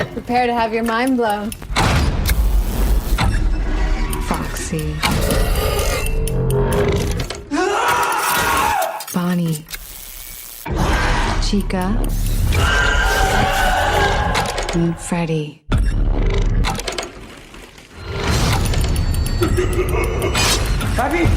Prepare to have your mind blown. Foxy. Bonnie. Chica. And Freddy. Papi!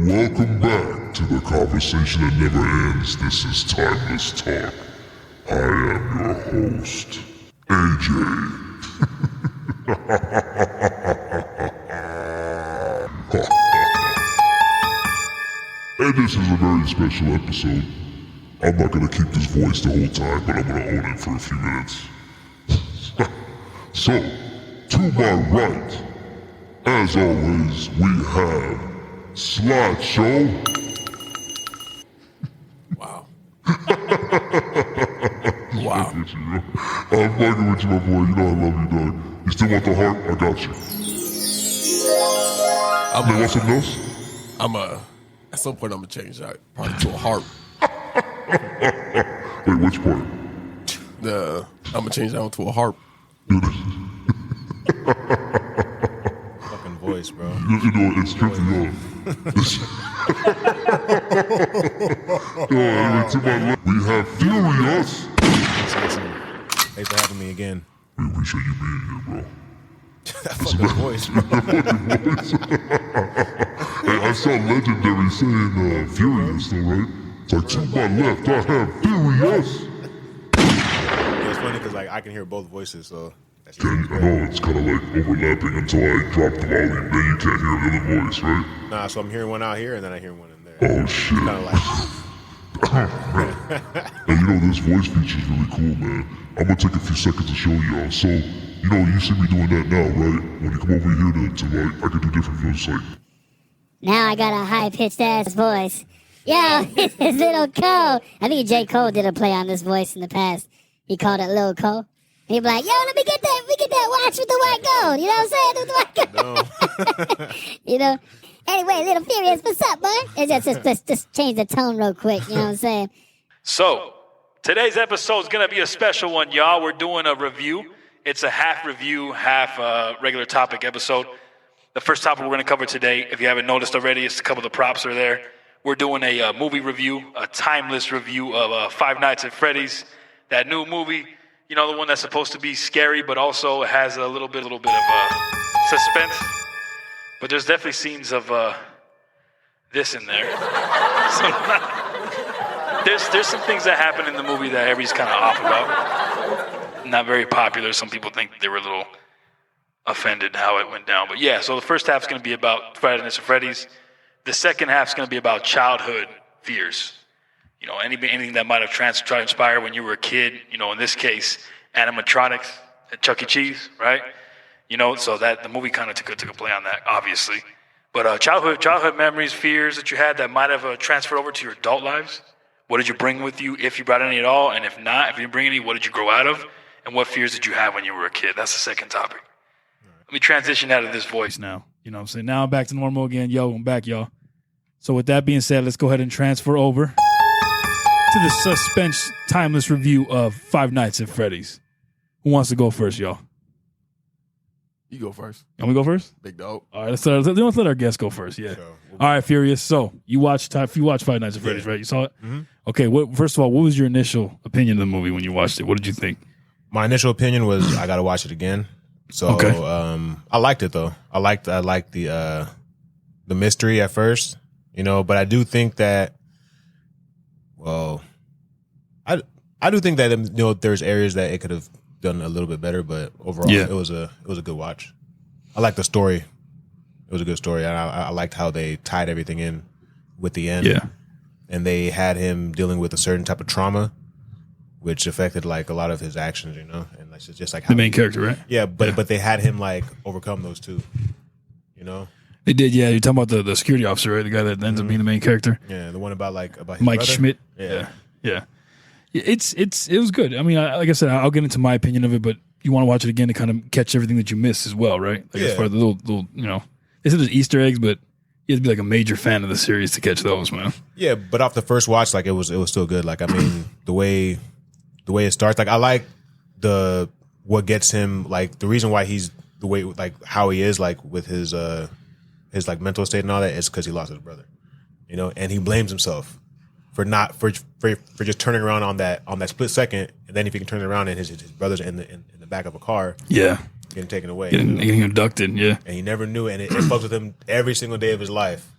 Welcome back to the conversation that never ends. This is Timeless Talk. I am your host, AJ. And this is a very special episode. I'm not going to keep this voice the whole time, but I'm going to own it for a few minutes. So, to my right, as always, we have SlideShow. Wow. Wow. I'm fucking with you, my boy. You know I love you, dog. You still want the heart? I got you. You want something else? At some point I'm gonna change that part to a harp. Wait, which part? I'm gonna change that one to a harp. Fucking voice, bro. You know, it's tricky, yo. Anyway, to my left, we have Furious. Thanks for having me again. We appreciate you being here, bro. That fucking voice, bro. Hey, I saw Legendary saying Furious, though, right? It's like, to my left, I have Furious. Yeah, it's funny because like I can hear both voices, so that's I know, it's kind of like overlapping until I drop the volume. Then you can't hear the other voice, right? Nah, so I'm hearing one out here and then I hear one in there. Oh, shit. Kind of like. And you know, this voice feature is really cool, man. I'm gonna take a few seconds to show y'all. So, you know, you see me doing that now, right? When you come over here to like, I can do different voices like. Now I got a high-pitched ass voice. Yo, it's Little Cole. I think J. Cole did a play on this voice in the past. He called it Lil Cole. He'd be like, yo, let me get that watch with the white gold. You know what I'm saying? With the white gold. You know? Anyway, Little Furious, what's up, boy? It's just change the tone real quick. You know what I'm saying? So, today's episode is going to be a special one, y'all. We're doing a review. It's a half review, half regular topic episode. The first topic we're going to cover today, if you haven't noticed already, it's a couple of the props are there. We're doing a movie review, a timeless review of Five Nights at Freddy's, that new movie. You know, the one that's supposed to be scary, but also has a little bit of suspense. But there's definitely scenes of this in there. So there's some things that happen in the movie that everybody's kind of off about. Not very popular. Some people think they were a little offended how it went down. But yeah, so the first half is going to be about Five Nights at Freddy's. The second half is going to be about childhood fears. You know, anything that might have transpired when you were a kid. You know, in this case, animatronics at ChuckECheese, right? You know, so that the movie kind of took a play on that, obviously. But childhood memories, fears that you had that might have transferred over to your adult lives. What did you bring with you, if you brought any at all? And if not, if you didn't bring any, what did you grow out of? And what fears did you have when you were a kid? That's the second topic. Let me transition out of this voice now. You know what I'm saying? Now I'm back to normal again. Yo, I'm back, y'all. So with that being said, let's go ahead and transfer over to the suspense timeless review of Five Nights at Freddy's. Who wants to go first, y'all? You go first. You want me to go first? Big dog. All right, let's let our guest go first. Yeah. Sure. All right, Furious. So you watched Five Nights at Freddy's, right? You saw it? Mm-hmm. Okay. First of all, what was your initial opinion of the movie when you watched it? What did you think? My initial opinion was I got to watch it again. So okay. I liked it though. I liked the mystery at first, you know, but I do think that, well, I do think that, you know, there's areas that it could have done a little bit better, but overall it was a good watch. I liked the story. It was a good story. I liked how they tied everything in with the end. Yeah. And they had him dealing with a certain type of trauma, which affected like a lot of his actions, you know, and that's just like how the main character, right? Yeah, but they had him like overcome those two, you know. They did, yeah. You're talking about the security officer, right? The guy that ends up being the main character. Yeah, the one about his Mike brother? Schmidt. Yeah. Yeah. It was good. I mean, like I said, I'll get into my opinion of it, but you want to watch it again to kind of catch everything that you missed as well, right? Like as far as the little, they said there's Easter eggs, but you have to be like a major fan of the series to catch those, man. Yeah, but off the first watch, like it was still good. Like, I mean, the way it starts, like I like what gets him, like the reason why he's the way, like how he is, like with his like mental state and all that is because he lost his brother, and he blames himself for just turning around on that split second, and then if he can turn it around and his brother's in the back of a car, getting taken away, getting abducted, and he never knew, and it fucks with him every single day of his life,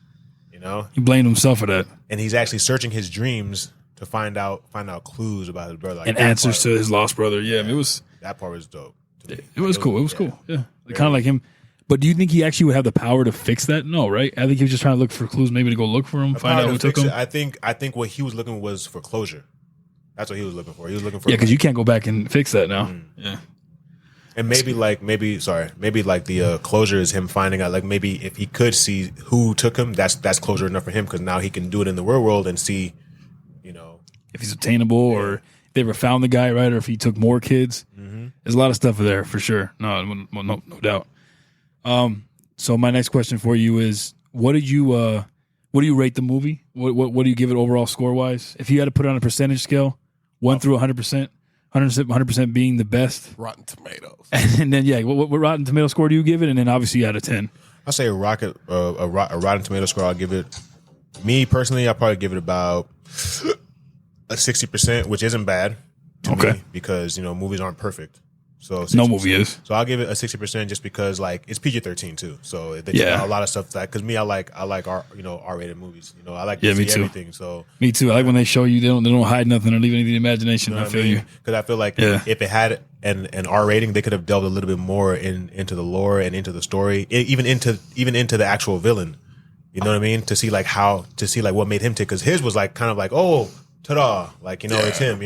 He blamed himself for that, and he's actually searching his dreams to find out clues about his brother, like and answers to his lost brother. Yeah, I mean, that part was dope. It was cool. It was cool. Yeah, kind of like him. But do you think he actually would have the power to fix that? No, right? I think he was just trying to look for clues, maybe to go look for him, find out who took him. I think what he was looking was for closure. That's what he was looking for. He was looking for because you can't go back and fix that now. Yeah, and maybe the closure is him finding out. Like maybe if he could see who took him, that's closure enough for him because now he can do it in the real world and see, if he's attainable or if they ever found the guy, right? Or if he took more kids. There's a lot of stuff there for sure. No doubt. So my next question for you is, what do you rate the movie? What do you give it overall score wise? If you had to put it on a percentage scale, 1 through 100%, 100% being the best. Rotten Tomatoes. And then what Rotten Tomato score do you give it? And then obviously out of 10. I'll say a Rotten Tomato score. I'll give it. Me personally, I'll probably give it about a 60%, which isn't bad to me because movies aren't perfect. So 60%. No movie is. So I'll give it a 60% just because like it's PG-13 too. So they a lot of stuff that because me I like our R-rated movies. I like to see everything. So me too. I like when they show you they don't hide nothing or leave anything to the imagination. I feel you because I feel like if it had an R rating, they could have delved a little bit more into the lore and into the story, even into the actual villain. You know what I mean? To see like what made him tick because his was like kind of like ta-da, like it's him.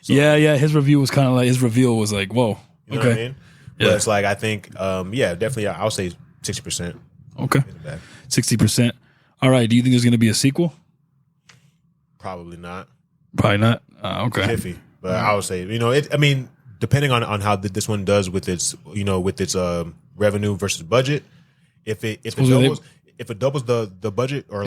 So, yeah. His review was kind of like his reveal was like, whoa. You know what I mean? Yeah. But it's like I think, definitely. I'll say 60%. Okay, 60%. All right. Do you think there's going to be a sequel? Probably not. Probably not. Okay. Iffy, but I would say I mean, depending on how this one does with its revenue versus budget, if it doubles the budget or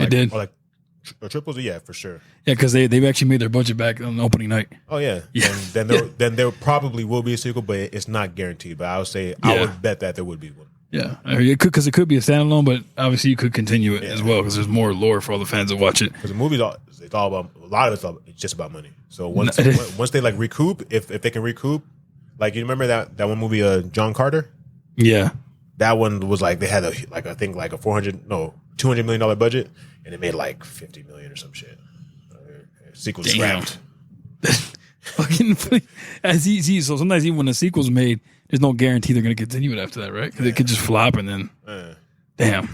or triples, yeah, for sure. Yeah, because they've actually made their budget back on opening night. Oh yeah, and then there probably will be a sequel, but it's not guaranteed. But I would say I would bet that there would be one. Yeah, it could because it could be a standalone, but obviously you could continue it as well because there's more lore for all the fans that watch it. Because the movie's it's all about a lot of it's just about money. So once they like recoup, if they can recoup, like you remember that one movie, John Carter. Yeah, that one was like they had a $200 million budget. And it made like 50 million or some shit. Sequel scrapped. Fucking so sometimes even when the sequel's made, there's no guarantee they're going to continue it after that, right? Because it could just flop and then, damn.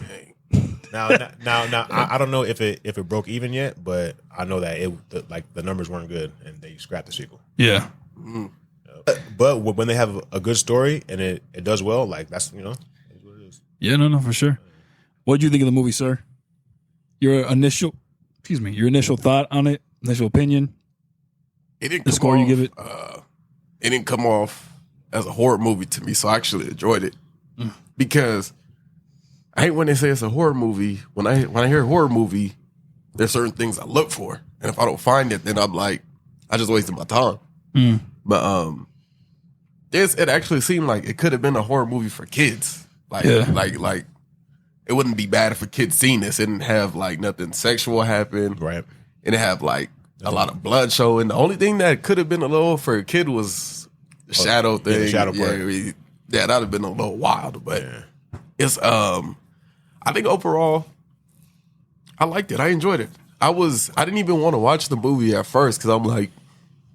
Now, I don't know if it broke even yet, but I know that the numbers weren't good and they scrapped the sequel. Yeah. But when they have a good story and it does well, like that's what it is. Yeah, no, for sure. What did you think of the movie, sir? Your initial thought on it, initial opinion. It didn't the score you give it. It didn't come off as a horror movie to me, so I actually enjoyed it because I hate when they say it's a horror movie. When I hear horror movie, there's certain things I look for, and if I don't find it, then I'm like, I just wasted my time. But it actually seemed like it could have been a horror movie for kids, like it wouldn't be bad if a kid seen this. It didn't have like nothing sexual happen. Right. It didn't have like a lot of blood showing. The only thing that could have been a little for a kid was the shadow thing. The shadow part. Yeah, that would have been a little wild. But it's I think overall I liked it. I enjoyed it. I didn't even want to watch the movie at first because I'm like,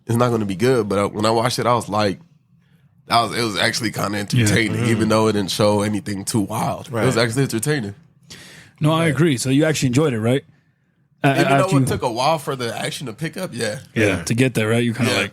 it's not going to be good. But when I watched it, I was like, it was actually kind of entertaining, even though it didn't show anything too wild. Right. It was actually entertaining. No, I agree. So you actually enjoyed it, right? Even though it took a while for the action to pick up, yeah, to get there, right? You kind of like,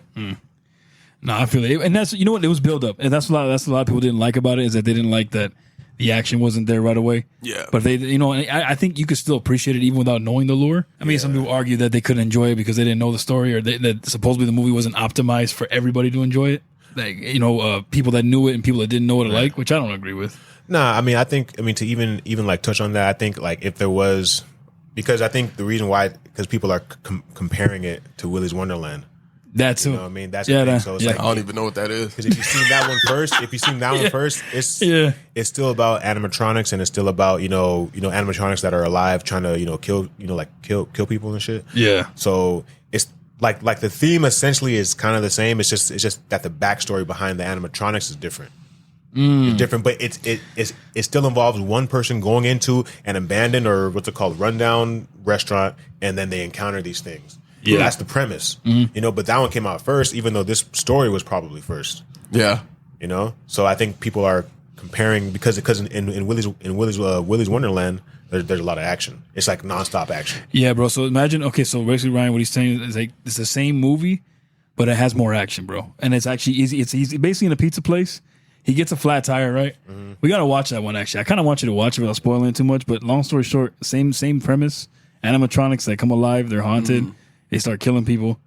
No, I feel it, and that's what it was build up, and that's a lot of people didn't like about it is that they didn't like that the action wasn't there right away. Yeah. But they, you know, I think you could still appreciate it even without knowing the lore. I mean, some people argue that they couldn't enjoy it because they didn't know the story, or that supposedly the movie wasn't optimized for everybody to enjoy it. Like, you know, people that knew it and people that didn't know it alike, which I don't agree with. Nah, I mean, to even like touch on that, I think like if there was, because I think the reason why, because people are comparing it to Willy's Wonderland. That's you know what I mean. That's the thing. So it's like, I don't even know what that is. Because if you've seen that one first, it's still about animatronics, and it's still about you know animatronics that are alive trying to kill people and shit. Yeah. So it's like the theme essentially is kind of the same. It's just that the backstory behind the animatronics is different. It's different, but it still involves one person going into an abandoned or what's it called, rundown restaurant, and then they encounter these things. Yeah, that's the premise. You know, but that one came out first, even though this story was probably first. Yeah, you know. So I think people are comparing because in Willy's Wonderland, there's a lot of action. It's like nonstop action. Yeah, bro. So imagine, okay, so basically, Ryan, what he's saying is like it's the same movie, but it has more action, bro. And it's actually easy. It's easy. Basically, in a pizza place, he gets a flat tire, right? We gotta watch that one. Actually, I kind of want you to watch it without spoiling it too much. But long story short, same premise. Animatronics, they come alive. They're haunted. They start killing people.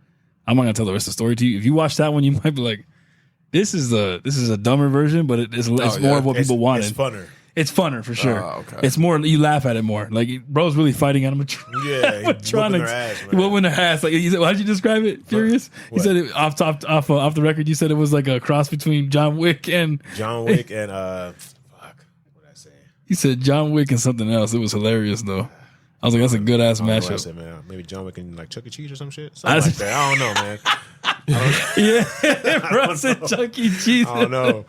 I'm not gonna tell the rest of the story to you. If you watch that one, you might be like, "This is a dumber version," but it's more of what people wanted. It's funner. It's funner for sure. Okay. It's more, you laugh at it more. Like, bro's really fighting animatronics. Yeah, whooping their ass, man. Whooping their ass. Like, how'd you describe it? Furious? What? You said it off the record. You said it was like a cross between John Wick and fuck. What did I say? You said John Wick and something else. It was hilarious though. I was like, that's a good ass matchup. I said, man, maybe John Wick and like ChuckECheese or some shit. Something like that. I don't know, man. Yeah, bro said ChuckECheese. I don't know.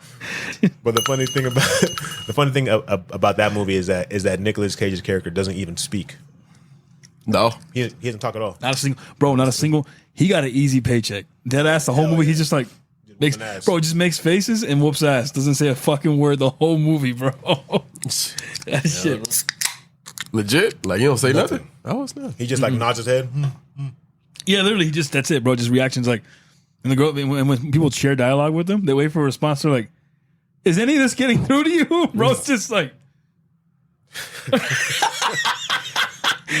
But the funny thing about that movie is that Nicolas Cage's character doesn't even speak. No, he doesn't talk at all. Not a single. He got an easy paycheck. Dead ass. The whole movie. He's just like. Just makes faces and whoops ass. Doesn't say a fucking word the whole movie, bro. That shit. Bro. Legit? Like, you don't say nothing? Oh, it's not. He just like nods his head. Yeah, literally, that's it, bro. Just reactions like, and the girl, when people share dialogue with them, they wait for a response. They're like, is any of this getting through to you? Bro's just like,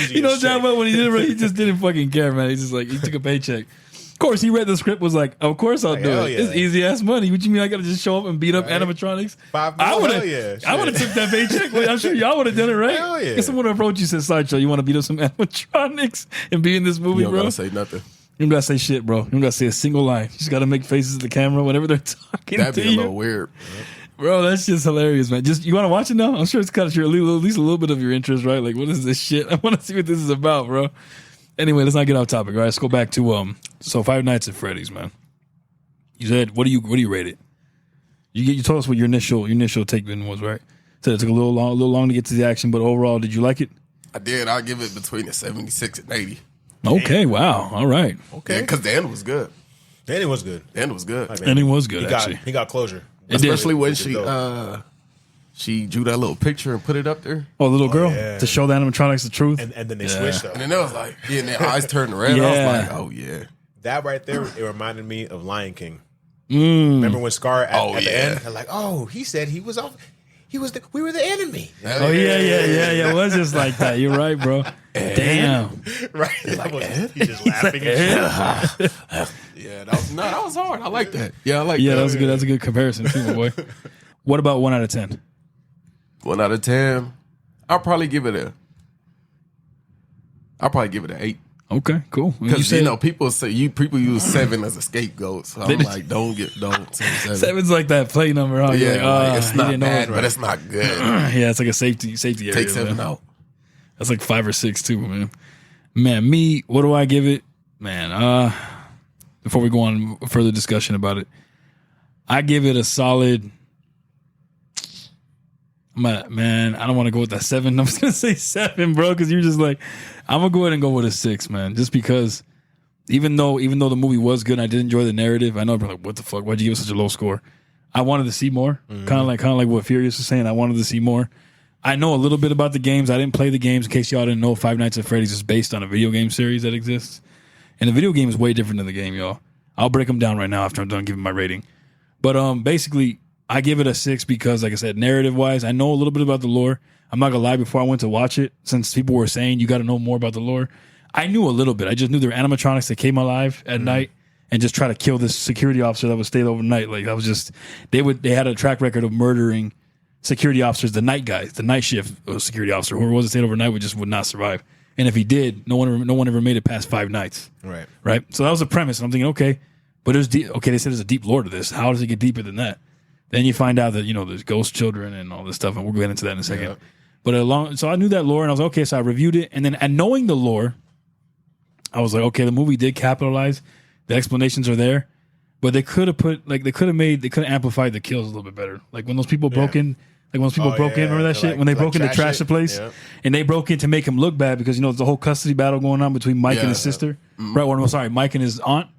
you know, John, when he did it, he just didn't fucking care, man. He's just like, he took a paycheck. Of course, he read the script, was like, of course I'll do it. Yeah. It's easy ass money. What you mean I gotta just show up and beat up animatronics? I would have took that paycheck. I'm sure y'all would have done it, right? Hell yeah. If someone approached you and said, SlideShow, you want to beat up some animatronics and be in this movie, you don't bro? gotta say nothing. You don't gotta say shit, bro. You don't gotta say a single line. You just gotta make faces at the camera whenever they're talking That'd to be you. a little weird. Bro, that's just hilarious, man. You want to watch it now? I'm sure it's got at least a little bit of your interest, right? Like, what is this shit? I want to see what this is about, bro. Anyway, let's not get off topic. All right, let's go back to so Five Nights at Freddy's, man. You said, what do you rate it? You told us what your initial take was, right? Said it took a little long to get to the action, but overall, did you like it? I did. I'll give it between a 76 and 80. Okay, wow, all right. Okay, because the end was good. The ending was good. The end was good. The ending was good. He got closure, especially when she drew that little picture and put it up there. Oh, the little girl to show the animatronics the truth, and then they switched up, and then it was like, and their eyes turned red. I was like, oh yeah. That right there, it reminded me of Lion King. Remember when Scar at the end, they're like, oh, he said he was off. We were the enemy. Oh yeah. It was just like that. You're right, bro. Damn. Right. He's just laughing and shit. Yeah, that was hard. I like that. Yeah, I like that. Yeah, that was good. That's a good comparison too, my boy. What about 1 out of 10? 1 out of 10. I'll probably give it an 8. Okay, cool. Because people use 7 as a scapegoat, so I'm like, don't say 7. 7's like that play number, huh? Yeah, like, it's not bad, but it's not good. Yeah, it's like a safety area. Take 7 out. That's like 5 or 6 too, man. Man, me, what do I give it? Man, before we go on further discussion about it, I give it a solid. Man, I don't want to go with that 7. I'm just gonna say 7, bro, because you're just like, I'm gonna go ahead and go with a 6, man. Just because, even though the movie was good, and I did enjoy the narrative. I know, I'm like, what the fuck? Why'd you give it such a low score? I wanted to see more. Kind of like what Furious was saying. I wanted to see more. I know a little bit about the games. I didn't play the games. In case y'all didn't know, Five Nights at Freddy's is based on a video game series that exists, and the video game is way different than the game, y'all. I'll break them down right now after I'm done giving my rating. But basically, I give it a 6 because, like I said, narrative wise, I know a little bit about the lore. I'm not gonna lie. Before I went to watch it, since people were saying you got to know more about the lore, I knew a little bit. I just knew there were animatronics that came alive at night and just try to kill this security officer that would stay overnight. Like that was just they had a track record of murdering security officers, the night guys, the night shift security officer, whoever was to stay overnight would not survive. And if he did, no one ever made it past 5 nights. Right. So that was the premise. And I'm thinking, okay, but there's they said there's a deep lore to this. How does it get deeper than that? Then you find out that there's ghost children and all this stuff, and we'll get into that in a second. But so I knew that lore, and I was like, okay. So I reviewed it, and then knowing the lore, I was like, okay, the movie did capitalize. The explanations are there, but they could have amplified the kills a little bit better. Like when those people broke in. Like when those people broke in, remember that shit? When they broke in to trash the place, and they broke in to make him look bad because there's a whole custody battle going on between Mike and his sister. Right? Well, sorry, Mike and his aunt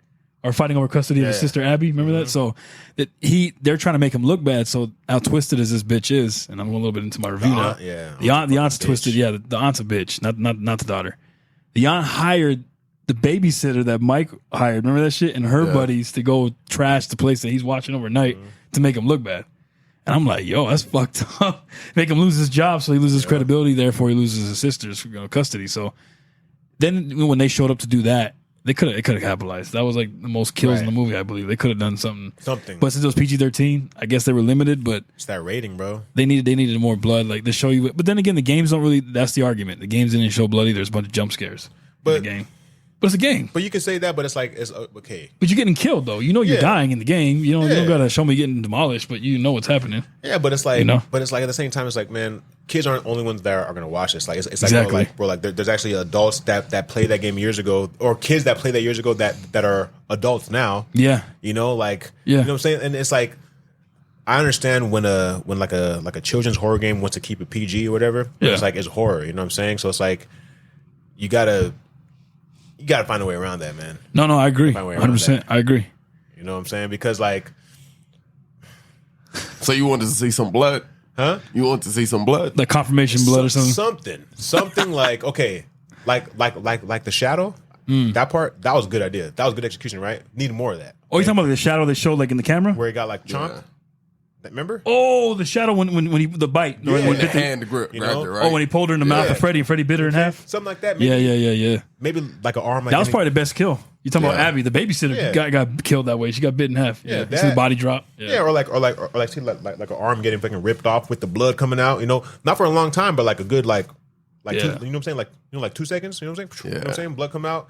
are fighting over custody of his sister Abby. Remember that? So they're trying to make him look bad. So how twisted as this bitch is, and I'm going a little bit into my review now. The aunt's twisted. Yeah, the aunt's a bitch, not the daughter. The aunt hired the babysitter that Mike hired. Remember that shit? And her buddies to go trash the place that he's watching overnight to make him look bad. And I'm like, yo, that's fucked up. Make him lose his job, so he loses credibility. Therefore, he loses his sister's custody. So then, when they showed up to do that, they could have capitalized. That was like the most kills in the movie, I believe. They could have done something. But since it was PG-13, I guess they were limited. But it's that rating, bro. They needed more blood, like to show you. But then again, the games don't really. That's the argument. The games didn't show bloody. There's a bunch of jump scares in the game. But it's a game. But you can say that, but it's like, it's okay. But you're getting killed, though. You're dying in the game. You don't got to show me getting demolished, but you know what's happening. Yeah, but it's like, but it's like at the same time, it's like, man, kids aren't the only ones that are going to watch this. Like, it's exactly. Bro, like there's actually adults that played that game years ago, or kids that played that years ago that are adults now. Yeah. You know what I'm saying? And it's like, I understand when like a children's horror game wants to keep it PG or whatever. But it's like, it's horror. You know what I'm saying? So it's like, you gotta find a way around that, man. No, I agree. 100%. I agree. You know what I'm saying? Because like, so you wanted to see some blood, huh? You want to see some blood, like confirmation blood or something. Something like okay, like the shadow. That part, that was a good idea. That was good execution, right? Needed more of that. Oh, you talking about the shadow they showed like in the camera where he got like chomped? Yeah. Remember? Oh, the shadow when he the bite, when he bit the hand grip, right? Oh, when he pulled her in the mouth of Freddy and Freddy bit her in half, something like that. Maybe, yeah. Maybe like an arm. Like that was probably the best kill. You talking about Abby, the babysitter got killed that way. She got bit in half. Yeah, see the body drop. Yeah, or like see like an arm getting fucking ripped off with the blood coming out. Not for a long time, but like a good like two, you know what I'm saying? Like 2 seconds. You know what I'm saying? You know what I'm saying? Blood come out.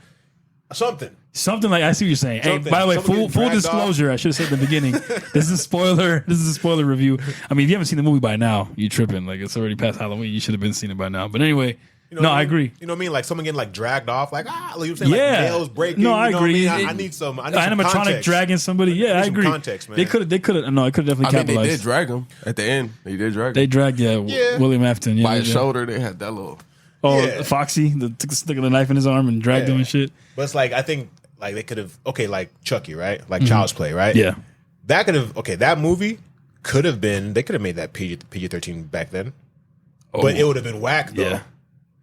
Something like I see what you're saying. Hey, by the way, full disclosure, I should have said in the beginning. This is a spoiler. This is a spoiler review. I mean, if you haven't seen the movie by now, you tripping. Like it's already past Halloween. You should have been seeing it by now. But anyway, I agree. You know what I mean? Like someone getting like dragged off, like like you know what I'm saying, like nails breaking. No, I agree. I need some animatronic context. dragging somebody. Yeah, I agree. Context, man. They could have. No, it could have definitely capitalized. They did drag him at the end. They did drag him. They dragged William Afton by his shoulder. They had that little. Foxy took a stick of the knife in his arm and dragged him and shit. But it's like I think. Like they could have like Chucky, right? Like Child's Play, right? Yeah. That could have that movie could have been. They could have made that PG-13 back then, but it would have been whack though. Yeah.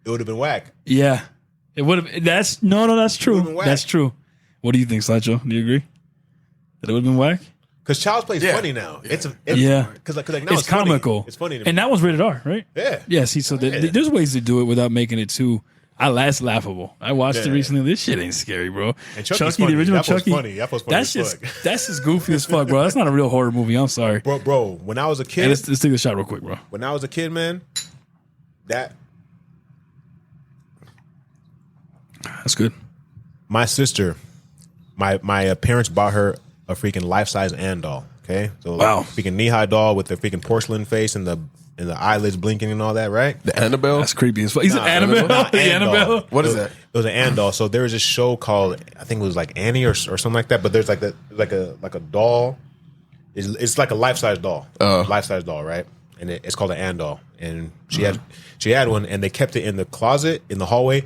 It would have been whack. Yeah, it would have. That's true. That's true. What do you think, SlideShow? Do you agree that it would have been whack? Because Child's Play is funny now. It's because now it's comical. It's funny, and that was rated R, right? Yeah. Yeah. See, so there's ways to do it without making it too. That's laughable. I watched it recently. This shit ain't scary, bro. And Chucky, the original Chucky, that's just goofy as fuck, bro. That's not a real horror movie. I'm sorry, bro. When I was a kid, let's take a shot real quick, bro. When I was a kid, man, that's good. My sister, my parents bought her a freaking life-size Ann doll. Okay, so freaking knee-high doll with the freaking porcelain face and the eyelids blinking and all that, right? The Annabelle? That's creepy as fuck. Is it Annabelle? The Annabelle? What is that? It was an Ann doll. So there was this show called, I think it was like Annie or something like that. But there's like a doll. It's like a life-size doll. Life-size doll, right? And it's called an Ann doll. And she had one, and they kept it in the closet in the hallway,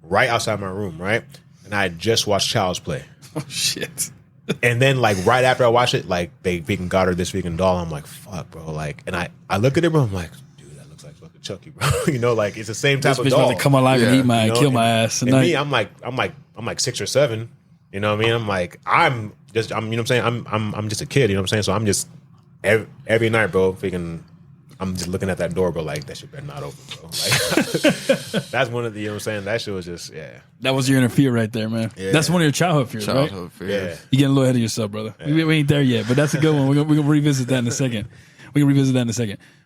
right outside my room, right? And I had just watched Child's Play. Oh shit. And then, like, right after I watched it, like, they freaking got her this freaking doll. I'm like, fuck, bro. Like, and I look at it, bro. I'm like, dude, that looks like fucking Chucky, bro. Like, it's the same type of doll. About to come alive and eat kill my ass tonight. And me, I'm like 6 or 7. You know what I mean? I'm you know what I'm saying? I'm just a kid. You know what I'm saying? So I'm just every night, bro. Freaking, I'm just looking at that door, bro. Like that shit better not open, bro. Like, that's one of the, you know what I'm saying. That shit was just, yeah. That was your inner fear right there, man. Yeah. That's one of your childhood fears, right? fears. Yeah. You getting a little ahead of yourself, brother. We ain't there yet, but that's a good one. We're gonna revisit that in a second.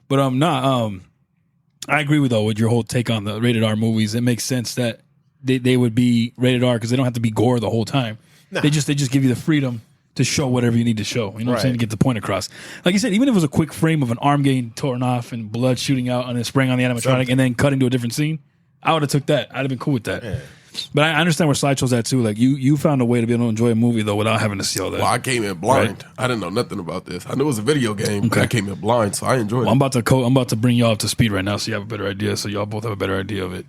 But I agree with your whole take on the rated R movies. It makes sense that they would be rated R because they don't have to be gore the whole time. Nah. They just give you the freedom to show whatever you need to show. You know what I'm saying? To get the point across. Like you said, even if it was a quick frame of an arm getting torn off and blood shooting out and then spraying on the animatronic and then cutting to a different scene, I would have took that. I'd have been cool with that. Yeah. But I understand where SlideShow's at too. Like you found a way to be able to enjoy a movie though without having to see all that. Well, I came in blind. Right? I didn't know nothing about this. I knew it was a video game, but I came in blind, so I enjoyed it. I'm about to bring y'all up to speed right now, so you have a better idea. So y'all both have a better idea of it.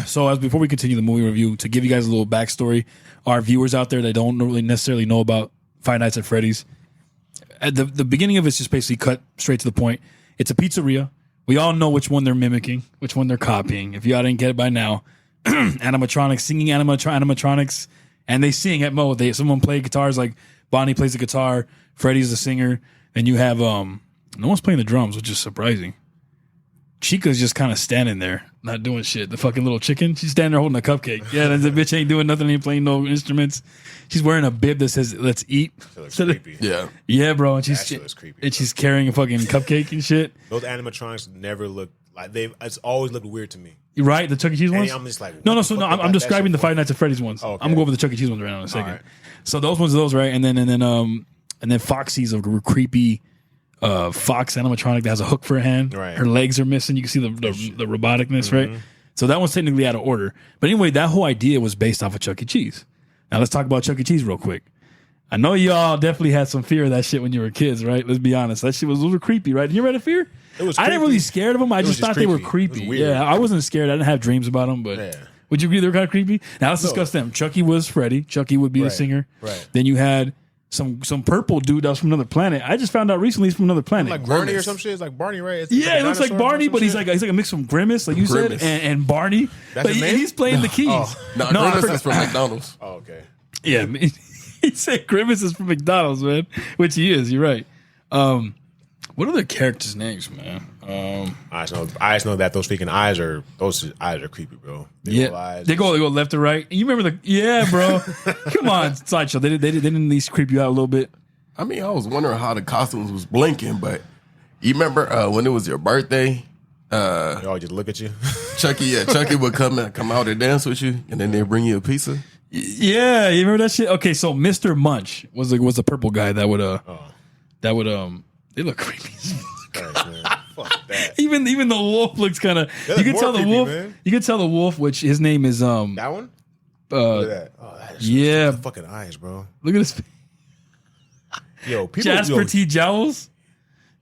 So before we continue the movie review, to give you guys a little backstory, our viewers out there that don't really necessarily know about Five Nights at Freddy's, at the beginning of it's just basically cut straight to the point. It's a pizzeria. We all know which one they're mimicking, which one they're copying. If y'all didn't get it by now, animatronics singing animatronics, and they sing at Mo. Someone play guitars, like Bonnie plays the guitar, Freddy's the singer, and you have no one's playing the drums, which is surprising. Chica's just kind of standing there, not doing shit. The fucking little chicken, she's standing there holding a cupcake. Yeah, the bitch ain't doing nothing, ain't playing no instruments. She's wearing a bib that says "Let's eat." Creepy. Yeah, bro. And creepy, and she's carrying a fucking cupcake and shit. Those animatronics never look like it's always looked weird to me. You're right, the ChuckECheese ones. I'm just like, I'm describing the Five Nights at Freddy's ones. Oh, okay. I'm gonna go over the ChuckECheese ones right now in a second. Right. So those ones are those, right? And then Foxy's a creepy fox animatronic that has a hook for a hand. Right. Her legs are missing. You can see the roboticness, right? So that one's technically out of order. But anyway, that whole idea was based off of ChuckECheese. Now let's talk about ChuckECheese real quick. I know y'all definitely had some fear of that shit when you were kids, right? Let's be honest. That shit was a little creepy, right? You ever had a fear? It was I didn't really scared of them. I just thought they were creepy. Yeah, I wasn't scared. I didn't have dreams about them, but would you agree they were kind of creepy? Now let's discuss them. Chucky was Freddy. Chucky would be the singer. Right. Then you had some purple dude that was from another planet. I just found out recently he's from another planet. Like Barney or some shit. It's like Barney, right? It's it looks like Barney, but he's like a mix from Grimace, like you said, and Barney. That's his name? He's playing the keys. No, Grimace is from McDonald's. Oh, okay. Yeah, he said Grimace is from McDonald's, man, which he is. You're right. What are the characters' names, man? I just know that those eyes are creepy, bro. They go left to right. And you remember bro. Come on, SlideShow. They didn't at least creep you out a little bit. I mean, I was wondering how the costumes was blinking, but you remember when it was your birthday? They all just look at you. Chucky would come out and dance with you, and then they bring you a pizza. Yeah, you remember that shit? Okay, so Mr. Munch was the purple guy that would they look creepy. Fuck that. Even the wolf looks kind of. You can tell the wolf. Man. You can tell the wolf, which his name is that one. Look at that. Oh, that is fucking eyes, bro. Look at his. Yo, people. Jasper T. Jowls.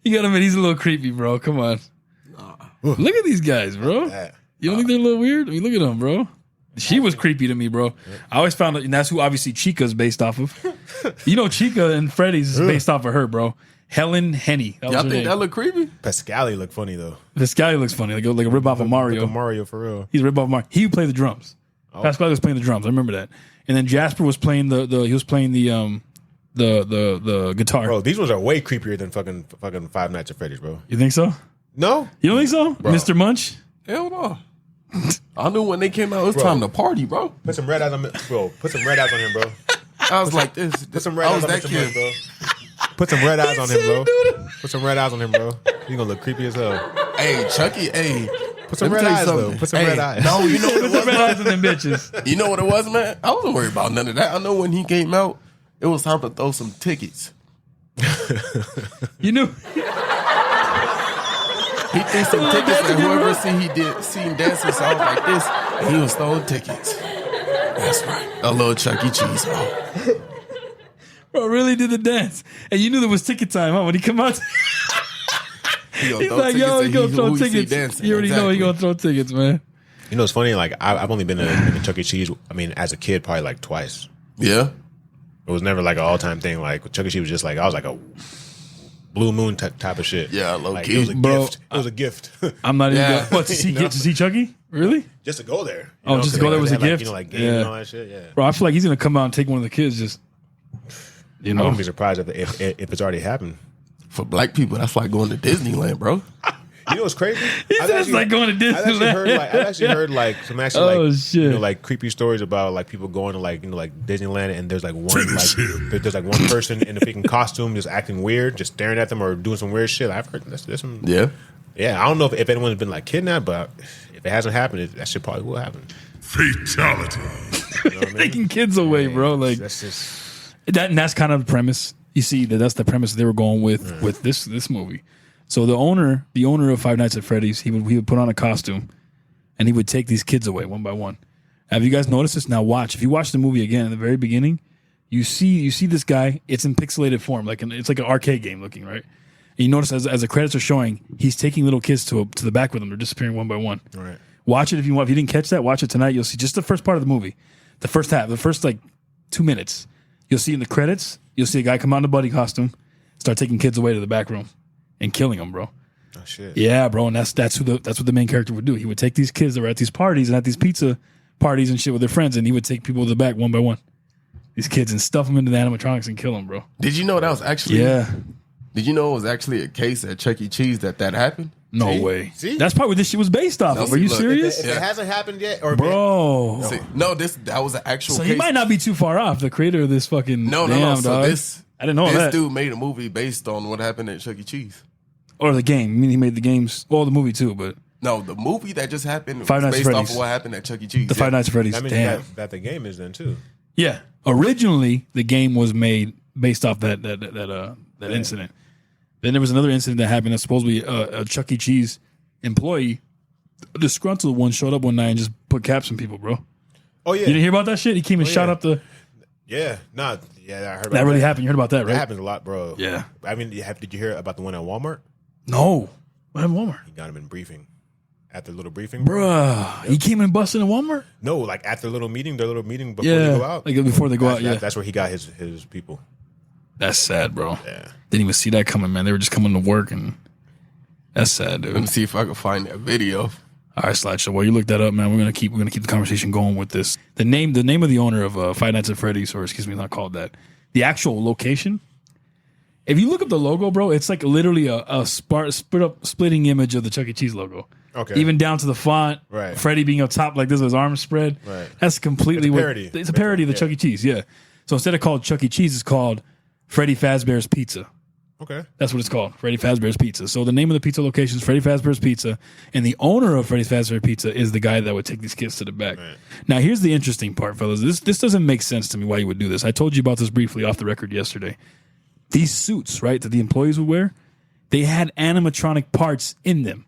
You got him, and he's a little creepy, bro. Come on. Look at these guys, bro. You don't think they're a little weird? I mean, look at them, bro. She was creepy to me, bro. I always found and that's who obviously Chica's based off of. You know, Chica and Freddy's is based off of her, bro. Helen Henny. Y'all think that look creepy? Pascali look funny though. Pascali looks funny, like a rip off of Mario. Like a Mario for real. He's a rip off of Mario. He would play the drums. Oh. Pascali was playing the drums. I remember that. And then Jasper was playing the guitar. Bro, these ones are way creepier than fucking Five Nights at Freddy's, bro. You think so? No, you don't think so, bro. Mr. Munch? Hell no. I knew when they came out, it was time to party, bro. Put some red eyes on him, bro. Put some red eyes on him, bro. I was like this. Put some red eyes on him, bro. Put some red eyes on him, bro. Put some red eyes on him, bro. You gonna look creepy as hell. Hey, Chucky. Hey, put some red eyes, though. Put some red eyes. No, you know what it was? Put some red eyes on them bitches. You know what it was, man? I wasn't worried about none of that. I know when he came out, it was time to throw some tickets. You knew. He threw some tickets, and whoever seen dancing songs like this, and he was throwing tickets. That's right. A little ChuckECheese, bro. Bro really did the dance. And you knew there was ticket time, huh? When he come out. He's like, yo, he gonna throw tickets. You already know he gonna throw tickets, man. You know, it's funny, like, I've only been in a ChuckECheese, I mean, as a kid, probably like twice. Yeah? It was never like an all-time thing. Like, ChuckECheese was just like, I was like a Blue Moon type of shit. Yeah, low like, key. It was a gift. It was a gift. I'm not even going to see Chucky? Really? Just to go there. Just to go there was a gift? Like games and all that shit, yeah. Bro, I feel like he's going to come out and take one of the kids just, I wouldn't be surprised if it's already happened. For black people, that's like going to Disneyland, bro. You know what's crazy? It's like going to Disneyland. I've actually heard like some actually shit. you know, like creepy stories about like people going to like, you know, like Disneyland, and there's like one there's like one person in a freaking costume just acting weird, just staring at them or doing some weird shit. I've heard there's some yeah. I don't know if anyone's been like kidnapped, but if it hasn't happened, that shit probably will happen. Fatality. You know what I mean? Taking kids away, bro. Like that's just that, and that's kind of the premise. You see that's the premise they were going with this movie. So the owner of Five Nights at Freddy's, he would put on a costume, and he would take these kids away one by one. Have you guys noticed this? Now watch. If you watch the movie again at the very beginning, you see this guy. It's in pixelated form, it's like an arcade game looking, right? And you notice as the credits are showing, he's taking little kids to the back with him. They're disappearing one by one. right. Watch it if you want. If you didn't catch that, watch it tonight. You'll see just the first part of the movie, the first half, the first like 2 minutes. You'll see in the credits, you'll see a guy come out in a buddy costume, start taking kids away to the back room and killing them, bro. Oh shit. Yeah, bro, and that's what the main character would do. He would take these kids that were at these parties and at these pizza parties and shit with their friends, and he would take people to the back one by one. These kids and stuff them into the animatronics and kill them, bro. Did you know that was actually? Yeah. Did you know it was actually a case at ChuckECheese that happened? No way. See? That's probably what this shit was based off of. Are you look, serious? If it hasn't happened yet, or Bro. See, no, that was an actual. So case. he might not be too far off. The creator of this fucking No. damn, So dog. I didn't know this that. dude made a movie based on what happened at ChuckECheese. Or the game. I mean, he made the games. Well, the movie too, but No, the movie that just happened Five was Nights at based off Freddy's. of what happened at ChuckECheese. the Five Nights at Freddy's. that means Damn. that the game is then too. Yeah. Originally, the game was made based off that incident. Then there was another incident that happened that supposedly a ChuckECheese employee, a disgruntled one, showed up one night and just put caps on people, bro. Oh yeah. You didn't hear about that shit? He came and shot up the... Yeah. Nah. Yeah. I heard about That really happened. You heard about that, right? That happens a lot, bro. Yeah. I mean, did you hear about the one at Walmart? No. What happened at Walmart? He got him in briefing. At their little briefing, Bruh. He came and busted in Walmart? No, like at their little meeting before they go out. Like before they go out, yeah. That's where he got his people. That's sad, bro. Yeah. Didn't even see that coming, man. They were just coming to work, and that's sad, Let me dude. see if I can find that video. All right, SlideShow. While you look that up, man, we're gonna keep the conversation going with this. The name of the owner of Five Nights at Freddy's, or excuse me, not called that. The actual location. If you look up the logo, bro, it's like literally a splitting image of the ChuckECheese logo. Okay. Even down to the font. Right. Freddy being up top like this with his arms spread. Right. That's completely It's a parody. It's a parody of the ChuckECheese, yeah. So instead of called ChuckECheese, it's called Freddy Fazbear's Pizza. Okay. That's what it's called, Freddy Fazbear's Pizza. So the name of the pizza location is Freddy Fazbear's Pizza, and the owner of Freddy Fazbear's Pizza is the guy that would take these kids to the back. Right. Now, here's the interesting part, fellas. This doesn't make sense to me why you would do this. I told you about this briefly off the record yesterday. These suits, right, that the employees would wear, they had animatronic parts in them.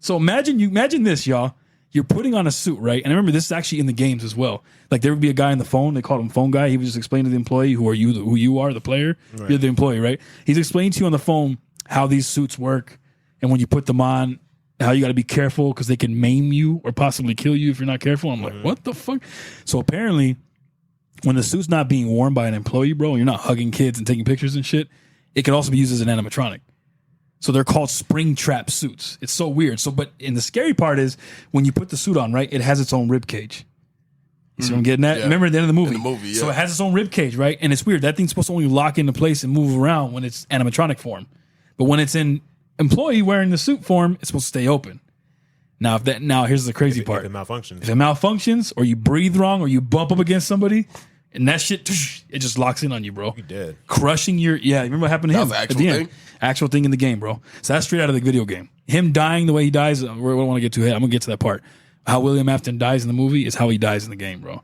So imagine this, y'all. You're putting on a suit, right? And I remember this is actually in the games as well. Like there would be a guy on the phone. They called him phone guy. He would just explain to the employee who you are, the player. Right. You're the employee, right? He's explaining to you on the phone how these suits work, and when you put them on, how you got to be careful because they can maim you or possibly kill you if you're not careful. I'm like, what the fuck? So apparently, when the suit's not being worn by an employee, bro, and you're not hugging kids and taking pictures and shit, it can also be used as an animatronic. So they're called spring trap suits. It's so weird. But the scary part is when you put the suit on, right? It has its own rib cage. You see what I'm getting at? Yeah. Remember at the end of the movie? In the movie, yeah. So it has its own rib cage, right? And it's weird. That thing's supposed to only lock into place and move around when it's animatronic form. But when it's in employee wearing the suit form, it's supposed to stay open. Now, here's the crazy part. If it malfunctions. If it malfunctions, or you breathe wrong, or you bump up against somebody, and that shit, it just locks in on you, bro. You dead. Crushing your, yeah, remember what happened to him? That was an at actual the end? thing? Actual thing in the game, bro. So that's straight out of the video game. Him dying the way he dies, we don't want to get too ahead. I'm going to get to that part. How William Afton dies in the movie is how he dies in the game, bro.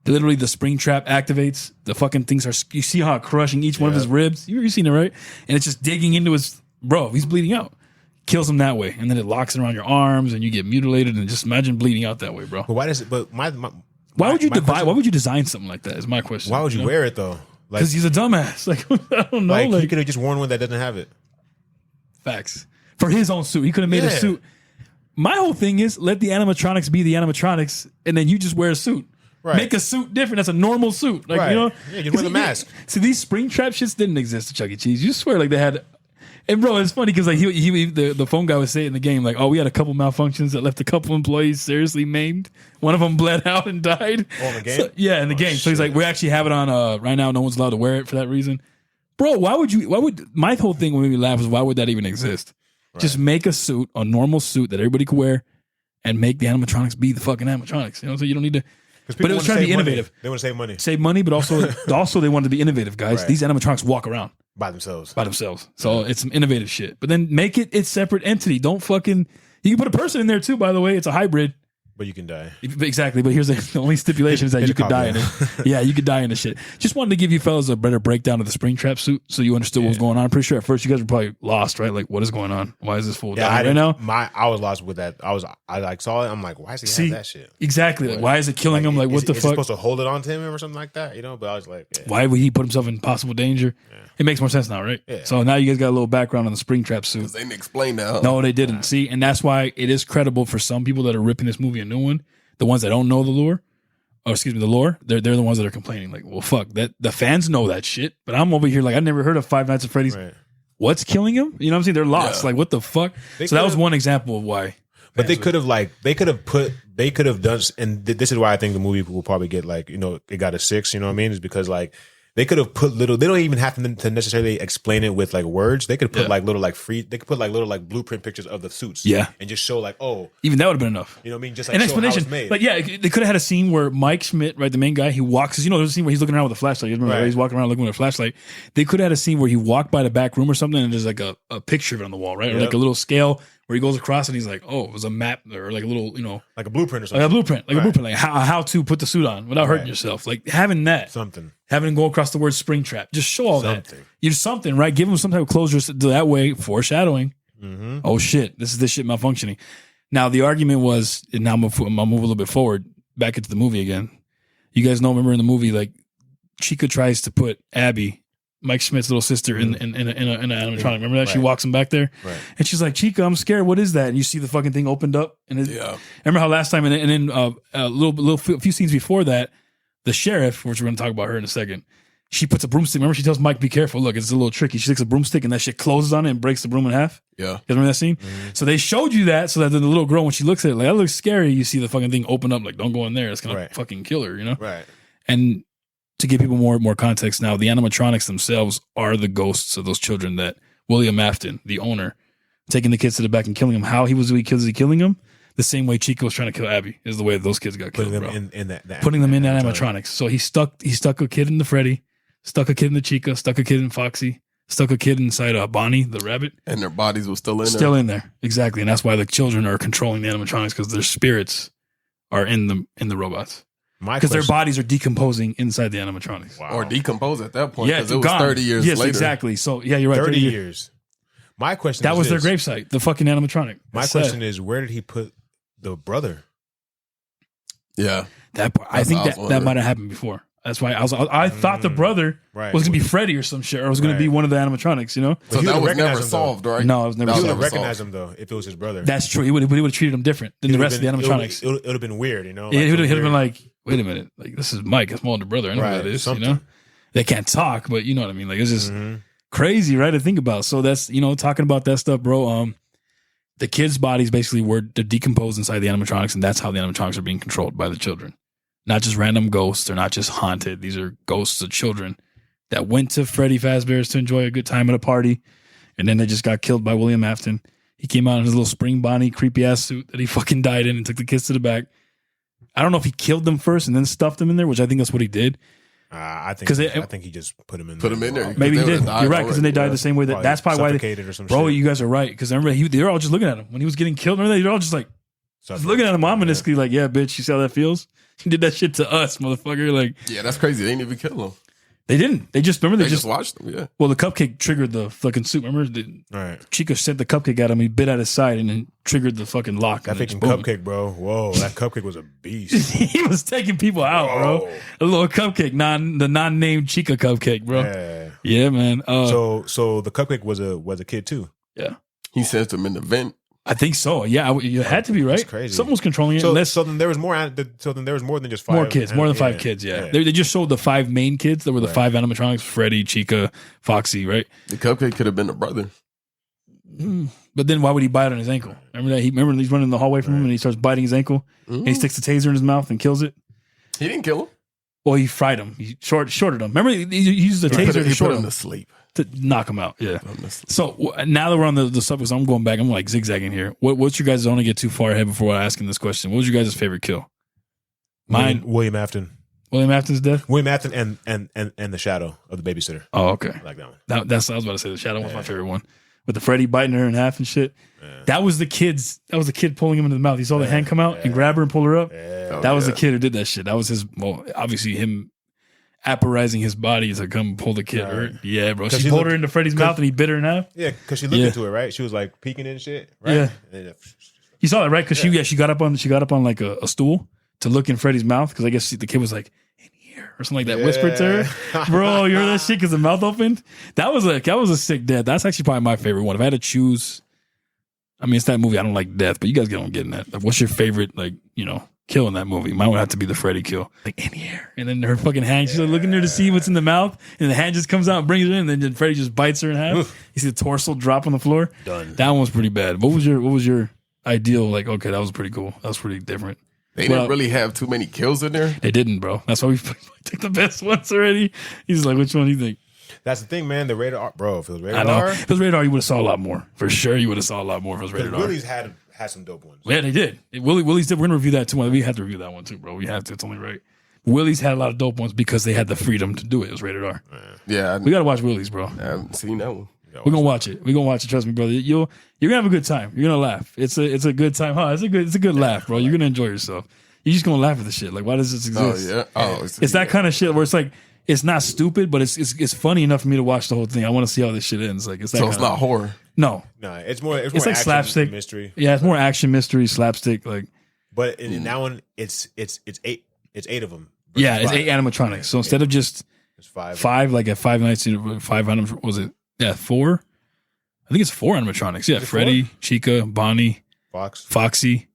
Literally, the spring trap activates. The fucking things are, you see how it's crushing each one of his ribs? You've seen it, right? And it's just digging into his, bro, he's bleeding out. Kills him that way. And then it locks it around your arms and you get mutilated, and just imagine bleeding out that way, bro. But why does it, but my Why would you my question- why would you design something like that is my question. Why would you wear it though? Like, Because he's a dumbass. Like, I don't know. like, Like, he could have just worn one that doesn't have it. facts. For his own suit. He could have made a Yeah. suit. My whole thing is let the animatronics be the animatronics, and then you just wear a suit. Right. Make a suit different. That's a normal suit. Like, Right. you know? Yeah, just wear the mask. See, these spring trap shits didn't exist at Chuck E. Cheese. You swear like they had. And bro, it's funny because like the phone guy would say in the game like, oh, we had a couple malfunctions that left a couple employees seriously maimed. One of them bled out and died. Oh, in the game? So, yeah, in the game. So he's like, we actually have it on right now. No one's allowed to wear it for that reason. Bro, why would my whole thing when made me laugh is why would that even exist? Right. Just make a suit, a normal suit that everybody could wear, and make the animatronics be the fucking animatronics. You know, so you don't need to. But it was trying to be innovative. They want to save money. Save money, but also they wanted to be innovative, guys. Right. These animatronics walk around by themselves. So it's some innovative shit. But then make it its separate entity. Don't fucking. You can put a person in there too. By the way, it's a hybrid. But you can die. Exactly. But here's the only stipulation is that you could die in it. Yeah, you could die in the shit. Just wanted to give you fellas a better breakdown of the Springtrap suit so you understood what was going on. I'm pretty sure at first you guys were probably lost, right? Like, what is going on? Why is this fool dying right now? I was lost with that. I like saw it. I'm like, why does he have that shit? Exactly. Like, why is it killing him? Like, what the fuck? Is he supposed to hold it on to him or something like that? You know? But I was like, why would he put himself in possible danger? Yeah. It makes more sense now, right? Yeah. So now you guys got a little background on the Springtrap suit. Because they didn't explain that. No, they didn't. See, and that's why it is credible for some people that are ripping this movie a new one. The ones that don't know the lore, the lore, they're the ones that are complaining. Like, well, fuck that. The fans know that shit, but I'm over here like I never heard of Five Nights at Freddy's. Right. What's killing him? You know what I'm saying? They're lost. Yeah. Like, what the fuck? So that was one example of why. But they could have done, and this is why I think the movie will probably get like, you know, it got a 6. You know what I mean? Is because like. They could have put little. They don't even have to necessarily explain it with like words. They could put like little like free. They could put like little like blueprint pictures of the suits. Yeah, and just show like even that would have been enough. You know what I mean? Just like an show explanation. How it's made. Like they could have had a scene where Mike Schmidt, right, the main guy, he walks. You know, there's a scene where he's looking around with a flashlight. You remember where he's walking around looking with a flashlight. They could have had a scene where he walked by the back room or something, and there's like a picture of it on the wall, right, or like a little scale. Where he goes across and he's like, oh, it was a map or like a little, you know. Like a blueprint or something. Like a blueprint, like how to put the suit on without hurting yourself. Like having that. Something. Having him go across the word Springtrap. Just show all that. You do something, right? Give him some type of closure so that way, foreshadowing. Mm-hmm. Oh shit, this shit malfunctioning. Now the argument was, and now I'll move a little bit forward, back into the movie again. You guys remember in the movie, like Chica tries to put Abby, Mike Schmidt's little sister, in an animatronic. Remember that? Right. She walks him back there. Right. And she's like, Chica, I'm scared. What is that? And you see the fucking thing opened up. And remember how last time, and then a few scenes before that, the sheriff, which we're going to talk about her in a second, she puts a broomstick. Remember, she tells Mike, be careful. Look, it's a little tricky. She takes a broomstick and that shit closes on it and breaks the broom in half. Yeah. You guys remember that scene? Mm-hmm. So they showed you that so that the little girl, when she looks at it, like, that looks scary. You see the fucking thing open up, like, don't go in there. It's going to fucking kill her, you know? Right. And to give people more context now, the animatronics themselves are the ghosts of those children that William Afton, the owner, taking the kids to the back and killing them. How he killing them? The same way Chica was trying to kill Abby is the way those kids got killed. Putting them in animatronics. So he stuck a kid in the Freddy, stuck a kid in the Chica, stuck a kid in Foxy, stuck a kid inside Bonnie, the rabbit. And their bodies were still in there. Still in there. Exactly. And that's why the children are controlling the animatronics, because their spirits are in the robots. Because their bodies are decomposing inside the animatronics. Wow. Or decompose at that point. Because it was 30 years later. Yes, exactly. So, yeah, you're right. 30 years. My question that was their gravesite, the fucking animatronic. My question is, where did he put the brother? Yeah. I think that might have happened before. That's why I thought the brother was going to be Freddy or some shit, or was going to be one of the animatronics, you know? So that was never solved, right? No, it was never solved. He would have recognized him, though, if it was his brother. That's true. He would have treated him different than the rest of the animatronics. It would have been weird, you know? Like, he would have been like, wait a minute, like, this is Mike, it's my older brother. I know who that is, you know? They can't talk, but you know what I mean? Like, it's just crazy, right, to think about. So that's, you know, talking about that stuff, bro. The kids' bodies basically were decomposed inside the animatronics, and that's how the animatronics are being controlled by the children. Not just random ghosts. They're not just haunted. These are ghosts of children that went to Freddy Fazbear's to enjoy a good time at a party, and then they just got killed by William Afton. He came out in his little Spring Bonnie creepy ass suit that he fucking died in and took the kids to the back. I don't know if he killed them first and then stuffed them in there, which I think that's what he did. I think he just put them in there. Maybe he did. You're right, because then they died the same way. That's probably why or some bro, shit. you guys are right. Because remember, they were all just looking at him when he was getting killed. Remember, they're all just like looking at him ominously, like, yeah, bitch, you see how that feels? He did that shit to us, motherfucker. Like, yeah, that's crazy. They didn't even kill him. They didn't. They just remember they just watched them. Yeah. Well, the cupcake triggered the fucking soup. Remember, Chica sent the cupcake at him. He bit at his side and then triggered the fucking lock. That fucking cupcake, bro. Whoa, that cupcake was a beast. He was taking people out, bro. A little cupcake, the non-named Chica cupcake, bro. Yeah, man. So the cupcake was a kid too. Yeah, he sent him in the vent. I think so. Yeah, you had to be right. That's crazy. Someone was controlling it. So then there was more. So then there was more than just 5. More kids, more than 5 kids. Yeah. They just showed the 5 main kids. There were the 5 animatronics: Freddy, Chica, Foxy. Right. The cupcake could have been the brother. But then why would he bite on his ankle? Remember that? Remember he's running the hallway from him and he starts biting his ankle and he sticks the taser in his mouth and kills it. He didn't kill him. Well, he fried him. He shorted him. Remember, he used the taser to short him to sleep. to knock him out. Yeah. So now that we're on the subject, I'm going back. I'm like zigzagging here. What's your guys? I don't want to get too far ahead before asking this question. What was your guys' favorite kill? Mine, William Afton. William Afton's death. William Afton and the shadow of the babysitter. Oh, okay. I like that one. That's I was about to say. The shadow was my favorite one with the Freddy biting her in half and shit. Yeah. That was the kid pulling him into the mouth. He saw the hand come out and grab her and pull her up. Yeah. That was the kid who did that shit. That was his. Well, obviously him apparizing his body to come pull the kid. Right? Yeah, bro. She pulled her into Freddy's mouth and he bit her in half. Yeah, because she looked into it, right? She was like peeking and shit. Right? Yeah. You saw that, right? Because she got up on like a stool to look in Freddy's mouth because I guess the kid was like in here or something like that. Whispered to her, bro. You heard that shit because the mouth opened. That was a sick death. That's actually probably my favorite one. If I had to choose, I mean, it's that movie. I don't like death, but you guys don't get in that. Like, what's your favorite, like, kill in that movie? Mine would have to be the Freddy kill. Like, in here. And then her fucking hand, she's like looking there to see what's in the mouth, and the hand just comes out and brings it in, and then Freddy just bites her in half. You see the torso drop on the floor. Done. That one was pretty bad. What was your ideal, like, okay, that was pretty cool. That was pretty different. They didn't really have too many kills in there. They didn't, bro. That's why we took the best ones already. He's like, which one do you think? That's the thing, man. The rated R, bro. If it was rated I know. R, if it was rated R, you would have saw a lot more. For sure, you would have saw a lot more if it was rated R. Willie's had some dope ones. Yeah, they did. Willie's did. We're gonna review that too. We have to review that one too, bro. We have to. It's only right. Willie's had a lot of dope ones because they had the freedom to do it. It was rated R. Yeah, we gotta watch Willie's, bro. I haven't seen that one. We're gonna watch it. We're gonna watch it. Trust me, brother. You're gonna have a good time. You're gonna laugh. It's a good time, huh? It's a good laugh, bro. You're gonna enjoy yourself. You're just gonna laugh at the shit. Like, why does this exist? Oh yeah. Oh, it's that kind of shit where it's like it's not stupid, but it's funny enough for me to watch the whole thing. I want to see how this shit ends. Like, it's that. So it's not horror. No, it's more like action, slapstick mystery. Yeah, it's more action mystery slapstick. Like, but in that one, it's eight of them. Yeah, it's 8 animatronics. So instead of just it's five, like at 5 nights, 5 was it? Yeah, 4. I think it's 4 animatronics. Yeah, Freddy, 4? Chica, Bonnie, Foxy,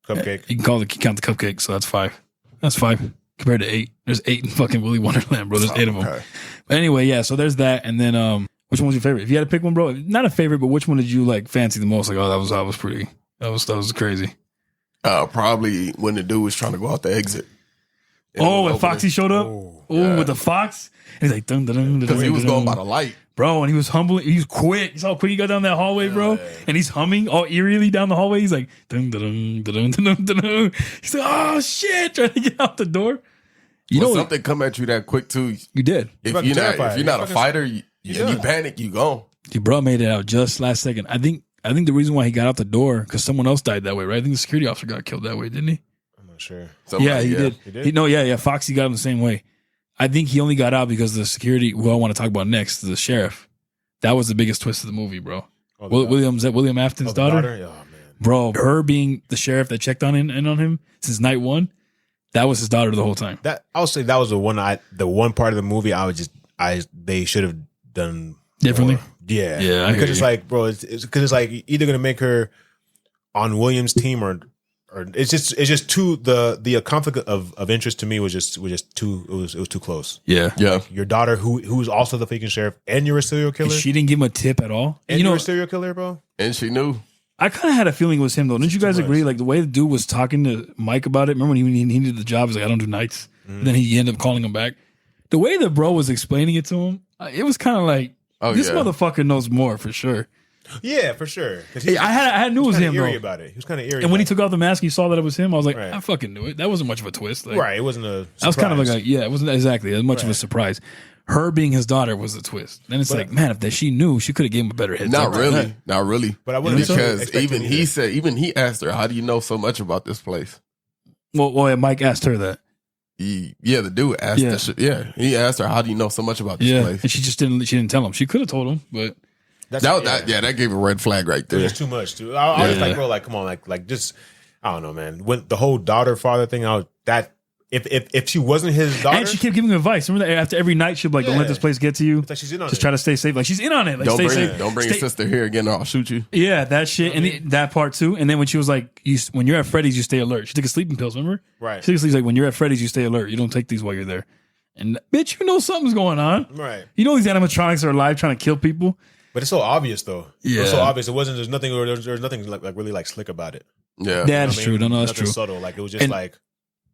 Cupcake. You can count the cupcake. So that's 5. That's 5 compared to 8. There's 8 in fucking Willy Wonderland, bro. There's 8 of them. But anyway, yeah. So there's that, and then which one was your favorite? If you had to pick one, bro, not a favorite, but which one did you like fancy the most? Like, oh, that was pretty. That was crazy. Probably when the dude was trying to go out the exit. When Foxy showed up, with the fox, and he's like, dun, dun, dun, because he was going by the light, bro, and he was humbling. He was quick. You saw how quick he got down that hallway, bro, and he's humming all eerily down the hallway. He's like, dun, dun, dun, dun, dun, dun, dun. He's like, oh shit, trying to get out the door. You know, something come at you that quick too. You did. If you're not a fighter, you panic, you gone. Your bro made it out just last second. I think the reason why he got out the door because someone else died that way, right? I think the security officer got killed that way, didn't he? Sure. He did. He did? Foxy got him the same way. I think he only got out because the security, who I want to talk about next, the sheriff. That was the biggest twist of the movie, bro. William Afton's daughter? Oh, man. Bro, her being the sheriff that checked on him since night 1, that was his daughter the whole time. I would say that was the one part of the movie they should have done differently. More. Yeah. Because it's like, bro, it's because it's like either going to make her on William's team or it's just too the conflict of interest to me was just too it was too close. Yeah. Like your daughter who's also the fucking sheriff and you're a serial killer. And she didn't give him a tip at all. And you're a serial killer, bro. And she knew. I kind of had a feeling it was him though. Didn't you guys agree? Like the way the dude was talking to Mike about it. Remember when he needed the job? He's like, I don't do nights. Mm-hmm. Then he ended up calling him back. The way the bro was explaining it to him, it was kind of like this motherfucker knows more for sure. Yeah, for sure. I knew it was him. Eerie about it. He was kind of eerie. And when he took off the mask, you saw that it was him. I was like, I fucking knew it. That wasn't much of a twist. Like, right. It wasn't a surprise. That was kind of like it wasn't exactly as much of a surprise. Her being his daughter was a twist. Then it's like, man, if she knew, she could have given him a better heads up. Not really. But I wouldn't because even he asked her, how do you know so much about this place? Well, Mike asked her that. The dude asked he asked her, how do you know so much about this place? And she didn't tell him. She could have told him, but that gave a red flag right there. It's too much, dude. I was like, bro, like, come on, like, just, I don't know, man. When the whole daughter-father thing, if she wasn't his daughter, and she kept giving him advice. Remember that after every night, she'd be like, "Don't let this place get to you." It's like she's in on just try to stay safe. Like she's in on it. Like stay safe. Don't bring your sister here again, or I'll shoot you. Yeah, that shit, and that part too. And then when she was like, "When you're at Freddy's, you stay alert." She took a sleeping pills. Remember? Right. She was like, "When you're at Freddy's, you stay alert. You don't take these while you're there." And bitch, you know something's going on. Right. You know these animatronics are alive trying to kill people. But it's so obvious, though. Yeah. It's so obvious. It wasn't. There's nothing like really like slick about it. Yeah. That's true. No, that's nothing true. Subtle. Like it was just like.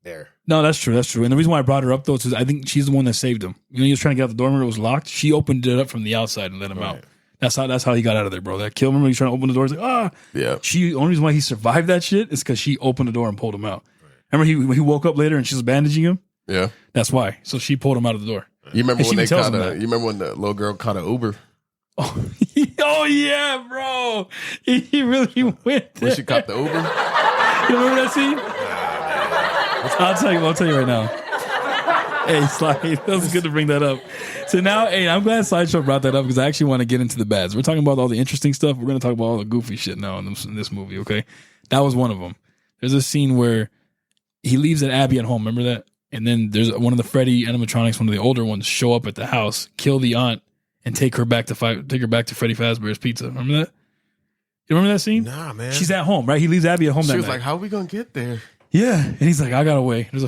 there. No, that's true. That's true. And the reason why I brought her up though is I think she's the one that saved him. You know, he was trying to get out the door, remember it was locked. She opened it up from the outside and let him out. That's how he got out of there, bro. That killed him. Remember, he's trying to open the door. He's like, Yeah. The only reason why he survived that shit is because she opened the door and pulled him out. Remember, he woke up later and she was bandaging him. Yeah. That's why. So she pulled him out of the door. You remember And when she they tells caught him a? that. You remember when the little girl caught an Uber? Oh yeah, bro. He really went there. When she caught the Uber? You remember that scene? I'll tell you right now. Hey, Slide, that was good to bring that up. So now, hey, I'm glad SlideShow brought that up because I actually want to get into the bads. We're talking about all the interesting stuff. We're going to talk about all the goofy shit now in this movie, okay? That was one of them. There's a scene where he leaves Abby at home. Remember that? And then there's one of the Freddy animatronics, one of the older ones, show up at the house, kill the aunt, and take her back to Freddy Fazbear's Pizza. Remember that? You remember that scene? Nah, man. She's at home, right? He leaves Abby at home that She was night. like, "How are we gonna get there?" Yeah, and he's like, I got away. There's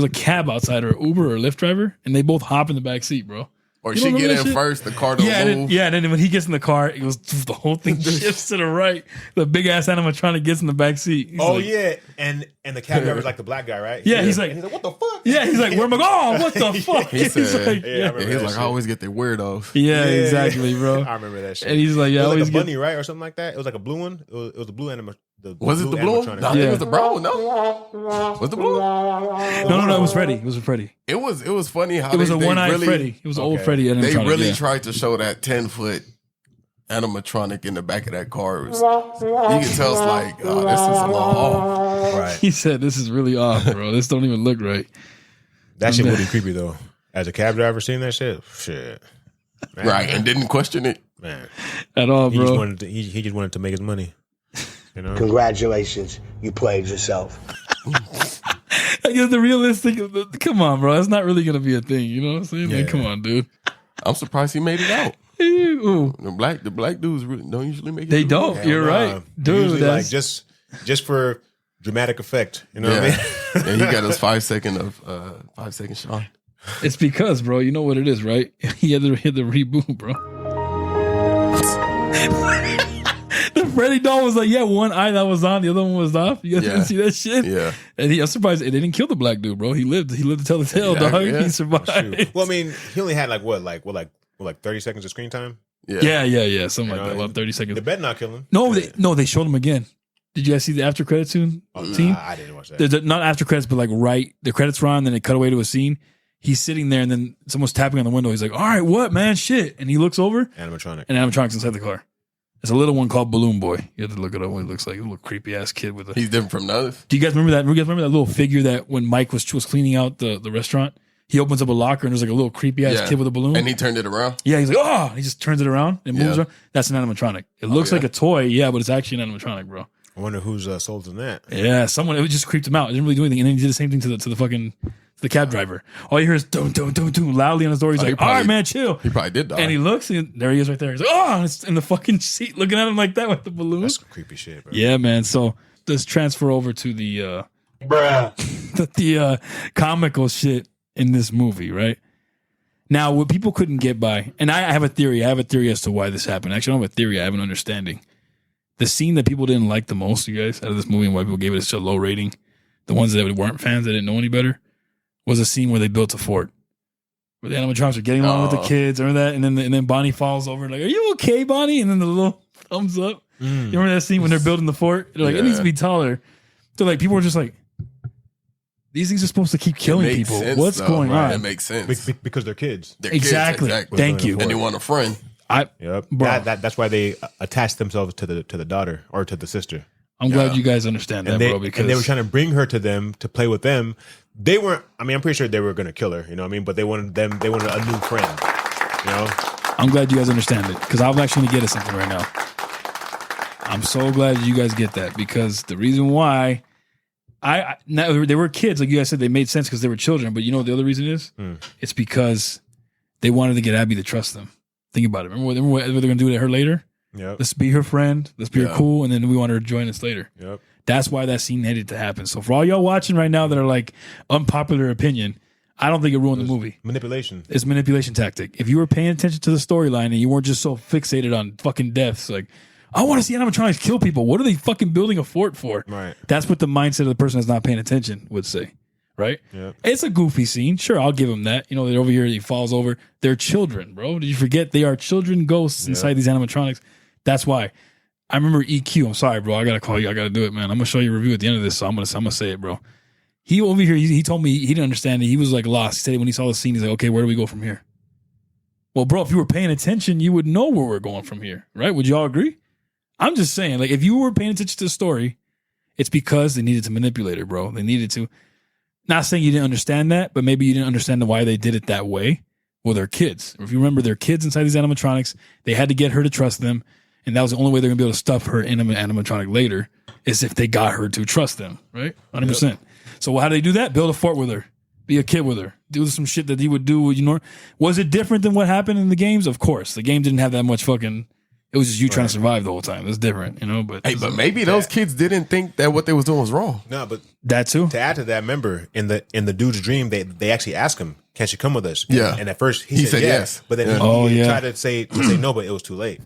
a cab outside, or Uber or Lyft driver, and they both hop in the back seat, bro. Or You she don't get remember in that shit? first, the car don't move. And then when he gets in the car, it goes the whole thing shifts to the right. The big ass animatronic gets in the back seat. He's like, yeah, and the cab driver's like the black guy, right? Yeah, he's like, what the fuck? Yeah, he's like, where am I going? What the fuck? He He's said, like, yeah, I remember he's that like, shit. I always get the weirdos. yeah, exactly, bro. I remember that shit. And he's like, yeah, it I was always like a get. bunny, right, or something like that. It was like a blue one. It was a blue animal. Was it the blue one? animatronic. No, I think Yeah. it was the brown one. No, was the blue one? No, it was Freddy. It was Freddy. It was funny how It was they, a they one-eyed really, Freddy. It was an old Okay. Freddy animatronic. They really yeah. tried to show that 10-foot animatronic in the back of that car. You can tell it's like, oh, this is a little off. Right. He said, "This is really off, bro. This don't even look right." That shit would be creepy though. As a cab driver, seeing that shit, man, Right, and didn't question it. man. At all, He just bro. wanted to. He just wanted to make his money. You know. Congratulations, you played yourself. Yeah, the realistic. Come on, bro. That's not really gonna be a thing. You know what I'm saying? Like, Yeah. come on, dude. I'm surprised he made it out. Ooh, The black dudes really don't usually make it. they through. don't. Hell You're nah. right, dude. Usually, like That's just for dramatic effect. You know what I mean? Yeah, and he got his 5 second shot. it's because, bro. You know what it is, right? He had to reboot, bro. The Freddy doll was like, yeah, one eye that was on, the other one was off. You guys didn't see that shit? Yeah. And I'm surprised it didn't kill the black dude, bro. He lived to tell the tale, Yeah, dog. yeah. He survived. Well, I mean, he only had like 30 seconds of screen time. Yeah, something You like know, that. About 30 seconds. They better not kill him. No, they showed him again. Did you guys see the after credit scene? I didn't watch that. There's not after credits, but like the credits were on, then they cut away to a scene. He's sitting there, and then someone's tapping on the window. He's like, "All right, what, man? Shit!" And he looks over, Animatronic. and animatronic's inside the car. There's a little one called Balloon Boy. You have to look it up. What he looks like, a little creepy ass kid with a. He's different from the others. Do you guys remember that? You guys remember that little figure that when Mike was cleaning out the restaurant, he opens up a locker and there's like a little creepy ass kid with a balloon. And he turned it around. Yeah, he's like, oh, he just turns it around and moves Yeah. around. That's an animatronic. It looks yeah. like a toy, yeah, but it's actually an animatronic, bro. I wonder who's sold in that. Yeah, it just creeped him out. It didn't really do anything. And then he did the same thing to the cab driver. All you hear is dun dun dun dun loudly on his door. He's Oh, he like, all right, probably- man, chill. He probably did die. And he looks, and there he is right there. He's like, oh, and it's in the fucking seat looking at him like that with the balloon. That's creepy shit, bro. Yeah, man. So let's transfer over to the the comical shit in this movie, right? Now, what people couldn't get by, and I have a theory. I have a theory as to why this happened. Actually, I don't have a theory. I have an understanding. The scene that people didn't like the most, you guys, out of this movie, and why people gave it such a low rating, the ones that weren't fans, that didn't know any better, was a scene where they built a fort. Where the animatronics are getting along with the kids, remember that? And then Bonnie falls over, like, "Are you okay, Bonnie?" And then the little thumbs up. You remember that scene when they're building the fort? They're like, it needs to be taller. So like people were just like, these things are supposed to keep killing Makes people. sense, What's though, going right? It on? makes sense. Because they're kids. They're kids, Exactly. Thank you. And they want a friend. Yep. Bro. That's why they attached themselves to the daughter or to the sister. I'm glad you guys understand that, And they, bro, because and they were trying to bring her to them to play with them. They weren't. I mean, I'm pretty sure they were going to kill her. You know what I mean? But they wanted them. They wanted a new friend. You know. I'm glad you guys understand it because I'm actually going to get at something right now. I'm so glad you guys get that because the reason why now they were kids, like you guys said, they made sense because they were children. But you know what the other reason is? It's because they wanted to get Abby to trust them. Think about it. Remember what they're going to do to her later? Yep. Let's be her friend. Let's be her cool. And then we want her to join us later. Yep. That's why that scene needed to happen. So for all y'all watching right now that are like unpopular opinion, I don't think it ruined the movie. Manipulation. It's a manipulation tactic. If you were paying attention to the storyline and you weren't just so fixated on fucking deaths, like, I want to see animatronics kill people. What are they fucking building a fort for? Right. That's what the mindset of the person that's not paying attention would say. right? Yeah. It's a goofy scene. Sure, I'll give him that. You know, they're over here, he falls over. They're children, bro. Did you forget they are children ghosts inside these animatronics? That's why. I remember EQ. I'm sorry, bro. I gotta call you. I gotta do it, man. I'm gonna show you a review at the end of this, so I'm gonna say it, bro. He over here, he told me he didn't understand it. He was like lost. He said when he saw the scene, he's like, okay, where do we go from here? Well, bro, if you were paying attention, you would know where we're going from here, right? Would you all agree? I'm just saying, like, if you were paying attention to the story, it's because they needed to manipulate her, bro. They needed to. Not saying you didn't understand that, but maybe you didn't understand why they did it that way. Well, they're kids. If you remember, they're kids inside these animatronics. They had to get her to trust them. And that was the only way they're going to be able to stuff her in an animatronic later is if they got her to trust them, right? 100%. Yep. So how do they do that? Build a fort with her. Be a kid with her. Do some shit that he would do. You know, was it different than what happened in the games? Of course. The game didn't have that much fucking... It was just you trying to survive the whole time. It was different, you know? But maybe those kids didn't think that what they was doing was wrong. No, but... That too? To add to that, remember, in the dude's dream, they actually asked him, can she come with us? Yeah. And at first, he said yes. But then he tried to say no, but it was too late.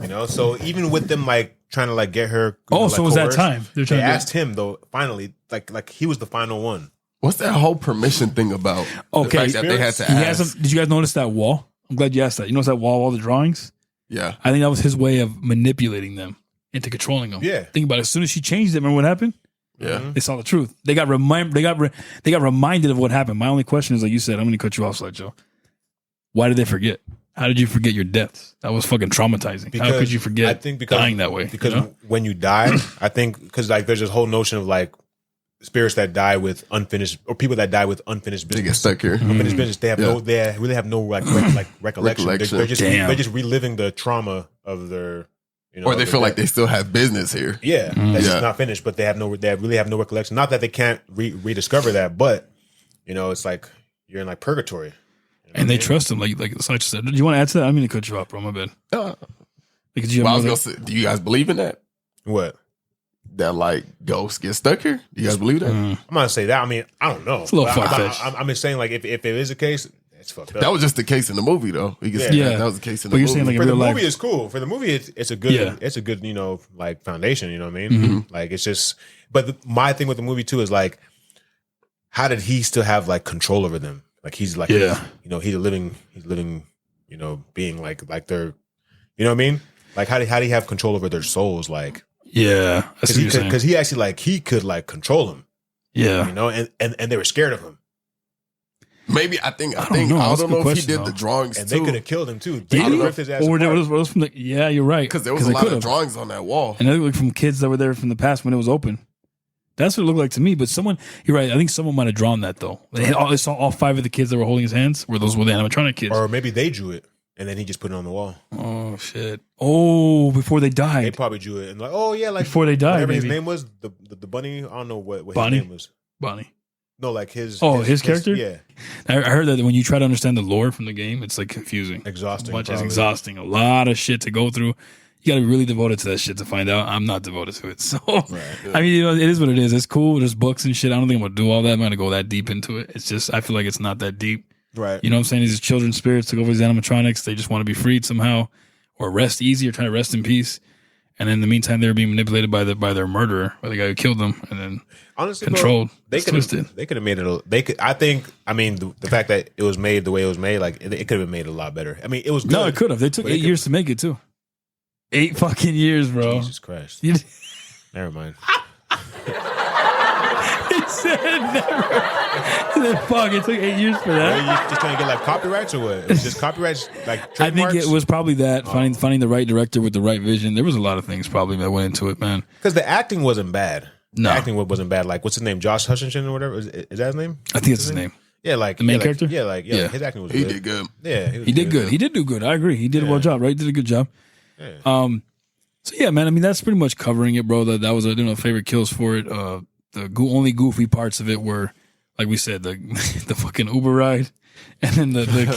You know, so even with them like trying to like get her, so it was that time they asked him though. Finally, like he was the final one. What's that whole permission thing about? Okay, the fact that they had to ask. Did you guys notice that wall? I'm glad you asked that. You notice that wall, all the drawings. Yeah, I think that was his way of manipulating them into controlling them. Yeah, think about it. As soon as she changed it, remember what happened? Yeah, they saw the truth. They got reminded of what happened. My only question is, like you said, I'm going to cut you off, SlideShow. Why did they forget? How did you forget your deaths? That was fucking traumatizing. How could you forget I think because, dying that way? Because when you die, I think because like there's this whole notion of like spirits that die with unfinished or people that die with unfinished business. They get stuck here. Unfinished business. They have they really have no recollection. They're just reliving the trauma of their. You know, or they feel like they still have business here. Yeah, that's just not finished, but they really have no recollection. Not that they can't rediscover that, but you know, it's like you're in like purgatory. And they trust him, like SlideShow said. Do you want to add to that? I mean to cut you off, bro. My bad. I was gonna say, do you guys believe in that? What? That like ghosts get stuck here? Do you guys believe that? I'm not gonna say that. I mean, I don't know. It's a little far-fetched. I'm just saying, like, if it is the case, it's fucked up. That was just the case in the movie, though. You can say that was the case in the movie. Saying, like, for the movie, it's cool. For the movie, it's a good, you know, like foundation. You know what I mean? Mm-hmm. Like it's just. But my thing with the movie too is like, how did he still have like control over them? Like he's like, you know, he's living, you know, being like they're, you know what I mean? Like how did he have control over their souls? Like, yeah, because he actually like he could like control them. Yeah, you know, and they were scared of him. Maybe I don't know if he did the drawings and too. they could have killed him too. Did he? Or was from the, yeah, you're right. Because there was a lot of drawings on that wall, and they looked from kids that were there from the past when it was open. That's what it looked like to me. But you're right. I think someone might have drawn that though. They saw all 5 of the kids that were holding his hands. Those were the animatronic kids, or maybe they drew it and then he just put it on the wall. Oh shit! Oh, before they died, they probably drew it and like, oh yeah, like before they died. Whatever his name was, the bunny. I don't know what his name was. Bonnie. No, like his character. Yeah, I heard that when you try to understand the lore from the game, it's like confusing, exhausting. It's exhausting. A lot of shit to go through. You got to be really devoted to that shit to find out. I'm not devoted to it. So, I mean, you know, it is what it is. It's cool. There's books and shit. I don't think I'm going to do all that. I'm going to go that deep into it. It's just, I feel like it's not that deep. Right. You know what I'm saying? These children's spirits took over these animatronics. They just want to be freed somehow or rest easy or try to rest in peace. And in the meantime, they're being manipulated by their murderer, by the guy who killed them, and then honestly controlled. Bro, they could have made it. I think. I mean, the fact that it was made the way it was made, like it could have been made a lot better. I mean, it was good. No, it could have. They took 8 years to make it too. 8 fucking years, bro. Jesus Christ. Never mind. He said never. He said, fuck, it took 8 years for that. Are you just trying to get like copyrights or what? It was just copyrights, like trademarks? I think it was probably that, finding the right director with the right vision. There was a lot of things probably that went into it, man. Because the acting wasn't bad. No. The acting wasn't bad. Like, what's his name? Josh Hutcherson or whatever? Is that his name? I think it's his name. Yeah, like the main character? Yeah, like his acting was good. He did good. Yeah. He did good. He did do good. I agree. He did a well job, right? He did a good job. Yeah. So yeah, man, I mean, that's pretty much covering it, bro. That was, favorite kills for it. The only goofy parts of it were, like we said, the fucking Uber ride, and then the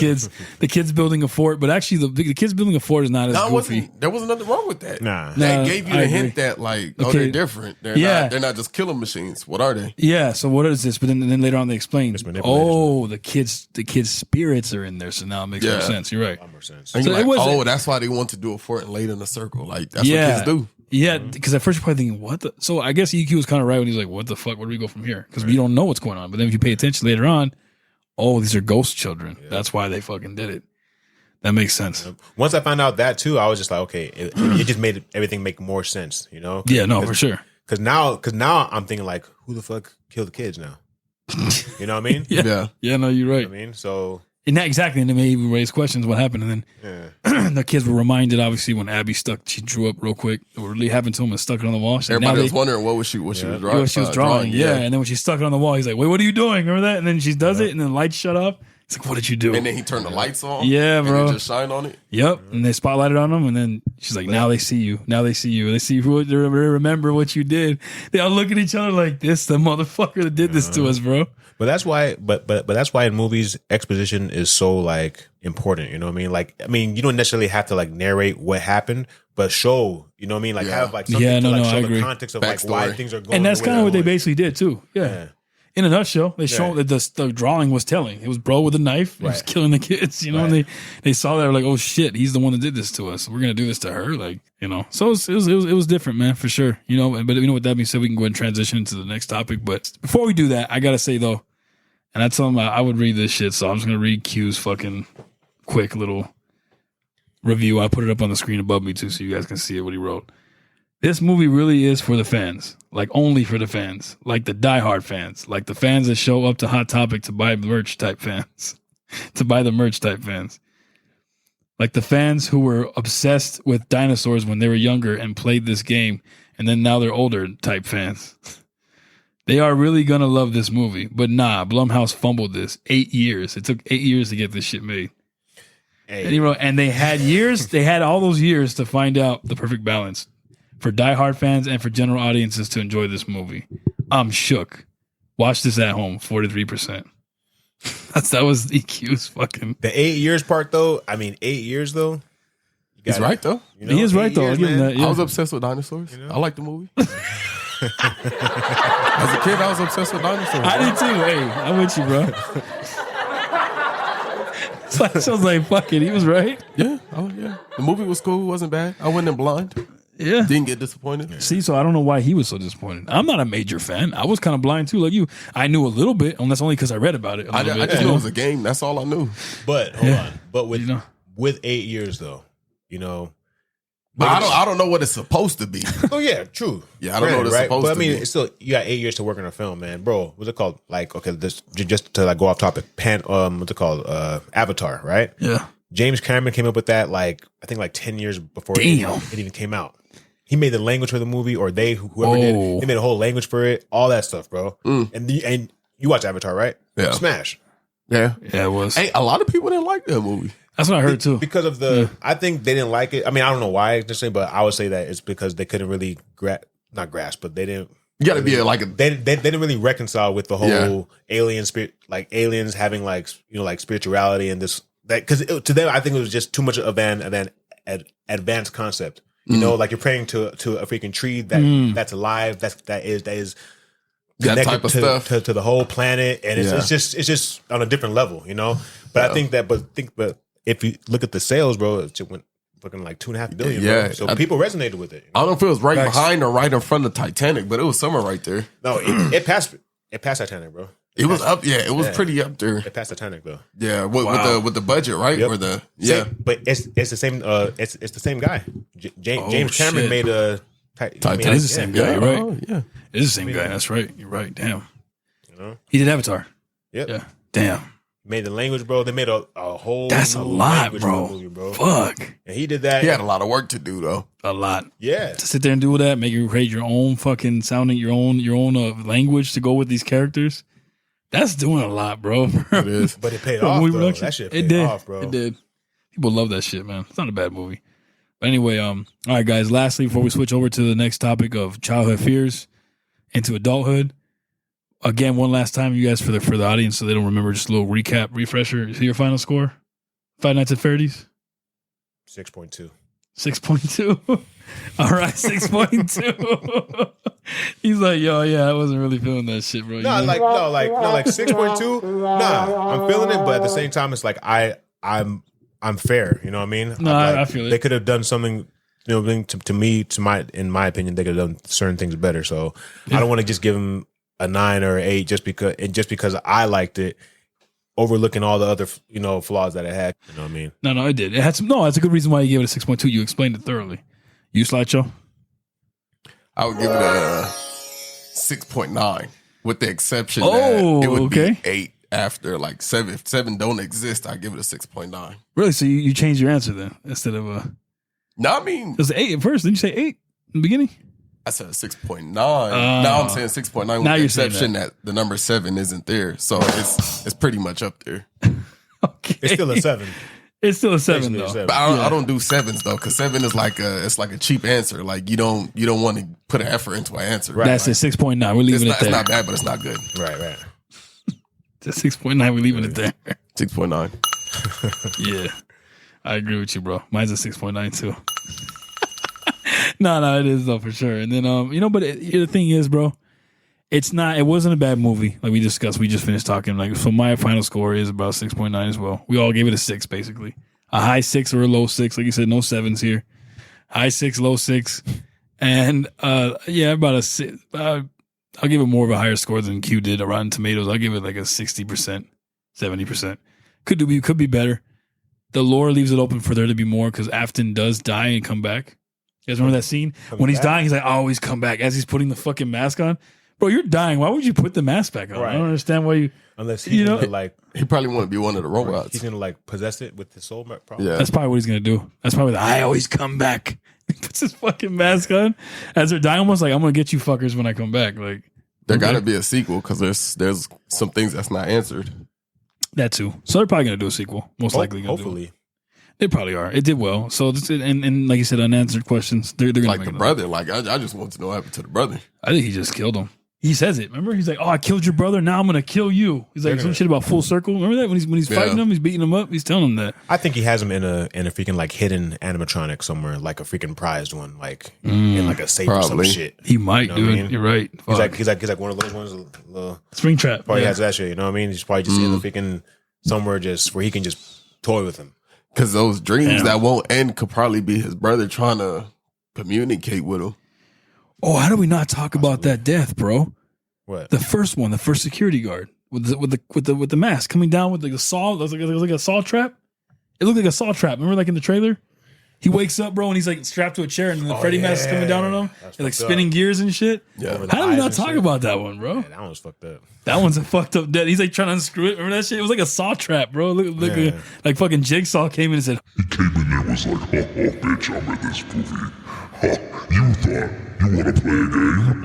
kids building a fort. But actually, the kids building a fort is not as goofy. There wasn't nothing wrong with that. Nah. They gave you the hint that like, they're different. They're not just killing machines. What are they? Yeah. So what is this? But then later on they explain, the kids' spirits are in there. So now it makes more sense. You're right. More sense. And you're like, that's why they want to do a fort and lay it in a circle. Like that's what kids do. Yeah, because at first you're probably thinking, what the? So I guess EQ was kind of right when he's like, what the fuck? Where do we go from here? Because we don't know what's going on. But then if you pay attention later on, oh, these are ghost children. Yeah. That's why they fucking did it. That makes sense. Once I found out that too, I was just like, okay, it just made everything make more sense, you know? Yeah, no, for sure. Because now I'm thinking like, who the fuck killed the kids now? You know what I mean? Yeah, no, you're right. You know what I mean, so. And that exactly, and it may even raise questions what happened, and then the kids were reminded, obviously, when Abby she drew up real quick. What really happened to him and stuck it on the wall. Everybody was wondering what she was drawing. Yeah, and then when she stuck it on the wall, he's like, "Wait, what are you doing?" Remember that? And then she does it, and then the lights shut off. It's like, "What did you do?" And then he turned the lights on. Yeah, bro. And it just shine on it. Yep. And they spotlighted on him, and then she's like, "Now they see you. Now they see you. They see who. They remember what you did." They all look at each other like, "This the motherfucker that did this to us, bro." But that's why, but that's why in movies exposition is so like important. You know what I mean? Like, I mean, you don't necessarily have to like narrate what happened, but show. You know what I mean? Like have like something to like show the context of like why things are going. And that's kind of what they basically did too. Yeah. In a nutshell, they showed that the drawing was telling. It was bro with a knife. He was killing the kids, you know. And they saw that, like, oh shit, he's the one that did this to us. We're gonna do this to her, like, you know. So it was different, man, for sure. You know, but you know, with that being said, we can go ahead and transition into the next topic. But before we do that, I gotta say though, and I told him I would read this shit, so I'm just gonna read Q's fucking quick little review. I put it up on the screen above me too, so you guys can see it. What he wrote. This movie really is for the fans, like only for the fans, like the diehard fans, like the fans that show up to Hot Topic to buy merch type fans, like the fans who were obsessed with dinosaurs when they were younger and played this game, and then now they're older type fans. They are really gonna love this movie, but nah, Blumhouse fumbled this. 8 years. It took 8 years to get this shit made. Hey. And he wrote, and they had all those years to find out the perfect balance for diehard fans and for general audiences to enjoy this movie. I'm shook. Watch this at home, 43%. That was EQ's fucking. The 8 years part though. I mean, 8 years though. He's right though. You know, he is right though. Years, I'll give him that, yeah. I was obsessed with dinosaurs. You know? I like the movie. As a kid, I was obsessed with dinosaurs. I did too. Hey, I'm with you, bro. So I was like, fuck it. He was right. Yeah. Oh yeah. The movie was cool. It wasn't bad. I went in blind. Yeah. Didn't get disappointed. See, so I don't know why he was so disappointed. I'm not a major fan. I was kind of blind too, like you. I knew a little bit, and that's only because I read about it. I just knew it was a game. That's all I knew. But hold on. But with 8 years though, you know. But I don't know what it's supposed to be. Oh yeah, true. Yeah, I don't know what it's supposed to be. But I mean, it's still, you got 8 years to work on a film, man, bro. What's it called? Like, okay, this just to like go off topic. What's it called? Avatar, right? Yeah. James Cameron came up with that like I think like 10 years before it even came out. He made the language for the movie, or whoever did. They made a whole language for it, all that stuff, bro. And you watch Avatar, right? Yeah. Smash. Yeah, it was. Hey, a lot of people didn't like that movie. That's what I heard too. Because of I think they didn't like it. I mean, I don't know why, but I would say that it's because they couldn't really not grasp, but they didn't. You got to be they didn't really reconcile with the whole alien spirit, like aliens having like like spirituality and this because to them I think it was just too much of an advanced concept. You know, like you're praying to a freaking tree that's alive, that is that connected type of stuff to the whole planet, and it's just on a different level, you know. But I think but if you look at the sales, bro, it went fucking like 2.5 billion. Yeah, bro. So people resonated with it. I don't know if it was right behind or right in front of Titanic, but it was somewhere right there. No, it passed Titanic, bro. It was up, yeah. It was pretty up there. It passed Titanic though. Yeah, with the budget, right? Yep. Or the but it's the same. It's the same guy. James Cameron made a Titanic. It is the same guy, right? Oh, yeah, it is the same guy. That's right. You're right. Damn. You know, he did Avatar. Yep. Yeah. Damn. Made the language, bro. They made a whole. That's a lot, bro. Movie, bro. Fuck. And he did that. He had a lot of work to do, though. A lot. Yeah. To sit there and do that, make you create your own fucking sounding, your own language to go with these characters. That's doing a lot, bro. It is. But it paid off, though. That shit paid off, bro. It did. People love that shit, man. It's not a bad movie. But anyway, all right, guys. Lastly, before we switch over to the next topic of childhood fears into adulthood, again, one last time, you guys, for the audience, so they don't remember, just a little recap, refresher. Is your final score? Five Nights at Freddy's? 6.2. 6.2. All right, 6.2. He's like, yo, yeah, I wasn't really feeling that shit, bro. No, like 6.2. Nah, I'm feeling it, but at the same time, it's like I'm fair. You know what I mean? No, I feel it. They could have done something you know, in my opinion, they could have done certain things better. So I don't want to just give them a 9 or 8 just because I liked it, overlooking all the other, you know, flaws that it had. You know what I mean? No, it did. It had some. No, that's a good reason why you gave it a 6.2. You explained it thoroughly. You SlideShow? I would give it a 6.9, with the exception that it would be 8 after like 7. If 7 don't exist, I give it a 6.9. Really? So you changed your answer then instead of No, I mean it was 8 at first. Didn't you say 8 in the beginning? I said a 6.9. Now I'm saying 6.9 with the exception that the number 7 isn't there. So it's pretty much up there. Okay, It's still a 7. It's still a 7 Basically a though. 7. But I don't do 7s though, because 7 is like a cheap answer. Like you don't want to put an effort into an answer. Right. That's a 6.9. We're leaving it there. It's not bad, but it's not good. Right. It's a 6.9. We're leaving it there. 6.9. Yeah, I agree with you, bro. Mine's a 6.9 too. No, it is though for sure. And then you know, but the thing is, bro, it wasn't a bad movie like we discussed. We just finished talking. Like, so my final score is about 6.9 as well. We all gave it a 6 basically, a high 6 or a low 6. Like you said, no 7s here. High 6, low 6, and about a 6. I'll give it more of a higher score than Q did at Rotten Tomatoes. I'll give it like a 60%, 70%. Could be better. The lore leaves it open for there to be more because Afton does die and come back. You guys remember that scene? When he's dying, he's like, I always come back as he's putting the fucking mask on. Bro, you're dying. Why would you put the mask back on? Right. I don't understand why you... Unless he's gonna, like... He probably want to be one of the robots. He's going to, like, possess it with his soul, probably. Yeah. That's probably what he's going to do. That's probably I always come back. He puts his fucking mask on as they're dying, almost like, I'm going to get you fuckers when I come back. Like, There got to be a sequel because there's some things that's not answered. That too. So they're probably going to do a sequel. Most likely going to do hopefully. it. They probably are. It did well. So, and like you said, unanswered questions. They're going to Like make the it brother. Like I just want to know what happened to the brother. I think he just killed him. He says it. Remember? He's like, "Oh, I killed your brother. Now I'm gonna kill you." He's like some shit about full circle. Remember that when he's fighting him, he's beating him up. He's telling him that. I think he has him in a freaking like hidden animatronic somewhere, like a freaking prized one, like in like a safe or some Probably. shit. He might, You know dude. what I mean? You're right. He's like one of those ones. Little, Spring trap. probably Yeah. has that shit. You know what I mean? He's probably just in the freaking somewhere just where he can just toy with him. Because those dreams Damn. that won't end could probably be his brother trying to communicate with him. Oh, how do we not talk about that death, bro? What? The first one, the first security guard with the mask coming down with like a saw. It was like a saw trap. It looked like a saw trap. Remember, like in the trailer, he wakes up, bro, and he's like strapped to a chair, and the Freddy mask is coming down on him, and like spinning gears and shit. Yeah. How do we not talk about that one, bro? Yeah, that one was fucked up. That one's a fucked up dead. He's like trying to unscrew it. Remember that shit? It was like a saw trap, bro. Look, like fucking Jigsaw came in and said, He came in there and was like, bitch, I'm in this movie. You thought you want to play a game?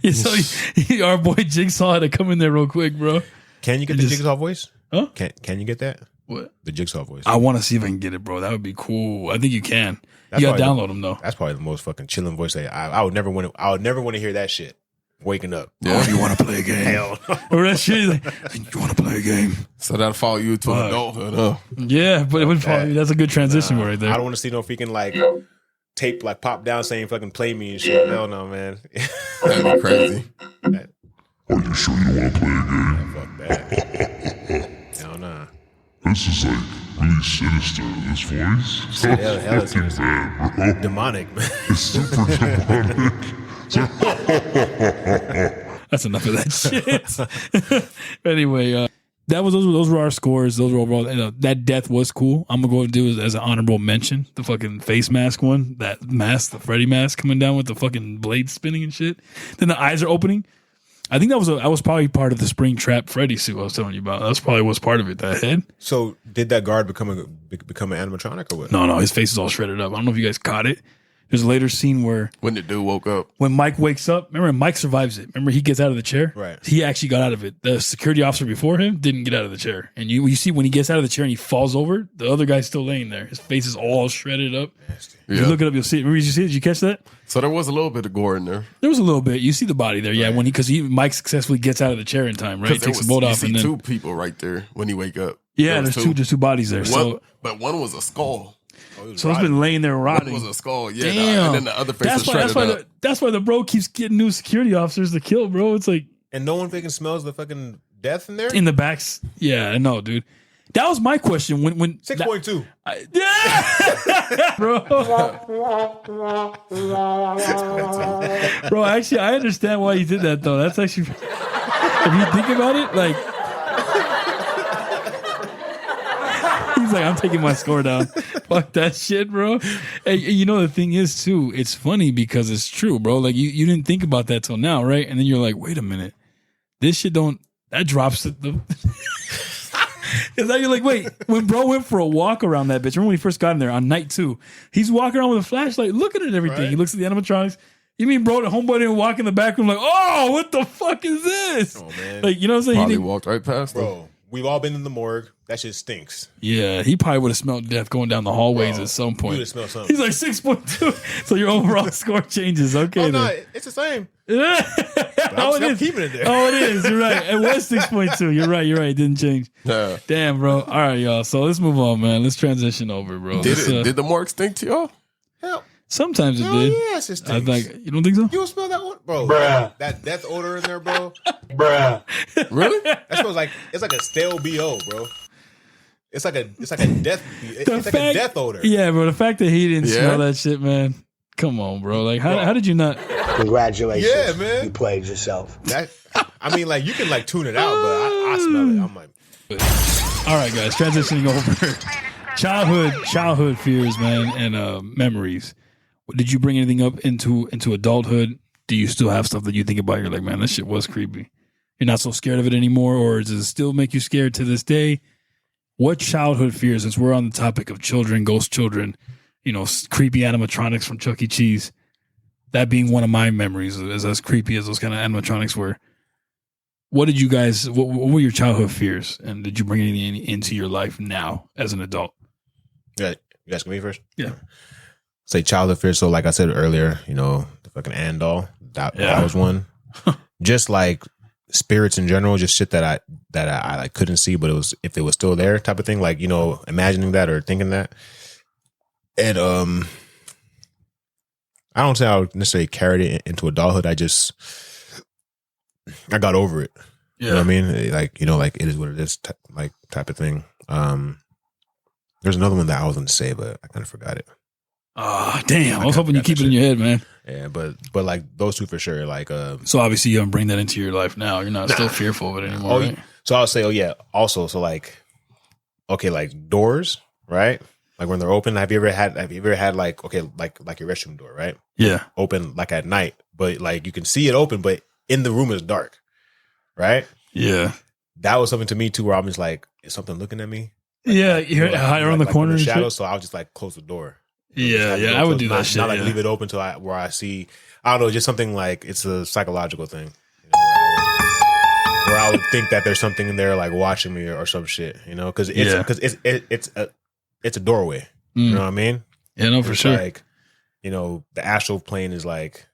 yeah, so our boy Jigsaw had to come in there real quick, bro. Can you get the Jigsaw voice? Huh? Can you get that? What? The Jigsaw voice. I want to see if I can get it, bro. That would be cool. I think you can. That's You gotta probably download them though. That's probably the most fucking chilling voice. I would never want to. I would never want to hear that shit. Waking up. Yeah. You want to play a game? Hell. Or that shit. Like, you want to play a game? So that'll follow you to adulthood, huh? Yeah, but it would probably. That's a good transition right there. I don't want to see no freaking like tape like pop down saying fucking play me and shit. Hell no, man. That'd be crazy. Are you sure you want to play a game? Fuck that. Hell nah. This is like really sinister, this voice. Hell is Fucking bad, bro. Demonic, man. It's super demonic. That's enough of that shit. Anyway, those were our scores. Those were overall. That death was cool. I'm gonna go and do it as an honorable mention. The fucking face mask one, that mask, the Freddy mask coming down with the fucking blade spinning and shit. Then the eyes are opening. I think that was probably part of the spring trap Freddy suit I was telling you about. That's probably was part of it. That head. So did that guard become an animatronic or what? No, his face is all shredded up. I don't know if you guys caught it. There's a later scene where When the dude woke up. when Mike wakes up, remember Mike survives it. Remember he gets out of the chair? Right. He actually got out of it. The security officer before him didn't get out of the chair. And you see when he gets out of the chair and he falls over, the other guy's still laying there. His face is all shredded up. If you look it up, you'll see it. Remember, did you see it? Did you catch that? So there was a little bit of gore in there. There was a little bit. You see the body there, yeah. When because Mike successfully gets out of the chair in time, right? He takes the boat off you and see then two people right there when he wake up. yeah, There was there's two bodies there. but one was a skull. So it's been laying there One rotting. was a skull, yeah. Damn. And then the other face was shredded up. That's why the bro keeps getting new security officers to kill, bro. It's like And no one freaking smells the fucking death in there? in the backs. Yeah, I know, dude. That was my question. When 6.2. Yeah, bro. Bro, actually, I understand why you did that though. That's actually, if you think about it, like, he's like, I'm taking my score down. Fuck that shit, bro. And you know, the thing is too, it's funny because it's true, bro. Like you didn't think about that till now, right? And then you're like, wait a minute, this shit that drops the. Because now you're like, wait, when bro went for a walk around that bitch, remember when he first got in there on night 2, he's walking around with a flashlight, looking at everything. Right. He looks at the animatronics. You mean bro, the homeboy didn't walk in the back room like, oh, what the fuck is this? Oh, man. Like, you know what I'm saying? Probably walked right past him. Bro, we've all been in the morgue. That shit stinks. Yeah, he probably would have smelled death going down the hallways at some point. You would have smelled something. He's like 6.2. So your overall score changes. Okay, oh, no, then. it's the same. I'm keeping it there. Oh, it is. You're right. It was 6.2. You're right. It didn't change. Yeah. Damn, bro. All right, y'all. So let's move on, man. Let's transition over, bro. Did the morgue stink to y'all? Hell, sometimes it did. Yes, it stinks. I like. You don't think so? You don't smell that one, bro? Bruh. That death odor in there, bro. Bruh. Really? That smells like it's like a stale BO, bro. It's like a death. It's like a death odor. Yeah, bro. The fact that he didn't smell that shit, man. Come on, bro. Like, how did you not? Congratulations. Yeah, man. You played yourself. I mean, like, you can, like, tune it out, but I smell it. I'm like... All right, guys. Transitioning over. Childhood fears, man, and memories. Did you bring anything up into adulthood? Do you still have stuff that you think about? You're like, man, this shit was creepy. You're not so scared of it anymore, or does it still make you scared to this day? What childhood fears, since we're on the topic of children, ghost children, you know, creepy animatronics from ChuckECheese, that being one of my memories, as creepy as those kind of animatronics were. What did you guys, what were your childhood fears? And did you bring anything into your life now as an adult? Yeah, you asking me first? Yeah. Say childhood fears. So like I said earlier, you know, the fucking Ant doll, that was one. Just like spirits in general, just shit that I like couldn't see, but if it was still there type of thing, like, you know, imagining that or thinking that. And I don't say I would necessarily carried it into adulthood. I got over it. Yeah. You know what I mean? Like, you know, like it is what it is, type of thing. There's another one that I was going to say, but I kind of forgot it. Oh, damn. I was hoping you keep it in your head, man. Yeah, but like those two for sure. Like, so obviously you don't bring that into your life now. You're not still fearful of it anymore, right? So I'll say, also, so like, okay, like doors, right? Like when they're open, have you ever had like, okay, like your restroom door, right? Yeah. Open like at night, but like you can see it open, but in the room is dark, right? Yeah. That was something to me too, where I'm just like, is something looking at me? You're higher on the corner, in the shadows. So I'll just like close the door. Yeah, I would do that shit. Not like leave it open till where I see. I don't know, just something like it's a psychological thing, you know, where I would think that there's something in there like watching me or some shit, you know, because it's a doorway. You know what I mean? Yeah, no, for sure. Like, you know, the astral plane is like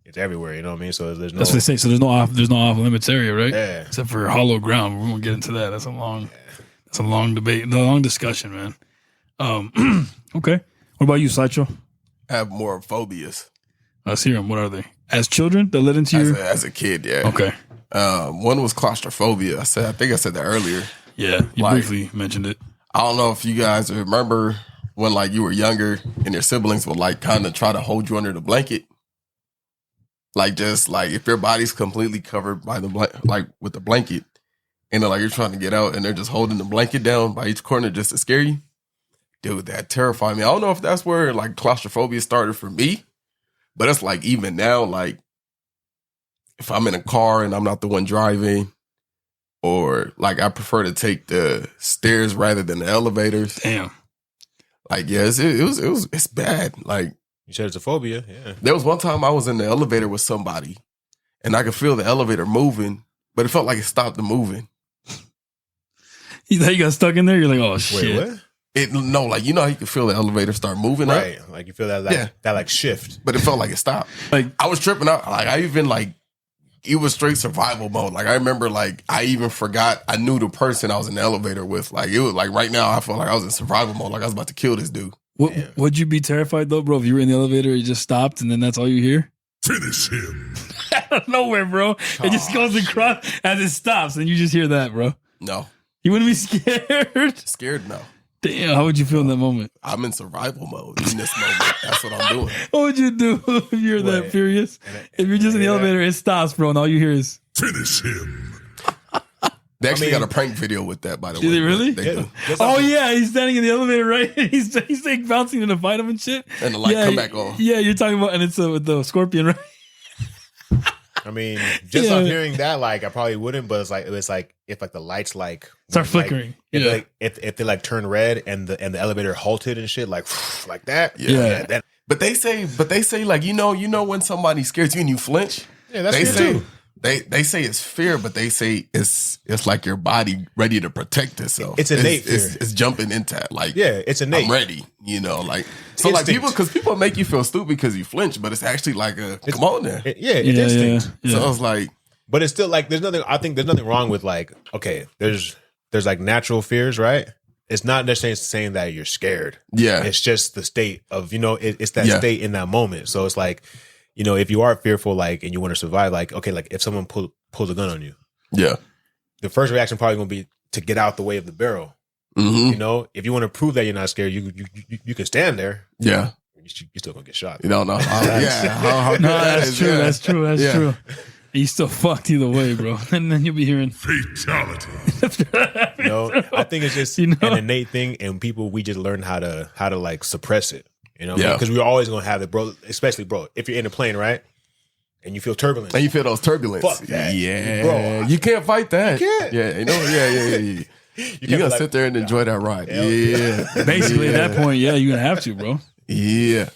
it's everywhere. You know what I mean? So there's no. That's what they say. So there's no off limits area, right? Yeah. Except for hollow ground. We won't get into that. That's a long debate, a long discussion, man. Okay. What about you, SlideShow? I have more phobias. Let's hear them. What are they? As children that led into your... As a kid, yeah. Okay. One was claustrophobia. I think I said that earlier. Yeah, you briefly mentioned it. I don't know if you guys remember when like you were younger and your siblings would like kind of try to hold you under the blanket. Like just like if your body's completely covered by the with the blanket and then like you're trying to get out and they're just holding the blanket down by each corner just to scare you. Dude, that terrified me. I don't know if that's where like claustrophobia started for me, but it's like even now, like if I'm in a car and I'm not the one driving, or like I prefer to take the stairs rather than the elevators. Damn. Like yes, it's bad. Like you said, it's a phobia. Yeah. There was one time I was in the elevator with somebody, and I could feel the elevator moving, but it felt like it stopped the moving. You thought you got stuck in there? You're like, oh shit. Wait, what? Like you know how you can feel the elevator start moving right. up? Like you feel that shift. But it felt like it stopped. Like I was tripping out. Like I even like it was straight survival mode. Like I remember like I even forgot I knew the person I was in the elevator with. Like it was like right now I felt like I was in survival mode. Like I was about to kill this dude. Would you be terrified though, bro, if you were in the elevator, you just stopped and then that's all you hear? Finish him. Out of nowhere, bro. It just goes across as it stops and you just hear that, bro. No. You wouldn't be scared? Scared? No. Damn, how would you feel in that moment? I'm in survival mode in this moment. That's what I'm doing. What would you do if you're that furious? If you're just in the elevator, it stops, bro, and all you hear is Finish him. They actually got a prank video with that, by the way. Did they really? They do. Oh yeah, he's standing in the elevator, right? He's like bouncing in the fight him and shit. And the light come back on. Yeah, you're talking about, and it's with the scorpion, right? I mean, just on hearing that, like, I probably wouldn't, but it's like if like the lights like start flickering. If they like turn red and the elevator halted and shit, like that. Yeah. But they say like you know when somebody scares you and you flinch. Yeah, that's they fear say, too. They say it's fear, but they say it's like your body ready to protect itself. It's innate fear. It's jumping into it. Like it's innate. I'm ready. Like so Instinct. like people make you feel stupid because you flinch, but it's actually like come on there. It's instinct. So I was like, but it's still like I think there's nothing wrong with like, okay, there's like natural fears, right? It's not necessarily saying that you're scared. Yeah. It's just the state of, it's that state in that moment. So it's like, if you are fearful, like, and you want to survive, like, okay, like if someone pulls a gun on you, the first reaction probably going to be to get out the way of the barrel. Mm-hmm. If you want to prove that you're not scared, you can stand there. Yeah. You're still going to get shot. You don't know. How no, that's true. That's true. That's true. You still fucked either way, bro. And then you'll be hearing fatality. I think it's just an innate thing, and we just learn how to like suppress it. Because we're always gonna have it, bro. Especially, bro, if you're in a plane, right, and you feel turbulence, and you feel those turbulence, fuck that, bro. You can't fight that. You can't. Yeah. You're gonna sit there and enjoy that ride. Yeah. Basically, at that point, you're gonna have to, bro. Yeah.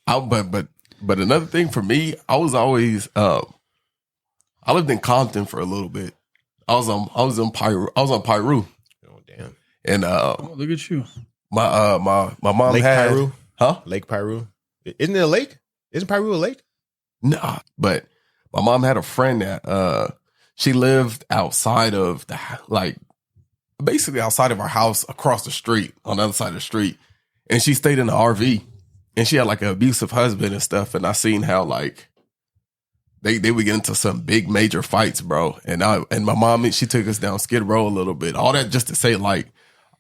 But another thing for me, I was always I lived in Compton for a little bit. I was on Piru. Oh damn! And look at you. My mom Lake had Piru. Huh? Lake Piru. Isn't it a lake? Isn't Piru a lake? Nah, but my mom had a friend that she lived outside of basically outside of our house, across the street, on the other side of the street, and she stayed in the RV, and she had like an abusive husband and stuff, and I seen how like they would get into some big major fights, bro, and my mom, she took us down Skid Row a little bit, all that just to say like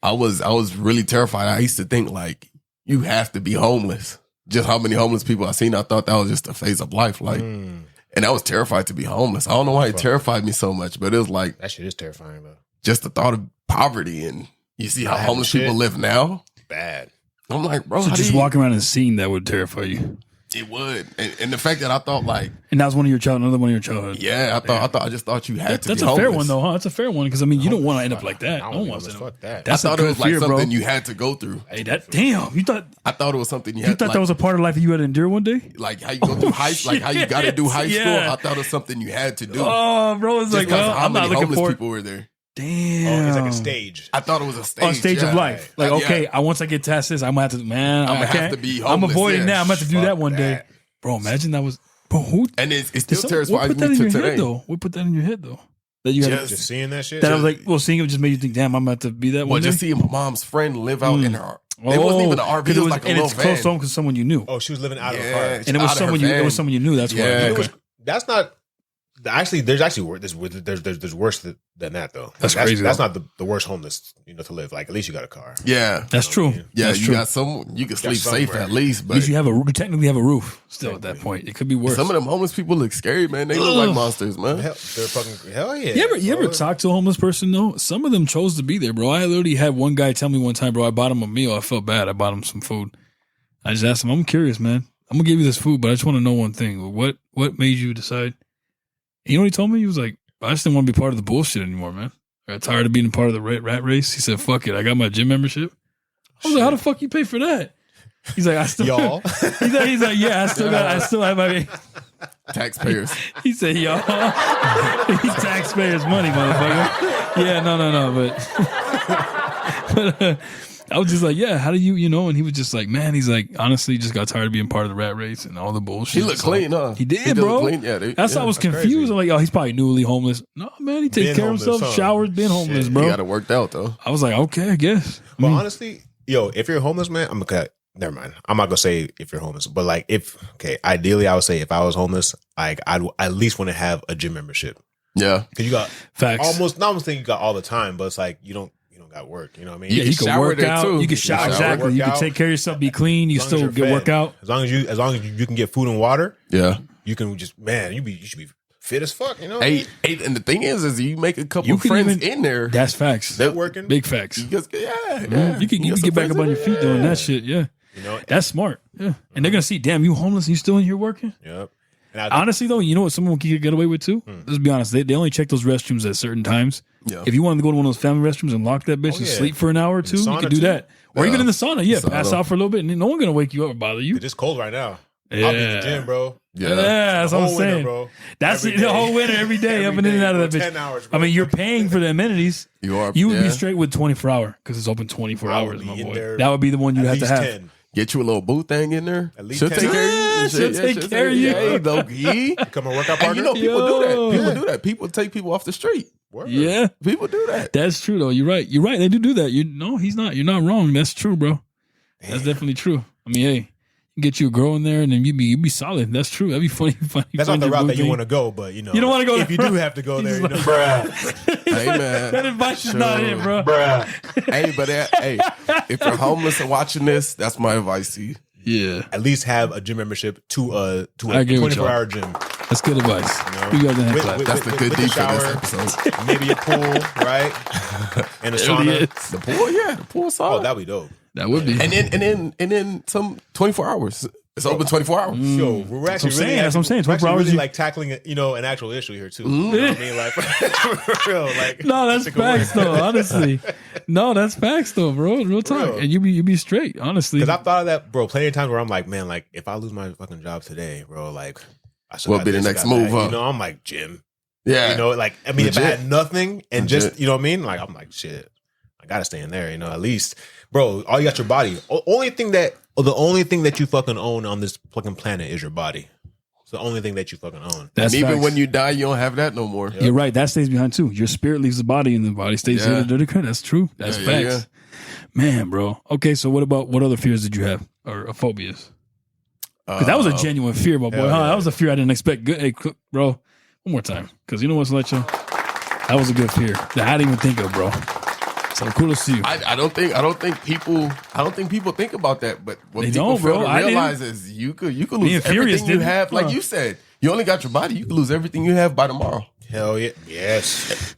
I was really terrified. I used to think like, you have to be homeless. Just how many homeless people I seen, I thought that was just a phase of life. Like, and I was terrified to be homeless. I don't know why it terrified me so much, but it was like that shit is terrifying, though. Just the thought of poverty, and you see how homeless people live now. Bad. I'm like, bro, so just walking around and seeing that would terrify you. It would, and the fact that I thought like, and that was another one of your childhood. Yeah, I just thought you had to. That's be a fair homeless. one though, huh? That's a fair one because I mean, you don't want to end up like that. I No don't one wants to. Fuck that. That's I thought a it good was like fear, something bro. you had to go through. Hey, damn! You thought it was something you thought that was a part of life that you had to endure one day. Like how you go through high, like how you got to do high school. I thought it was something you had to do. Oh, bro, it's like how I'm many not looking homeless for people were there. Damn, it's like a stage. I thought it was a stage. A stage of life. Like, okay, once I get past this, I'm gonna have to. Man, I'm I gonna can't. have to be I'm homeless. avoiding Yeah. that. I'm gonna have to do that one day, that. bro. Imagine that was, bro. Who? And it still What terrifies put that me in to your today. head though? What put that in your head though? That you had Just seeing that shit. that I was like, well, seeing it just made you think, damn, I'm about to be that Well, one day. just seeing my mom's friend live out in her. It wasn't even an RV. It was like a and little it's close van. to home because someone you knew, Oh, she was living out of Yeah, a car. and it was someone you. It was someone you knew. That's why. Yeah. Okay. That's not. Actually, there's worse than that though. That's crazy, That's though. not the worst homeless to live. Like at least you got a car. Yeah, That's true. yeah. That's You true. got some. You can sleep safe somewhere. at least. At But least you technically have a roof still at that point. It could be worse. some of them homeless people look scary, man. They look like monsters, man. They're fucking hell yeah. You ever talk to a homeless person though? Some of them chose to be there, bro. I literally had one guy tell me one time, bro, I bought him a meal. I felt bad. I bought him some food. I just asked him, I'm curious, man. I'm gonna give you this food, but I just want to know one thing. What made you decide? And you know what he told me? He was like, I just didn't want to be part of the bullshit anymore, man. I got tired of being part of the rat race. He said, fuck it. I got my gym membership. I was like, how the fuck you pay for that? He's like, I still Y'all. He's like, yeah, I still have my Taxpayers. He said, y'all. Taxpayers' money, motherfucker. Yeah, no, but I was just like, yeah, how do you know? And he was just like, man, he's like, honestly, just got tired of being part of the rat race and all the bullshit. He looked clean, huh? He did, look bro. clean. Yeah, That's why I was confused. crazy. I'm like, oh, he's probably newly homeless. No, man, he takes Been care of himself, homeless, huh? showers, been homeless, Shit. bro. He got it worked out though. I was like, okay, I guess. But honestly, if you're a homeless man, I'm gonna never mind. I'm not gonna say if you're homeless, but like ideally I would say if I was homeless, like I'd at least want to have a gym membership. Yeah. Because you got Facts. almost, not almost think you got all the time, but it's like you don't got work. You know what I mean? Yeah, you can shower work there, out. too. You can shower. Exactly. You can take care of yourself, be clean. You As long as still you're get fed. work out. As long as you can get food and water, Yeah. you can just, man, you should be fit as fuck, you know? Hey, and the thing is you make a couple You of can friends even- in there. That's facts. That working. Big facts. You just, yeah. You can get some get back friends up on in your feet there. doing that shit. Yeah. You know? That's smart. Yeah. And they're going to see, damn, you homeless and you still in here working? Yep. And I, Honestly, though, you know what someone can get away with too? Let's be honest. They only check those restrooms at certain times. Yeah. If you wanted to go to one of those family restrooms and lock that bitch and yeah. sleep for an hour or two, you sauna can do too. that. Or even in the sauna. Yeah, Sauna. pass out for a little bit and no one's going to wake you up or bother you. it's just cold right now. Yeah. I'll be in the gym, bro. Yeah. Yeah, that's what I'm Whole winter, saying. bro. That's Every the day. whole winter, every day, Every up and in and day, out of bro. that bitch. 10 hours, I bro. mean, you're paying for the amenities. You are. You would be yeah. straight with 24 hour because it's open 24 I would hours, be my in boy. there That would be the one you at have to least have. 10. Get you a little booth thing in there. At least She'll 10 take care of you. Yeah, she'll take care of you. Hey, though, he. Become a workout And partner. you know, people do that. Yo. People do that. People take people off the street. Word. Yeah, People do that. that's true though. You're right. You're right. They do that. No, he's not. You're not wrong. That's true, bro. That's definitely true. I mean, hey, you get you a girl in there and then you be solid. That's true. That'd be funny. That's not the route that you want to go, but you know, You don't wanna go if you that do route. have to go there. He's You know, Hey, man. That advice is not it, bro. Hey, but hey, if you're homeless and watching this, that's my advice to you. Yeah, at least have a gym membership to a I agree with 24-hour gym. that's good advice. You know? You got that With- clap. with- That's the good with deed for this shower, episode. maybe a pool, right? And a There sauna. it is. The pool, yeah, the pool Oh, solid. that'd be dope. That would be. and then some 24 hours. It's open 24 hours. Yo, we're actually That's what I'm saying. really, That's what I'm saying. we're 24 actually hours, really you- like tackling an actual issue here too. You know what I mean? Like for real, like No, that's sick of work. facts though. Honestly, no, that's facts though, bro. Real talk, Real. and you be straight. Honestly, Because I've thought of that, bro, plenty of times where I'm like, man, like if I lose my fucking job today, bro, like I still What got be the this, next got move, that. huh? You know, I'm like gym. Yeah. You know, like I mean, if I Legit. had nothing and Legit. just you know what I mean, like I'm like shit, I gotta stay in there. You know, at least, bro, all you got your body. The only thing that you fucking own on this fucking planet is your body. It's the only thing that you fucking own. that's And even facts. when you die, you don't have that no more. You're right. That stays behind too. Your spirit leaves the body, and the body stays Yeah. here. That's true. That's Yeah, yeah, facts. Man, bro. Okay, so what other fears did you have or phobias? Because that was a genuine fear, my boy. hell Huh? yeah. That was a fear I didn't expect. Good, hey, bro. One more time, because you know what's let you. That was a good fear that I didn't even think of, bro. So cool to see you. I don't think people think about that. But what They people don't, bro. fail to I didn't. realize is you could lose Being furious everything you didn't- have. Like Huh. you said, you only got your body. You could lose everything you have by tomorrow. Hell yeah, yes.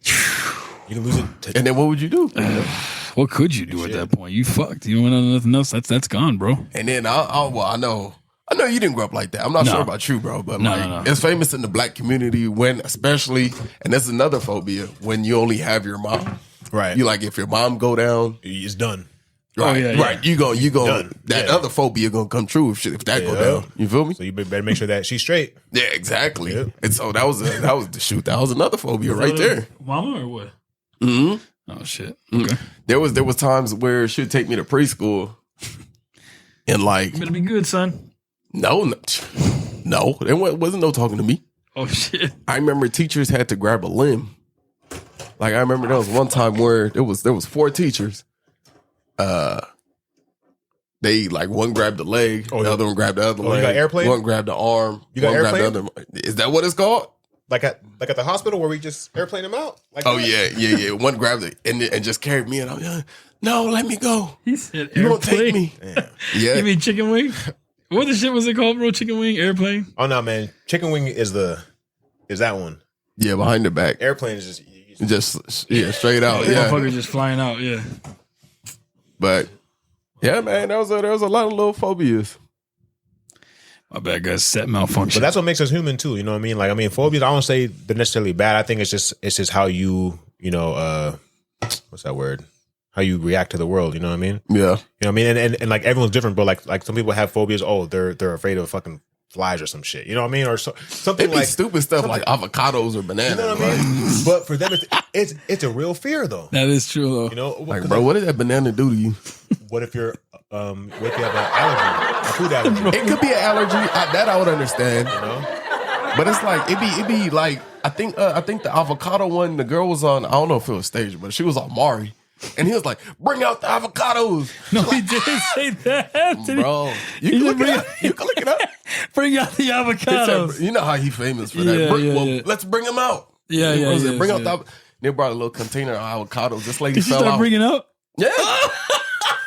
You can lose it. And then what would you do? What could you do at that point? You fucked. You don't know nothing else. That's gone, bro. And then I know you didn't grow up like that. I'm not No. sure about you, bro, but No, like, no. it's famous in the black community when, especially, and that's another phobia when you only have your mom. Right. You like if your mom go down, It's done. right? yeah, yeah. Right. You go. Done. That Yeah. other phobia gonna come true if that go Yeah. down. You feel me? So you better make sure that she's straight. Yeah, exactly. Yep. And so that was the shoot. That was another phobia right there. Mama or what? hmm Oh shit. Okay. There was times where she'd take me to preschool, and like You better be good, son. no, there wasn't no talking to me. Oh shit. I remember teachers had to grab a limb. Like I remember there was one time where there was 4 teachers. They like one grabbed the leg, the other one grabbed the other leg. You got airplane? One grabbed the arm. You got one grabbed airplane? the other. Is that what it's called? Like at the hospital where we just airplane them out. Like Oh that? yeah. One grabbed it and just carried me, and I'm like, no, let me go. He said You don't take airplane. me. Yeah. You mean chicken wing? What the shit was it called, bro? Chicken wing, airplane? Oh no, man. Chicken wing is that one. Yeah, behind the back. Airplane is just Just straight out. Yeah. Motherfucker just flying out, yeah. But yeah, man, there was a lot of little phobias. My bad, guys. Set But malfunction. that's what makes us human too. You know what I mean? Like I mean, phobias. I don't say they're necessarily bad. I think it's just how you what's that word? How you react to the world. You know what I mean? Yeah. You know what I mean? And like everyone's different, but like some people have phobias. Oh, they're afraid of fucking flies or some shit. You know what I mean? Or something It'd be like stupid stuff like avocados or bananas. You know what I mean? But for them, it's a real fear though. That is true, though. You know, Like, bro, what did that banana do to you? what if you're what if you have an allergy, a food allergy? It could be an allergy. That I would understand. You know? But it's like it'd be like I think the avocado one. The girl was on. I don't know if it was staged, but she was on Mari, and he was like, "Bring out the avocados." No, he didn't say that. Did he? Bro, you can look it up. You can look it up. Bring out the He avocados. said, you know how he famous for that. Yeah, yeah, Well, yeah. let's bring them out. Yeah, yeah, What was yeah. it? Bring out the. They brought a little container of avocados. This lady Did she fell start out. bringing up? Yeah.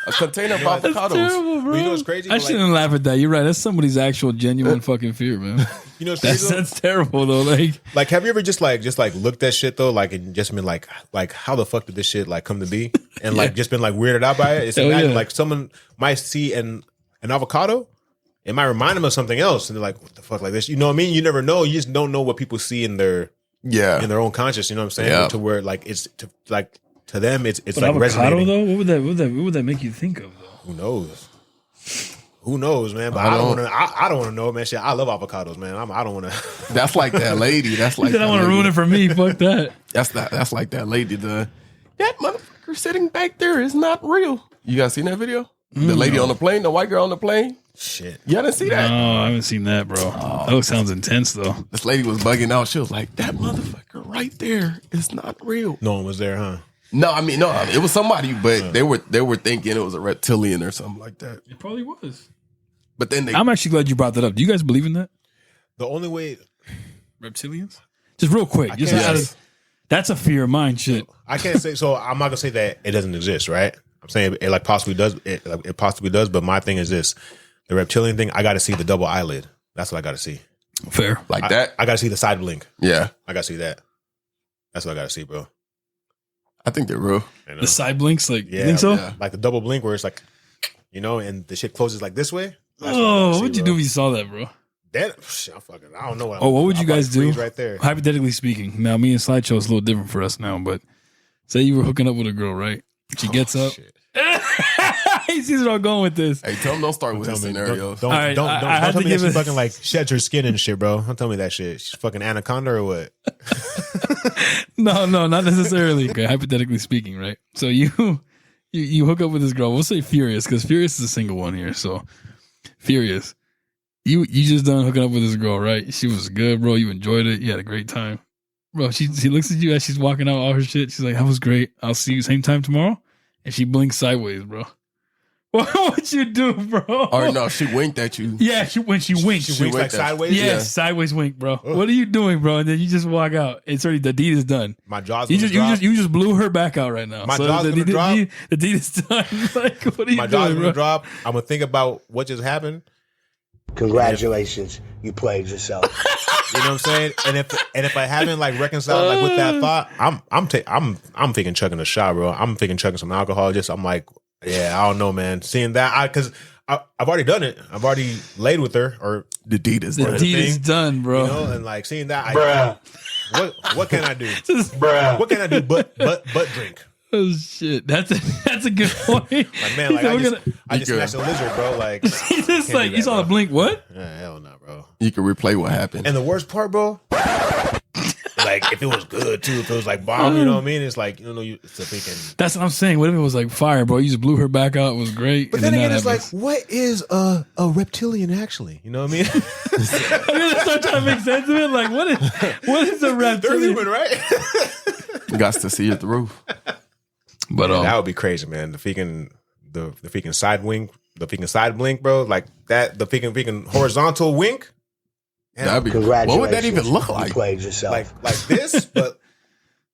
A container of avocados. Terrible, bro. You know what's crazy? I shouldn't laugh at that. You're right. That's somebody's actual genuine fucking fear, man. You know what's crazy? That's terrible though. Like, have you ever just looked at shit though, like, and just been like how the fuck did this shit like come to be, and like just been like weirded out by it? It's imagine like someone might see an avocado, it might remind them of something else, and they're like, what the fuck, like this? You know what I mean? You never know. You just don't know what people see in their own conscious. You know what I'm saying? Yeah. To where like it's to them it's But like avocado resonating. though, what would that make you think of though? Who knows? Who knows, man? But I don't want to. I don't want to know, man. Shit, I love avocados, man. I don't want to. That's like that lady. That's like. He said, I want to ruin it for me. Fuck that. That's like that lady. That motherfucker sitting back there is not real. You guys seen that video? The lady on the plane, the white girl on the plane. Shit. You didn't see that? No, I haven't seen that, bro. That sounds intense though. This lady was bugging out. She was like, "That motherfucker right there is not real." No one was there, huh? No, I mean, no, it was somebody, but they were thinking it was a reptilian or something like that. It probably was. But then I'm actually glad you brought that up. Do you guys believe in that? The only way Reptilians? Just real quick. That's a fear of mine shit. I can't say, so I'm not gonna say that it doesn't exist, right? I'm saying it like possibly does. It possibly does, but my thing is this: the reptilian thing. I got to see the double eyelid. That's what I got to see. Fair. Like that. I got to see the side blink. Yeah, I got to see that. That's what I got to see, bro. I think they're real. You know? The side blinks, like, Yeah, you think so? yeah. Like the double blink where it's like, and the shit closes like this way. That's what I Oh, gotta see, what'd you bro. do if you saw that, bro? That I don't know what. Oh, what would you guys do? freeze right there? Hypothetically speaking, now me and SlideShow is a little different for us now, but say you were hooking up with a girl, right? She gets up. Shit. He sees where I'm going with this. Hey, tell them don't start with Tell this me, scenario. don't All right, don't I don't had tell to me that give she it- fucking like sheds her skin and shit, bro. Don't tell me that shit. She's fucking anaconda or what? No, not necessarily. Okay, hypothetically speaking, right? So you hook up with this girl. We'll say Furious because Furious is a single one here. So Furious, you just done hooking up with this girl, right? She was good, bro. You enjoyed it. You had a great time, bro. She looks at you as she's walking out all her shit. She's like, "That was great. I'll see you same time tomorrow." And she blinks sideways, bro. What would you do, bro? Or no, she winked at you. Yeah, when she winks. She winks like winked at- sideways. Yeah, sideways wink, bro. What are you doing, bro? And then you just walk out. It's already the deed is done. My jaw's You gonna just drop. you just blew her back out right now. My jaw's the gonna drop. The deed is done. Like, what are you My jaw's doing, gonna bro? drop. I'm gonna think about what just happened. Congratulations, you played yourself. You know what I'm saying? And if I haven't like reconciled like with that thought, I'm thinking chugging a shot, bro. I'm thinking chugging some alcohol. I'm like, yeah, I don't know, man. Seeing that, because I've already done it. I've already laid with her, or The deed is The done. deed is thing, done, bro. you know, and like seeing that, Bruh. what can I do? Just- What can I do but drink? oh shit, that's a good point. Like, man, like He said, I just smashed a lizard, bro. Like, He's just can't like do you that, saw the bro. blink. What? hell no, bro. You can replay what happened. And the worst part, bro, like if it was good too, if it was like bomb, you know what I mean? It's like, you know, it's a freaking. That's what I'm saying. What if it was like fire, bro? You just blew her back out. It was great. But and then again, that it's like, happens. what is a reptilian actually? You know what I mean? I'm gonna start trying to make sense of it. Like, what is a They're reptilian? human, right? Got to see it through. But That would be crazy, man. The freaking side wink, the freaking side blink, bro. Like that, the freaking horizontal wink. Man, That'd be. Congratulations. What would that even look You like? played yourself. like this, but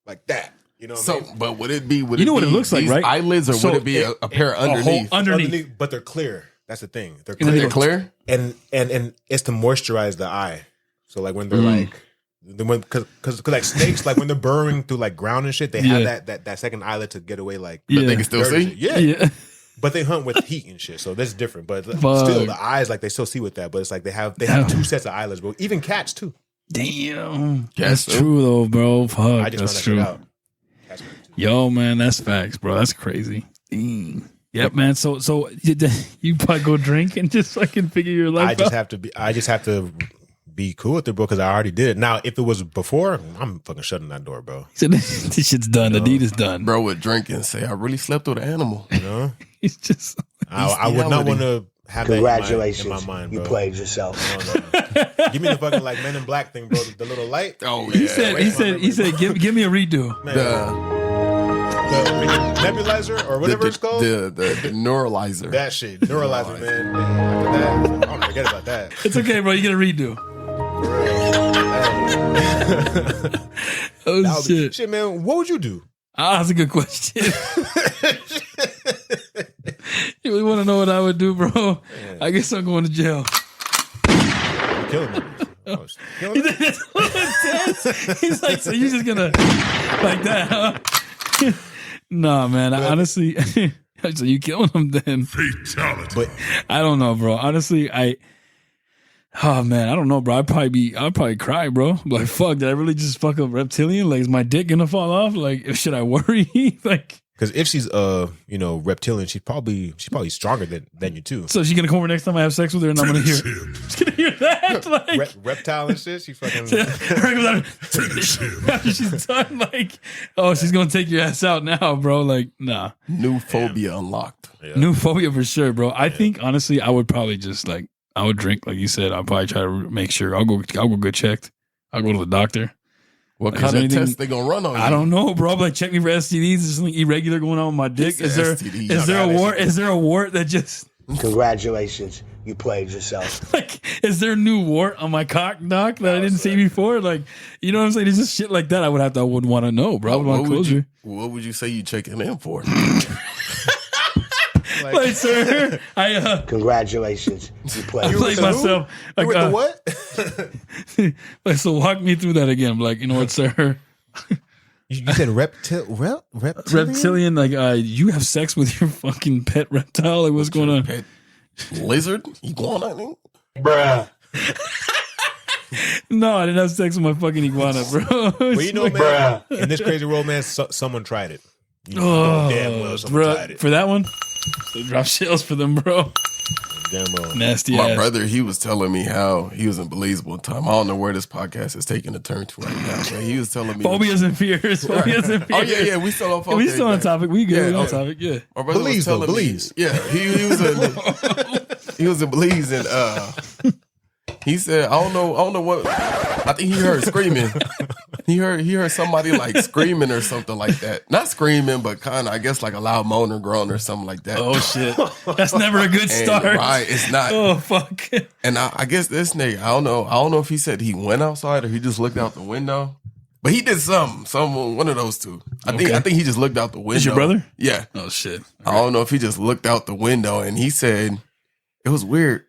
like that. You know what I So, mean? but would it be? Would You know it what be it looks like, these right? eyelids, or So would it be a pair a whole underneath? underneath. But they're clear. That's the thing. They're And then clear. They're clear. And it's to moisturize the eye. So like when they're like, because like snakes, like when they're burrowing through like ground and shit, they have that second eyelid to get away like. Yeah. They can still dirty see. shit. Yeah. Yeah. But they hunt with heat and shit, so that's different. But Fuck. still, the eyes like they still see with that. But it's like they have two sets of eyelids, bro. Even cats too. Damn. Guess That's so. true though, bro. Fuck. I just That's found that true. shit out. That's crazy. Yo, man, that's facts, bro. That's crazy. Dang. Yep, man. So you probably go drink and just fucking figure your life I just out. have to be cool with it, bro, because I already did it. Now, if it was before, I'm fucking shutting that door, bro. So this shit's done. The deed is done. Bro would drink and say, "I really slept with an animal." You know, He's just I would not want to have that Congratulations, in my mind, you bro. played yourself. No. Give me the fucking like Men in Black thing, bro. The little light. Oh he yeah. said give me a redo. Man, The the nebulizer or whatever it's called. the neuralizer. That shit, neuralizer, man. After that, I don't forget about that. It's okay, bro. You get a redo. Oh, That would be- shit. shit, man. What would you do? Ah, that's a good question. You really want to know what I would do, bro? Yeah. I guess I'm going to jail. Killing me. Oh, killing He's me? like, that's a little intense. He's like, so you're just gonna like that, huh? Nah, man. I honestly, so you killing him then? Fatality. But I don't know, bro. Honestly, oh man, I don't know, bro. I'd probably cry, bro. Like, fuck, did I really just fuck up reptilian? Like, is my dick gonna fall off? Like, should I worry? Like, because if she's reptilian, she's probably stronger than you too. so she gonna come over next time I have sex with her, and I'm gonna hear, Finish him. just gonna hear that, like. Reptile and shit. She fucking. Finish him. After she's done, like, oh, she's gonna take your ass out now, bro. Like, nah. New phobia unlocked. Yeah. New phobia for sure, bro. I think honestly, I would probably just like I would drink, like you said. I'll probably try to make sure I'll go get checked. I'll go to the doctor. What Like, kind is of there test they gonna run on you? I don't know, bro. Like, check me for STDs. Is there something irregular going on with my dick? He Is said there STDs. is there a Y'all got wart? Is there a wart that just Congratulations, you played yourself. like? Is there a new wart on my cock, doc, that I didn't see before? Like, you know what I'm saying? It's just shit like that. I would want to know, bro. I would want closure. What would you say you checking in for? Like, sir, I Congratulations, you played played yourself. myself. You Like, with the what? like, so walk me through that again. I'm like, you know what, sir? You said reptilian? Reptilian, like, you have sex with your fucking pet reptile? Like, what's going on? Pet lizard? Iguana? Bruh. No, I didn't have sex with my fucking iguana, bro. Well, you know, man, in this crazy world, man, someone tried it. You know damn well someone tried it. For that one, they drop shells for them, bro. Damn well. Nasty My ass. brother, he was telling me how he was in Belize one time. I don't know where this podcast is taking a turn to right now, but he was telling me Phobias and fears. Phobias and Oh fears. yeah, we still on We still on topic. We good. Yeah, We on yeah. topic. Yeah. My brother Belize, was telling though, Belize. me, yeah, he was in he was in Belize, and he said, I don't know what. I think he heard screaming. He heard somebody like screaming or something like that. Not screaming, but kind of, I guess, like a loud moan or groan or something like that. Oh shit. That's never a good And, start. right? It's not. Oh fuck. And I guess this nigga, I don't know if he said he went outside or he just looked out the window. But he did one of those two. I think he just looked out the window. Is your brother? Yeah. Oh shit. I don't know if he just looked out the window and he said it was weird.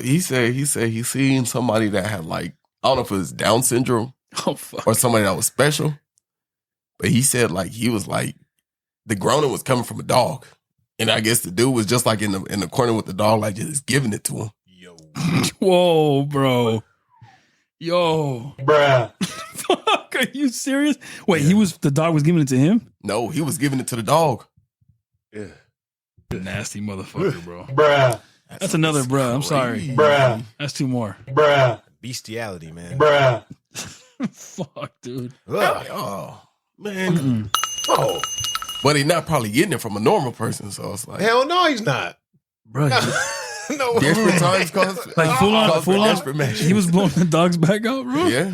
He said he seen somebody that had, like, I don't know if it was Down syndrome Oh fuck. or somebody that was special, but he said, like, he was like, the groaning was coming from a dog, and I guess the dude was just like in the corner with the dog, like just giving it to him. Yo. Whoa, bro. Yo. Bruh. Fuck. Are you serious? Wait, the dog was giving it to him? No, he was giving it to the dog. Yeah. Nasty motherfucker, bro. Bruh. That's another bruh. I'm sorry. Bruh. That's two more. Bruh. Bestiality, man. Bruh. Fuck, dude. Ugh. Oh man. Oh, but he's not probably getting it from a normal person, so it's like Hell no, he's not. Bro, No. desperate times cause like full on, cause for full on. desperate measures. He was blowing the dog's back out, bro. Yeah,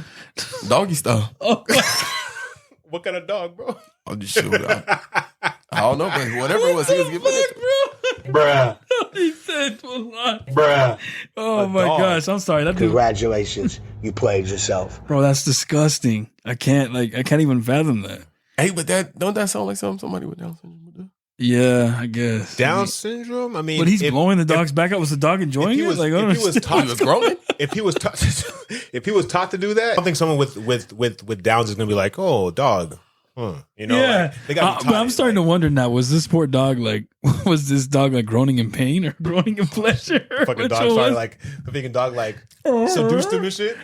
doggy style. Oh, What kind of dog, bro? I'll just shoot it out. I don't know, but whatever it was, he was giving it. To. Bruh. He said full on. Bruh. Oh A my dog. gosh, I'm sorry. That dude, Congratulations, you played yourself. bro, that's disgusting. I can't even fathom that. Hey, but don't that sound like somebody with Down syndrome would do? Yeah, I guess. Down syndrome? I mean, But he's if- blowing the dog's back out. Was the dog enjoying he it? was- Like, I don't if he was understand. He was groaning. if he was taught if he was taught to do that, I don't think someone with Downs is gonna be like, oh, dog. You know, yeah, like, they gotta be but taught I'm it, starting like, to wonder now. Was this poor dog was this dog like groaning in pain or groaning in pleasure? fucking Which dog one started was- like the freaking dog like seduced him and shit.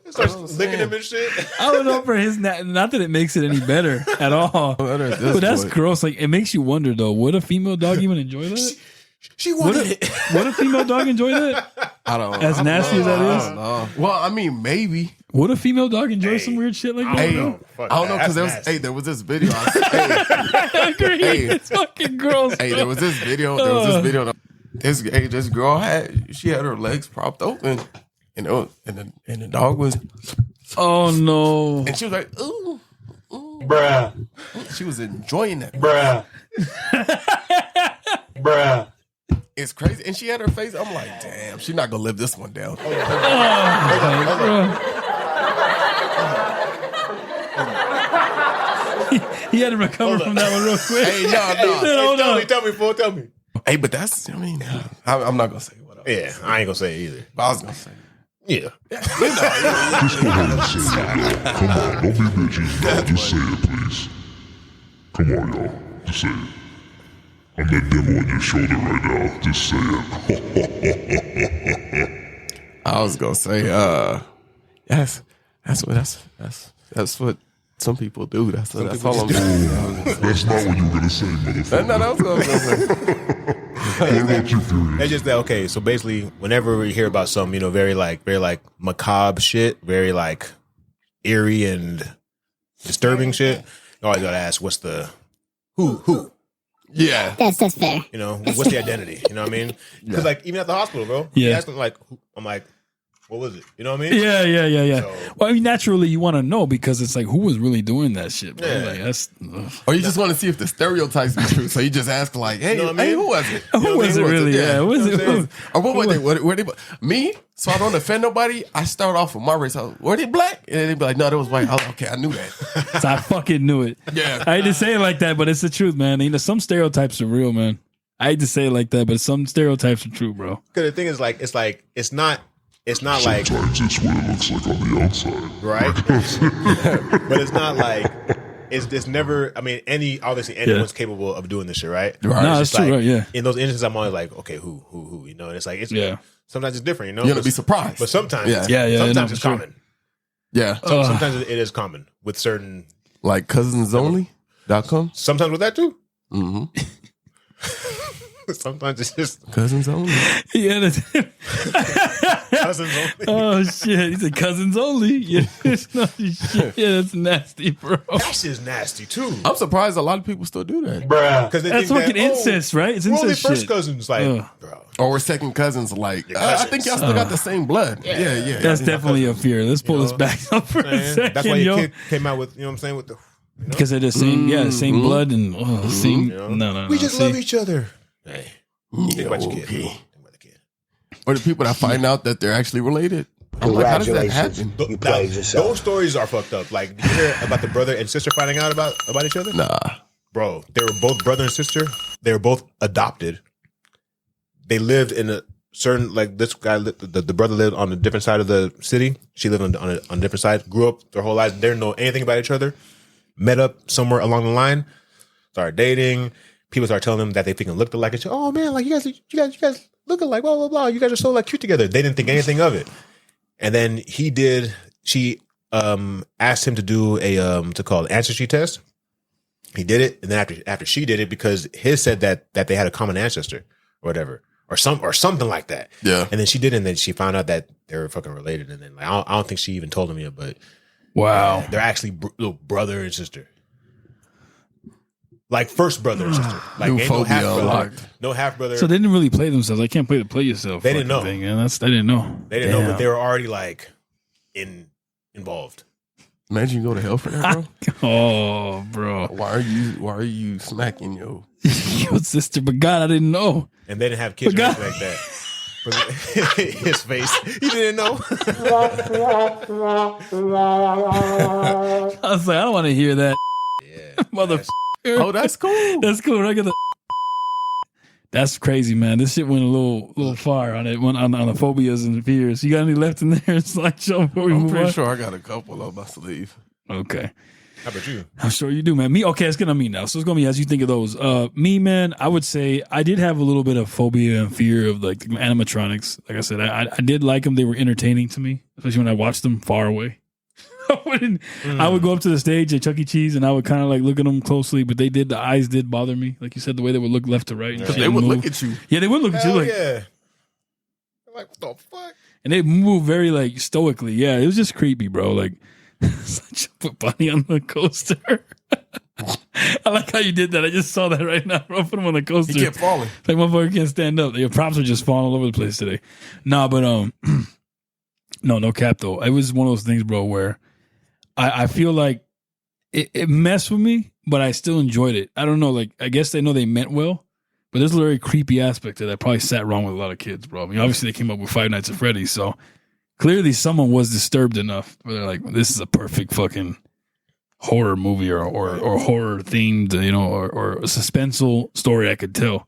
Starts licking him and shit. I don't know for his not that it makes it any better at all. But that's gross. Like, it makes you wonder though. Would a female dog even enjoy that? She Would wanted it. would a female dog enjoy that? I don't. As nasty as that is? I don't know. Well, I mean, maybe. Would a female dog enjoy some weird shit like that? Hey, bro? Fuck I don't know that. because That's nasty. there was this video. I I agree. Hey. It's fucking gross. Hey, bro. there was this video. This girl had her legs propped open, and the dog was, Oh no. and she was like, ooh, Bruh. she was enjoying that. Bruh. Bruh. It's crazy, and she had her face. I'm like, damn, she's not gonna live this one down. He had to recover from that one real quick. Hey, no. Tell me, fool. Tell me. Hey, but that's, I mean, I'm not going to say what else. Yeah, I ain't gonna say it either. But I was going to say. Yeah. Just go ahead and say it, y'all. Come on, don't be bitches, y'all. Just say it, please. Come on, y'all. Just say it. I'm that devil on your shoulder right now. Just say it. I was going to say, that's what some people do. That's all I'm saying. That's not what you were gonna say, motherfucker. No, that's what I was going to say. What about you, Furious? It's just that, okay, so basically, whenever we hear about some, very macabre shit, very like eerie and disturbing shit, you always gotta ask, what's the who? Yeah. That's fair. What's the identity? You know what I mean? Because like even at the hospital, bro, Yeah. you ask them like, I'm like, what was it? You know what I mean? Yeah. So- Well, I mean, naturally, you want to know because it's like, who was really doing that shit, bro? Yeah. Like, that's Or you just want to see if the stereotypes be true. So you just ask like, hey, You know what I mean? who was it? who was it really? Yeah, who was it? Or what were they? Were they? Me? So I don't offend nobody. I start off with my race. Were they black? And they'd be like, no, they was white. I was like, okay, I knew that. So I fucking knew it. Yeah. I hate to say it like that, but it's the truth, man. Some stereotypes are real, man. I hate to say it like that, but some stereotypes are true, bro. Because the thing is, it's not like Sometimes it's what it looks like on the outside. right, but it's not like it's never. I mean, anyone's capable of doing this shit, right? No, It's that's just true, like, right? Yeah. In those instances, I'm always like, okay, who? And it's like Yeah. Sometimes it's different, You're gonna be surprised. But sometimes, Yeah. Yeah, sometimes no, it's for sure. common. Yeah. Sometimes it is common with certain. Like cousinsonly.com. Sometimes with that too. Mm-hmm. Sometimes it's just Cousins only. Yeah. cousins only. Oh shit! He said cousins only. Yeah, no, shit. Yeah, that's nasty, bro. That shit's nasty too. I'm surprised a lot of people still do that. Bruh. Because That's fucking incest, right? It's We're only incest first shit. cousins, like, Ugh. bro. Or we're second cousins. Like, Your I cousins. think y'all still got the same blood. Yeah. That's definitely a fear. Let's pull this back up for a Man, second, that's why your yo. kid came out with, you know what I'm saying, with the. Because they're the same, same blood and same. You know? No. We just see? love each other. Hey, think about your kid. Okay. Think about the kid. Or the people that find out that they're actually related. I'm like, how does that Congratulations. happen? You played Those yourself. stories are fucked up. Like, did you hear about the brother and sister finding out about each other? Nah. Bro, they were both brother and sister. They were both adopted. They lived in a certain, like, this guy, the brother lived on a different side of the city. She lived on a different side. Grew up their whole lives. They didn't know anything about each other. Met up somewhere along the line. Started dating. People started telling them that they think looked alike. And oh man, like you guys look alike. Blah blah blah. You guys are so like cute together. They didn't think anything of it. And then she asked him to do to call an ancestry test. He did it, and then after she did it, because his said that they had a common ancestor or whatever, or something like that. Yeah. And then she did it, and then she found out that they were fucking related. And then like, I don't think she even told him yet, but Wow. they're actually brother and sister. Like first brother and sister. Like New ain't no phobia half brother. unlocked. No half brother. So they didn't really play themselves. I can't play the play yourself. They didn't fucking know. Thing, yeah, they didn't know. They didn't know, but they were already like involved. Imagine you go to hell for that, bro. Oh, bro. Why are you smacking yo? Your sister, but God, I didn't know. And they didn't have kids or But anything like that. But his face, he didn't know. I was like, I don't want to hear that. Yeah, Motherfucker. Oh, that's cool. That's cool. Right? That's crazy, man. This shit went a little far on it. Went on the phobias and fears. You got any left in there? Slideshow before we I'm move pretty on? sure I got a couple up my sleeve. Okay. How about you? I'm sure you do, man. Me, okay, it's gonna me now. So it's gonna be as you think of those. Me, man, I would say I did have a little bit of phobia and fear of like animatronics. Like I said, I did like them. They were entertaining to me, especially when I watched them far away. I would go up to the stage at ChuckECheese and I would kind of like look at them closely, but the eyes did bother me. Like you said, the way they would look left to right. And Because shit they would move. look at you. Yeah, they would look at you Hell like, yeah. Like, what the fuck? and they move very like stoically. Yeah, it was just creepy, bro. Like, such a put Bunny on the coaster. I like how you did that. I just saw that right now, bro. Put him on the coaster. He kept falling. Like motherfucker can't stand up. Your props are just falling all over the place today. Nah, but no cap though. It was one of those things, bro, where I feel like it messed with me, but I still enjoyed it. I don't know, like I guess they know they meant well, but there's a very creepy aspect to that. Probably sat wrong with a lot of kids, bro. I mean, obviously they came up with Five Nights at Freddy's, so clearly someone was disturbed enough where they're like, this is a perfect fucking horror movie or horror themed, or a suspenseful story I could tell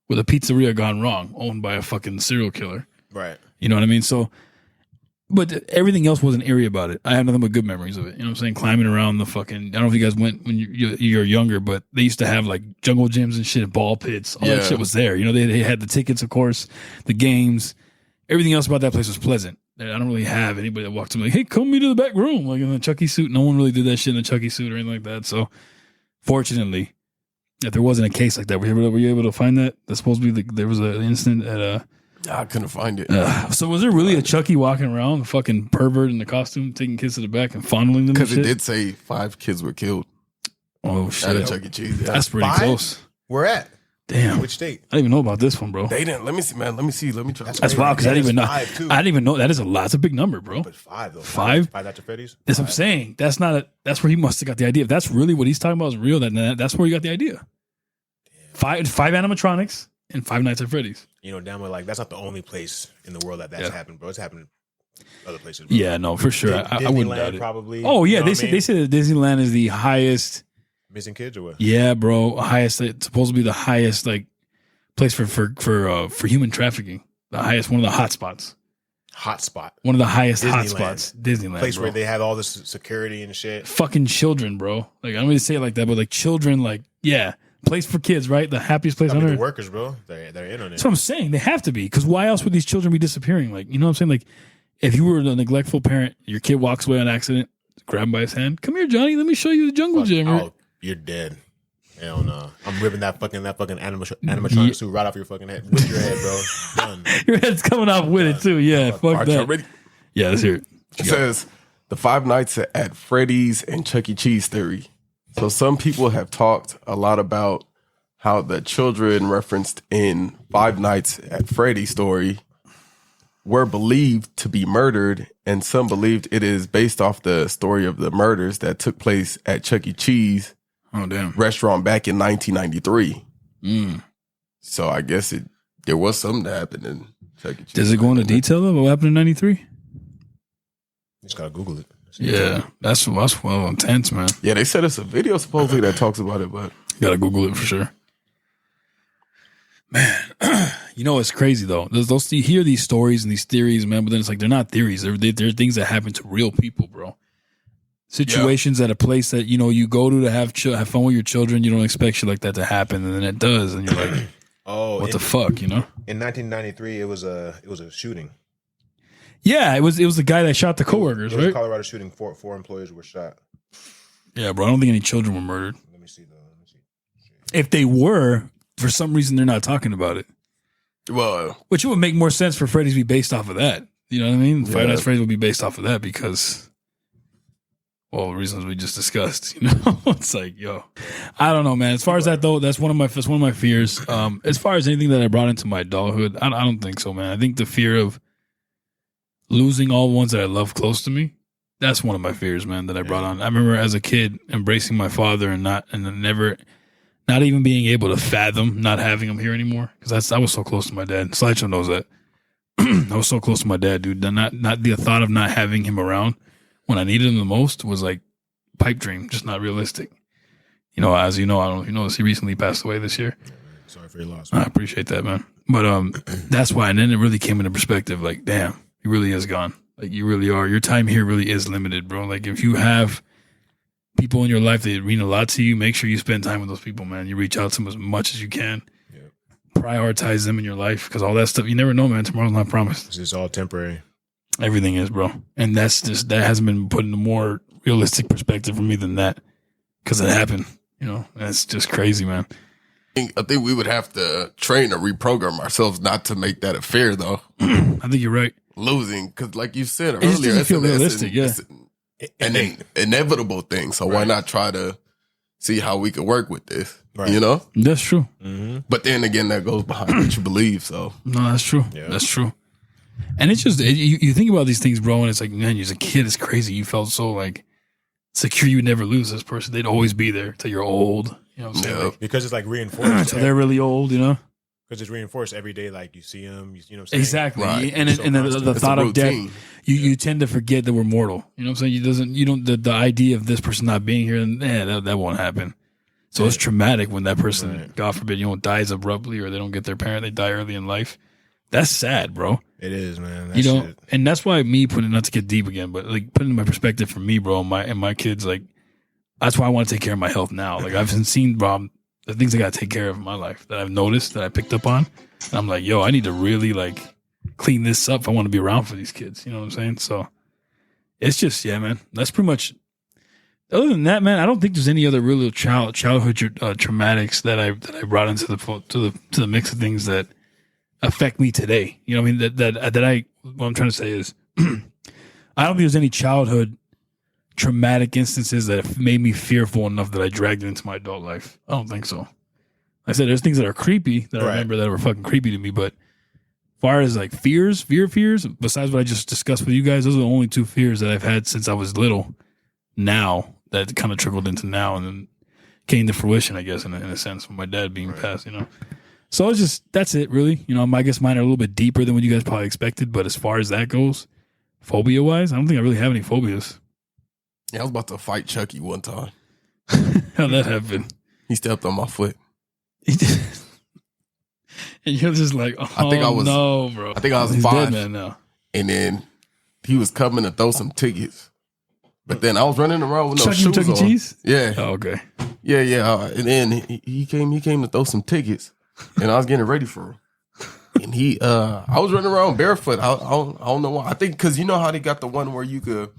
with a pizzeria gone wrong, owned by a fucking serial killer. Right. You know what I mean? So, but everything else wasn't eerie about it. I had nothing but good memories of it. You know what I'm saying? Climbing around the fucking, I don't know if you guys went when you're younger, but they used to have like jungle gyms and shit, ball pits. All that shit was there. You know, they had the tickets, of course, the games. Everything else about that place was pleasant. I don't really have anybody that walked to me like, hey, come me to the back room, like in the ChuckECheese suit. No one really did that shit in the ChuckECheese suit or anything like that. So, fortunately, if there wasn't a case like that, were you able to find that? That's supposed to be there was an incident at I couldn't find it. So was there really a Chucky walking around, a fucking pervert in the costume, taking kids to the back and fondling them? Because it did say 5 kids were killed. Oh shit! At a ChuckECheese. Yeah. That's pretty close. Where at? Damn. Which state? I didn't even know about this one, bro. They didn't. Let me see, man. Let me see. Let me try. That's wild because I didn't even know. I didn't even know that is a lot. It's a big number, bro. But 5 though. 5? 5 after Freddy's. That's what I'm saying. That's not. That's where he must have got the idea. If that's really what he's talking about is real, that's where he got the idea. 5 animatronics and 5 Nights at Freddy's. You know, damn well, like that's not the only place in the world that's happened, bro. It's happened other places. Bro. Yeah, no, for sure. I wouldn't doubt it. Probably. Oh yeah, they said that Disneyland is the highest missing kids or what? Yeah, bro. Highest. It's supposed to be the highest like place for human trafficking. The highest, one of the hot spots. Hotspot. One of the highest Disneyland. hotspots. Disneyland. Place bro. where they have all this security and shit. Fucking children, bro. Like I don't really say it like that, but like children, like yeah, place for kids, right? The happiest place on earth. The workers, bro. They're in on it. That's what I'm saying. They have to be, because why else would these children be disappearing? Like you know what I'm saying? Like if you were a neglectful parent, your kid walks away on accident, grab him by his hand. Come here, Johnny. Let me show you the jungle gym. Oh, you're dead. Hell no. I'm ripping that fucking animatronic suit right off your fucking head. With your head, bro. Done. Your head's coming off with it too. Yeah, fuck that. Ready? Yeah, let's hear it. It says the 5 Nights at Freddy's and ChuckECheese theory. So some people have talked a lot about how the children referenced in 5 Nights at Freddy's story were believed to be murdered, and some believed it is based off the story of the murders that took place at ChuckECheese restaurant back in 1993. So I guess there was something that happened in ChuckECheese. Does it go into detail of what happened in 93? You just gotta Google it. Yeah, that's well intense, man. Yeah, they said it's a video supposedly that talks about it, but you gotta Google it for sure. Man, you know it's crazy though. You hear these stories and these theories, man, but then it's like they're not theories. They're things that happen to real people, bro. Situations at a place that you go to have fun with your children. You don't expect shit like that to happen, and then it does, and you're like, "Oh, what the fuck?" You know? In 1993, it was a shooting. Yeah, it was the guy that shot the coworkers, right? A Colorado shooting. Four employees were shot. Yeah, bro. I don't think any children were murdered. Let me see though. If they were, for some reason, they're not talking about it. Well, which would make more sense for Freddy's to be based off of that. You know what I mean? Yeah. Five Nights at Freddy's would be based off of that because. Well, reasons we just discussed, it's like, yo, I don't know, man. As far as that though, that's one of my fears. As far as anything that I brought into my adulthood, I don't think so, man. I think the fear of losing all the ones that I love close to me, that's one of my fears, man, that I brought on. I remember as a kid embracing my father and not even being able to fathom not having him here anymore, because I was so close to my dad. SlideShow knows that. I was so close to my dad, dude. Not the thought of not having him around when I needed him the most was like pipe dream, just not realistic. As you know, I don't know if you noticed, he recently passed away this year. Sorry for your loss, man. I appreciate that, man. But that's why, and then it really came into perspective, like, damn, he really is gone. Like, you really are. Your time here really is limited, bro. Like, if you have people in your life that mean a lot to you, make sure you spend time with those people, man. You reach out to them as much as you can. Yep. Prioritize them in your life, because all that stuff, you never know, man. Tomorrow's not promised. It's all temporary. Everything is, bro. And that hasn't been put in a more realistic perspective for me than that, because it happened, and it's just crazy, man. I think we would have to train or reprogram ourselves not to make that a fear, though. I think you're right. Losing, because like you said earlier, it doesn't feel realistic, it's an inevitable thing. So why not try to see how we can work with this? Right. That's true. Mm-hmm. But then again, that goes behind what you believe. So no, that's true. Yeah. That's true. And it's just, you think about these things, bro, and it's like, man, you're a kid, it's crazy. You felt so like secure you would never lose this person. They'd always be there till you're old. You know what I'm saying? Like, because it's like reinforced. Until they're really old, Because it's reinforced every day, like you see them, you know what I'm saying? Exactly. Right. And the It's thought a of death, routine. you tend to forget that we're mortal. You know what I'm saying? The idea of this person not being here, that won't happen. So it's traumatic when that person, God forbid, dies abruptly or they don't get their parent, they die early in life. That's sad, bro. It is, man. That shit. And that's why me putting, not to get deep again, but like putting my perspective for me, bro, and my kids, like, that's why I want to take care of my health now. Like I've seen, bro, the things I got to take care of in my life that I've noticed, that I picked up on. And I'm like, yo, I need to really like clean this up if I want to be around for these kids. You know what I'm saying? So it's just, yeah, man. That's pretty much. Other than that, man, I don't think there's any other real childhood traumatics that I brought into the mix of things that affect me today. You know what I mean? What I'm trying to say is, I don't think there's any childhood traumatic instances that have made me fearful enough that I dragged it into my adult life. I don't think so. Like I said, there's things that are creepy that I remember that were fucking creepy to me, but as far as like fears, besides what I just discussed with you guys, those are the only two fears that I've had since I was little. Now that kind of trickled into now and then came to fruition, I guess, in a sense, with my dad being passed, you know. So it's just, that's it, really. You know, I guess mine are a little bit deeper than what you guys probably expected, but as far as that goes, phobia wise, I don't think I really have any phobias. Yeah, I was about to fight Chucky one time. How'd that happen? He stepped on my foot. He did. And you're just like, no, bro. I think I was He's 5. Dead man now. And then he was coming to throw some tickets. But then I was running around with no shoes on. ChuckECheese? Yeah. Oh, okay. Yeah. And then he came to throw some tickets. And I was getting ready for him. And I was running around barefoot. I don't know why. I think because you know how they got the one where you could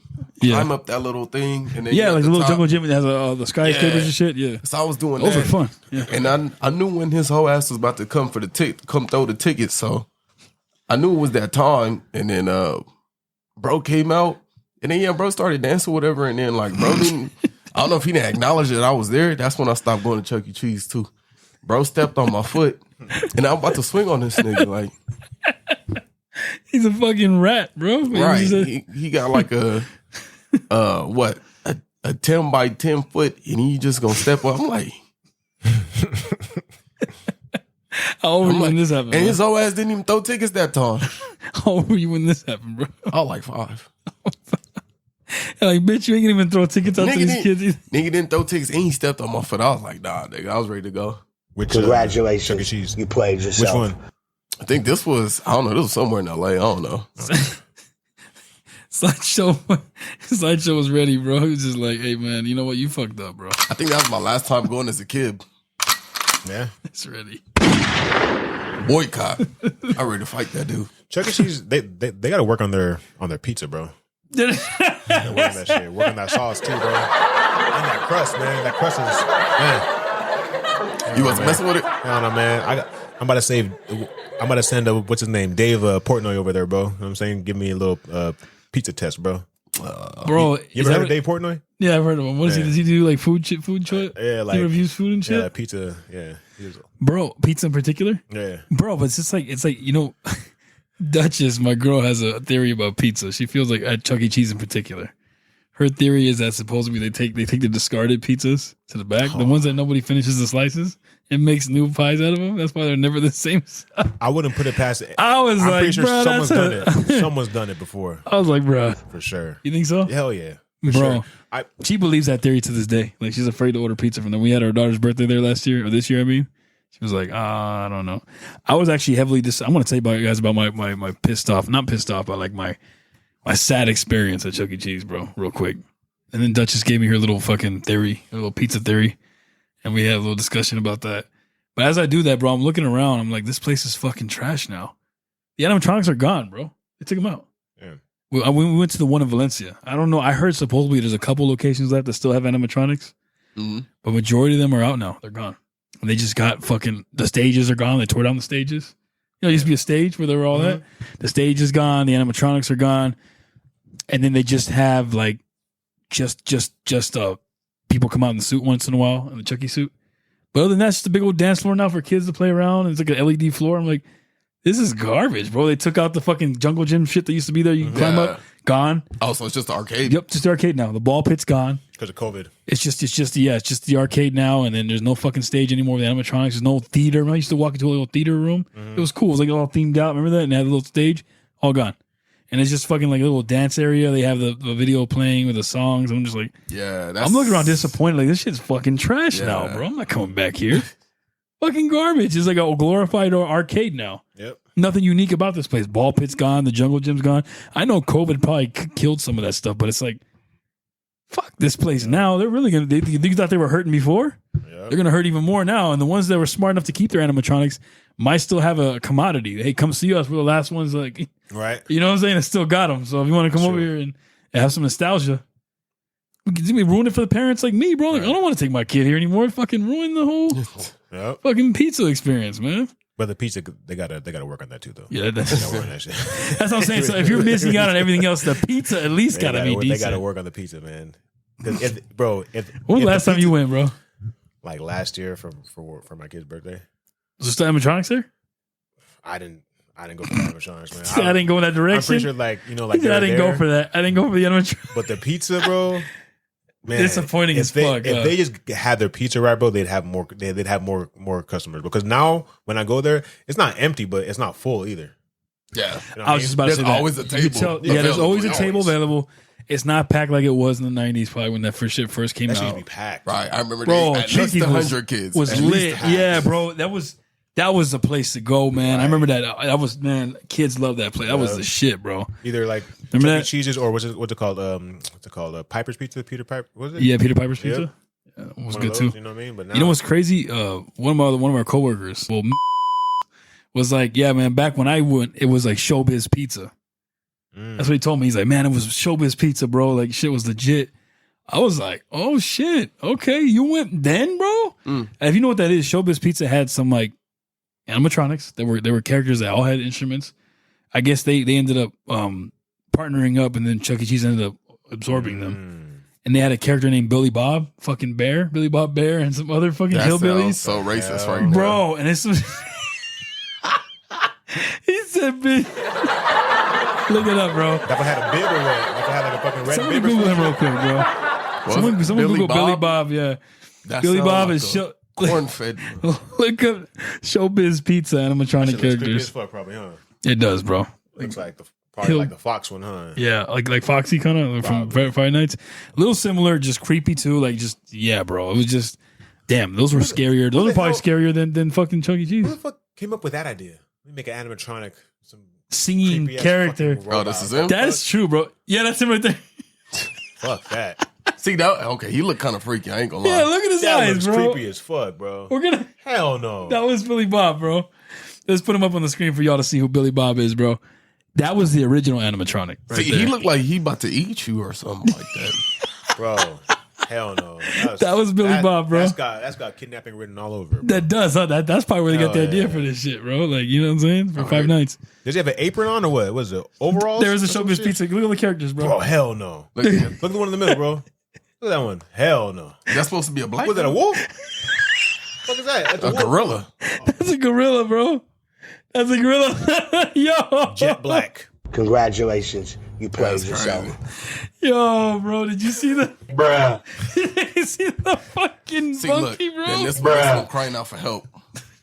climb up that little thing. And then like the little jungle gym that has the skyscrapers and shit. Yeah. So I was doing Those that. are fun. Yeah. And I knew when his whole ass was about to come come throw the tickets. So I knew it was that time. And then bro came out. And then bro started dancing or whatever. And then like bro didn't, I don't know if he didn't acknowledge that I was there. That's when I stopped going to ChuckECheese too. Bro stepped on my foot. And I'm about to swing on this nigga. Like, he's a fucking rat, bro. Right. He got like a 10 by 10 foot, and he just gonna step on. I'm like, how old were you when this happened? And his whole ass didn't even throw tickets that time. How old were you when this happened, bro? I was like 5. Like, bitch, you ain't gonna even throw tickets out to these kids either. Nigga didn't throw tickets, and he stepped on my foot. I was like, nah, nigga, I was ready to go. Congratulations. ChuckECheese. You played yourself. Which one? I think this was, I don't know, this was somewhere in LA. I don't know. Slideshow was ready, bro. He was just like, hey, man, you know what? You fucked up, bro. I think that was my last time going as a kid. Yeah. It's ready. Boycott. I'm ready to fight that dude. ChuckECheese, they got to work on their pizza, bro. Work on that shit. Work on that sauce, too, bro. And that crust, man. That crust is, man. You wasn't messing with it? I don't know, man. I'm about to send what's his name, Dave Portnoy over there, bro. You know what I'm saying? Give me a little pizza test, bro. Bro, you ever heard of Dave Portnoy? Yeah, I've heard of him. What does he? Does he do like food choice? Yeah, like he reviews food and shit. Yeah, pizza. Yeah, bro, pizza in particular. Yeah, bro, but it's like you know, Duchess, my girl, has a theory about pizza. She feels like at ChuckECheese in particular. Her theory is that supposedly they take the discarded pizzas to the back, the ones that nobody finishes the slices, and makes new pies out of them. That's why they're never the same size. I wouldn't put it past it. I'm like, pretty sure someone's done it. Someone's done it before. I was like, bro, for sure. You think so? Hell yeah, bro. Sure. She believes that theory to this day. Like she's afraid to order pizza from them. We had our daughter's birthday there last year or this year. I mean, she was like, I don't know. I was actually heavily. I want to tell you guys about my pissed off, not pissed off, but like my sad experience at ChuckECheese, bro. Real quick. And then Duchess gave me her little fucking theory, her little pizza theory. And we had a little discussion about that. But as I do that, bro, I'm looking around. I'm like, this place is fucking trash now. The animatronics are gone, bro. They took them out. Yeah. We went to the one in Valencia. I don't know. I heard supposedly there's a couple locations left that still have animatronics. Mm-hmm. But majority of them are out now. They're gone. And they just got the stages are gone. They tore down the stages. You know, it used to be a stage where they were all at. The stage is gone. The animatronics are gone. And then they just have like, just people come out in the suit once in a while in the Chucky suit. But other than that, it's just a big old dance floor now for kids to play around. It's like an LED floor. I'm like, this is garbage, bro. They took out the fucking jungle gym shit that used to be there. You can gone. Oh, so it's just the arcade? Yep, just the arcade now. The ball pit's gone. Because of COVID. It's just the arcade now, and then there's no fucking stage anymore with animatronics. There's no theater. Remember, I used to walk into a little theater room. It was cool. It was like all themed out. Remember that? And it had a little stage. All gone. And it's just fucking like a little dance area. They have the video playing with the songs. I'm just like, yeah. I'm looking around disappointed. Like, this shit's fucking trash now, bro. I'm not coming back here. Fucking garbage. It's like a glorified arcade now. Yep. Nothing unique about this place. Ball pit's gone. The jungle gym's gone. I know COVID probably killed some of that stuff, but it's like, fuck this place now. They're really going to, you thought they were hurting before? Yep. They're going to hurt even more now. And the ones that were smart enough to keep their animatronics might still have a commodity. Hey, come see us. We're the last ones, like, right? You know what I'm saying? It still got them. So if you want to come over here and have some nostalgia, we ruin it for the parents like me, bro. Like, I don't want to take my kid here anymore. Fucking ruin the whole fucking pizza experience, man. But the pizza, they gotta work on that too, though. Yeah, that's what I'm saying. So if you're missing out on everything else, the pizza at least gotta be decent. They gotta work on the pizza, man. When was the last time you went, bro? Like last year for my kid's birthday. Was there animatronics there? I didn't go for the animatronics, man. I didn't go in that direction. I'm pretty sure, like, you know, like I didn't go for that. I didn't go for the animatronics. But the pizza, bro, man, disappointing as fuck. If they just had their pizza right, bro, they'd have more. They'd have more customers. Because now when I go there, it's not empty, but it's not full either. Yeah, you know I was just about to say that. Always a table. There's always a table available. It's not packed like it was in the 90s, probably when that shit first came that out. Used to be packed, right? I remember, bro. at least 100 kids was lit. Yeah, bro, that was the place to go, man. Right. I remember that. Kids love that place. That was the shit, bro. Either like ChuckECheese's or what's it called? What's it called? Piper's Pizza. Peter Piper. Was it? Yeah, Peter Piper's Pizza. Yeah, it was good too. You know what I mean? But now, you know what's crazy? One of our coworkers, was like, yeah, man. Back when I went, it was like Showbiz Pizza. That's what he told me. He's like, man, it was Showbiz Pizza, bro. Like, shit was legit. I was like, oh shit, okay, you went then, bro. And if you know what that is, Showbiz Pizza had some like animatronics. There were characters that all had instruments. I guess they ended up partnering up, and then ChuckECheese ended up absorbing them. And they had a character named Billy Bob Bear, and some other fucking hillbillies. So racist right now, bro. And this was he said, "Bitch." Look it up, bro. That one had a bib or what? That one had like a fucking red Somebody bib. Google him real quick, bro. Someone Google Billy Bob. Yeah, Billy Bob is corn-fed. Look up Showbiz Pizza animatronic characters. As fuck, probably, huh? It does, bro. Looks like like the Fox one, huh? Yeah, like Foxy kind of from Friday Nights. A little similar, just creepy too. Like bro. It was just damn. Those were scarier. Those are probably scarier than fucking ChuckECheese. Who the fuck came up with that idea? Let me make an animatronic, some singing character. Oh, this is him. That is true, bro. Yeah, that's him right there. Fuck that. See that? Okay, he looked kind of freaky. I ain't gonna lie. Yeah, look at his eyes, bro. Creepy as fuck, bro. Hell no. That was Billy Bob, bro. Let's put him up on the screen for y'all to see who Billy Bob is, bro. That was the original animatronic. Right See, there. he looked like he about to eat you or something like that, bro. Hell no. That was Billy Bob, bro. That's got kidnapping written all over it, bro. That does, huh? That's probably where they got the idea for this shit, bro. Like, you know what I'm saying? For Five Nights. Does he have an apron on or what? Was it overalls? There was a Showbiz Pizza. Look at the characters, bro. Bro, hell no. Look at the one in the middle, bro. Look at that one. Hell no. That's supposed to be a black. Was that a wolf? What is that? That's a gorilla. That's a gorilla, bro. That's a gorilla. Yo. Jet black. Congratulations. You played yourself. Yo, bro, did you see the Bruh? Did you see the fucking monkey, bro? Then this one crying out for help.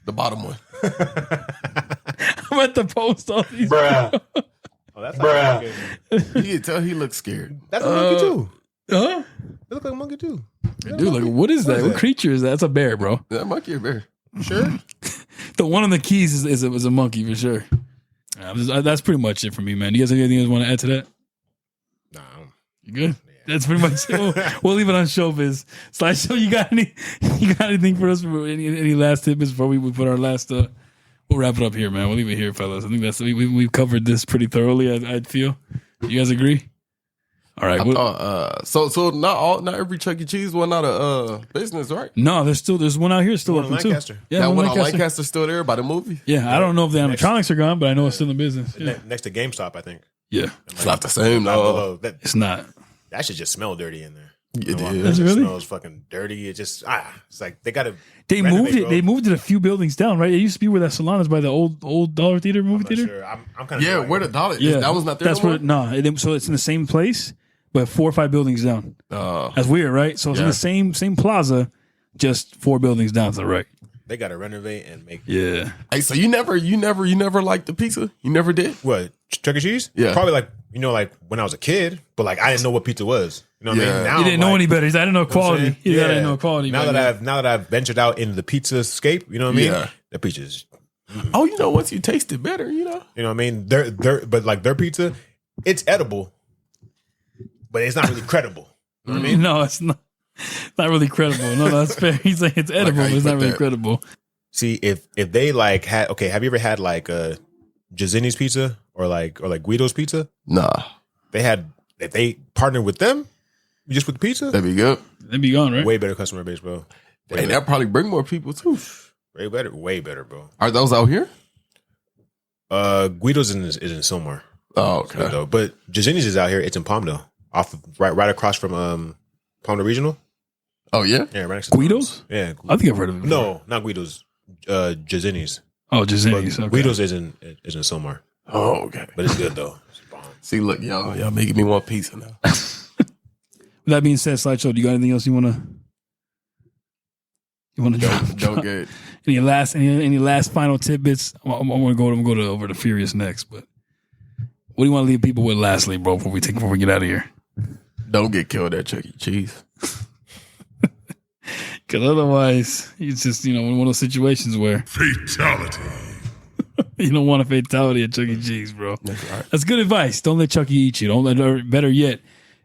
The bottom one. I'm at the post all these. Bruh. Oh, that's Bruh. You can tell he looks scared. That's a monkey too. Huh? It looks like a monkey too. Dude, like, what is that? What creature is that? That's a bear, bro. Is that a monkey or bear? Sure. The one on the keys is a monkey for sure. That's pretty much it for me, man. You guys have anything you want to add to that? Nah. You good? Yeah. That's pretty much it. We'll leave it on Showbiz. SlideShow, you got anything for us? Any last tidbits before we put our last we'll wrap it up here, man. We'll leave it here, fellas. I think that's we've covered this pretty thoroughly, I'd feel. You guys agree? All right. So not every ChuckECheese went out of business, right? No, there's one out here still open too. Yeah, that one on Lancaster's still there by the movie. Yeah, I don't know if the animatronics are gone, but I know it's still in business. Yeah. Next to GameStop, I think. Yeah, it's not the same. No, it's not. That should just smell dirty in there. It know, is. It Really? smells fucking dirty. It just it's like they gotta. They renovate, moved it. bro. They moved it a few buildings down, right? It used to be where that salon is by the old Dollar Theater movie I'm not theater. sure. I'm kind of Yeah, where the dollar? Yeah, That was not there. That's no where. No, so it's in the same place, but 4 or 5 buildings down. more? That's weird, right? So it's in Yeah. the same plaza, just 4 buildings down to the right. They gotta renovate and make. Yeah. Hey, so you never liked the pizza? You never did? What, ChuckECheese? Yeah. Probably like when I was a kid, but like I didn't know what pizza was. You know what I Yeah. mean? Now He didn't I'm know like, any better. He's like, I didn't know you know what I'm quality. saying? He said, I didn't know quality. Now back that I've ventured out into the pizza scape, you know what I mean? Yeah. The pizza's, Oh, once you taste it better, you know what I mean? But like their pizza, it's edible, but it's not really credible. You know what I mean? No, it's not really credible. No, that's fair. He's like, it's edible, how but you it's not put really that. credible. See, if they like had, okay, have you ever had like Gizzini's pizza or like Guido's pizza? Nah, If they partnered with them, just with the pizza, that'd be good. They'd be gone, right? way better customer base, bro. And that'd probably bring more people too. Way better, bro. Are those out here? Guido's is in Silmar. Oh, It's good, okay. though. But Gizzini's is out here. It's in Palmdale, off of, right across from Palmdale Regional. Oh yeah. Yeah, right next to Guido's? Yeah, I think I've heard of it. no, not Guido's. Gizzini's. Oh, just But anything. Okay. Guido's is in Silmar, Oh, okay. but it's good though. It's bomb. See, look, y'all making me want pizza now. With that being said, SlideShow, do you got anything else you want to drop? Don't get. Any last final tidbits? I'm gonna go over to Furious next, but what do you want to leave people with lastly, bro, before we get out of here? Don't get killed at ChuckECheese. Because otherwise, it's just in one of those situations where Fatality. you don't want a fatality at ChuckECheese, bro. That's right. That's good advice. Don't let Chucky eat you. Don't let her. Better yet,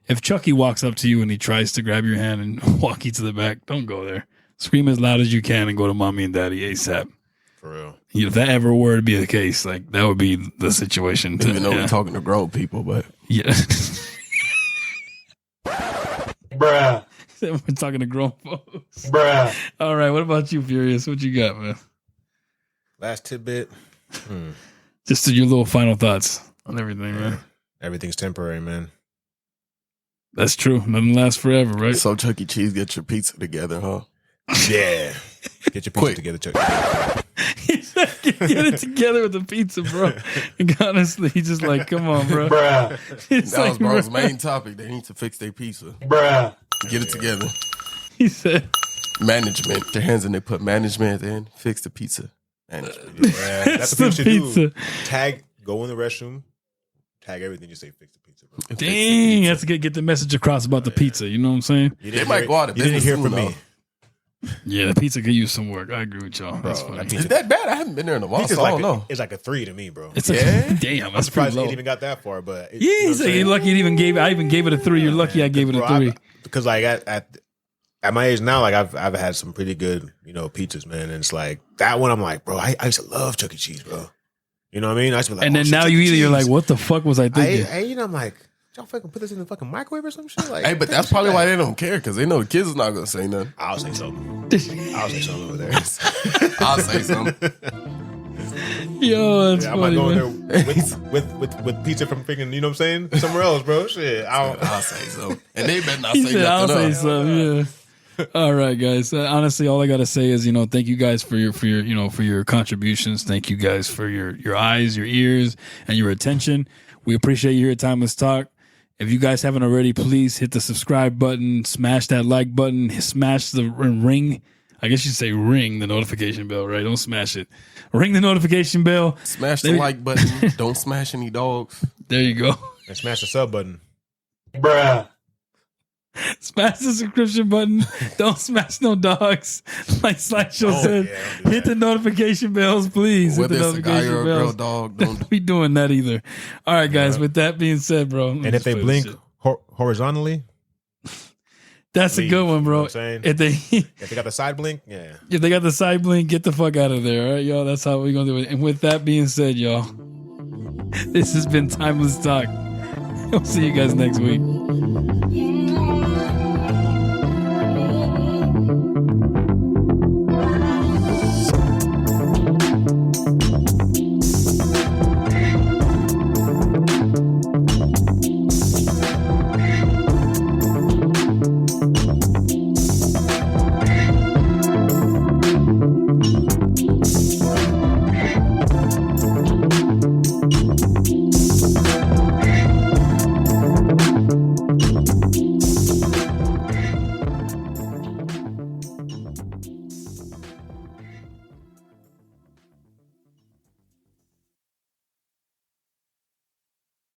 if Chucky walks up to you and he tries to grab your hand and walk you to the back, don't go there. Scream as loud as you can and go to mommy and daddy ASAP. For real. If that ever were to be the case, like that would be the situation. Even though yeah. we're talking to grown people, but Yeah. Bruh. We're talking to grown folks. Bruh. All right. What about you, Furious? What you got, man? Last tidbit. Just your little final thoughts on everything, man. Everything's temporary, man. That's true. Nothing lasts forever, right? so ChuckECheese, get your pizza together, huh? Yeah. Get your pizza Quick. together, Chuck. Get it together with the pizza, bro. And honestly, he's just like, come on, bro. Bruh. It's That was bro's bro. main topic. They need to fix their pizza. Bruh. Get it together. He said, Management. Their hands and they put management in. Fix the pizza. Management. Yeah, that's the what people should pizza. do. Go in the restroom, tag everything, just say fix the pizza, bro. Dang, that's to get the message across about the pizza. You know what I'm saying? You They didn't might hear- go out of You didn't business hear soon, from me. though. Yeah, the pizza could use some work. I agree with y'all. That's funny. that Is that bad? I haven't been there in a while, Pizza's so I like don't know. it's like a 3 to me, bro. It's Yeah? damn, I'm that's surprised pretty it low. even got that far, but Yeah, he's like, you're lucky you even gave. I even gave it a 3. You're lucky I gave it a 3. Because like at my age now, like I've had some pretty good pizzas, man. And it's like that one. I'm like, bro, I used to love ChuckECheese, bro. You know what I mean? I used to be like, And then now you either you're like, what the fuck was I thinking? I'm like, y'all fucking put this in the fucking microwave or some shit. Like, Hey, but that's probably why they don't care, because they know the kids is not going to say nothing. I'll say something. I'll say something over there. I'll say something. Yo, that's I'm not funny, going man. there with pizza from freaking, you know what I'm saying? Somewhere else, bro. Shit. I'll say something. And they better not He say said, I'll nothing say else. something. Yeah. All right, guys. Honestly, all I gotta say is, thank you guys for your contributions. Thank you guys for your eyes, your ears, and your attention. We appreciate you here at Timeless Talk. If you guys haven't already, please hit the subscribe button, smash that like button, smash the ring. I guess you say ring the notification bell, right? Don't smash it. Ring the notification bell. Smash the like button. Don't smash any dogs. There you go. And smash the sub button. Bruh. Smash the subscription button. Don't smash no dogs. Like SlideShow said, yeah, don't do hit the notification bells, please. Whether hit the it's a guy notification or a girl bells. dog, don't Don't be doing that either. All right, guys. With that being said, bro, And if they blink horizontally, that's a leave, good one, you know bro. what I'm saying? If they if they got the side blink, yeah. if they got the side blink, get the fuck out of there. All right, y'all. That's how we're gonna do it. And with that being said, y'all, this has been Timeless Talk. I'll see you guys next week.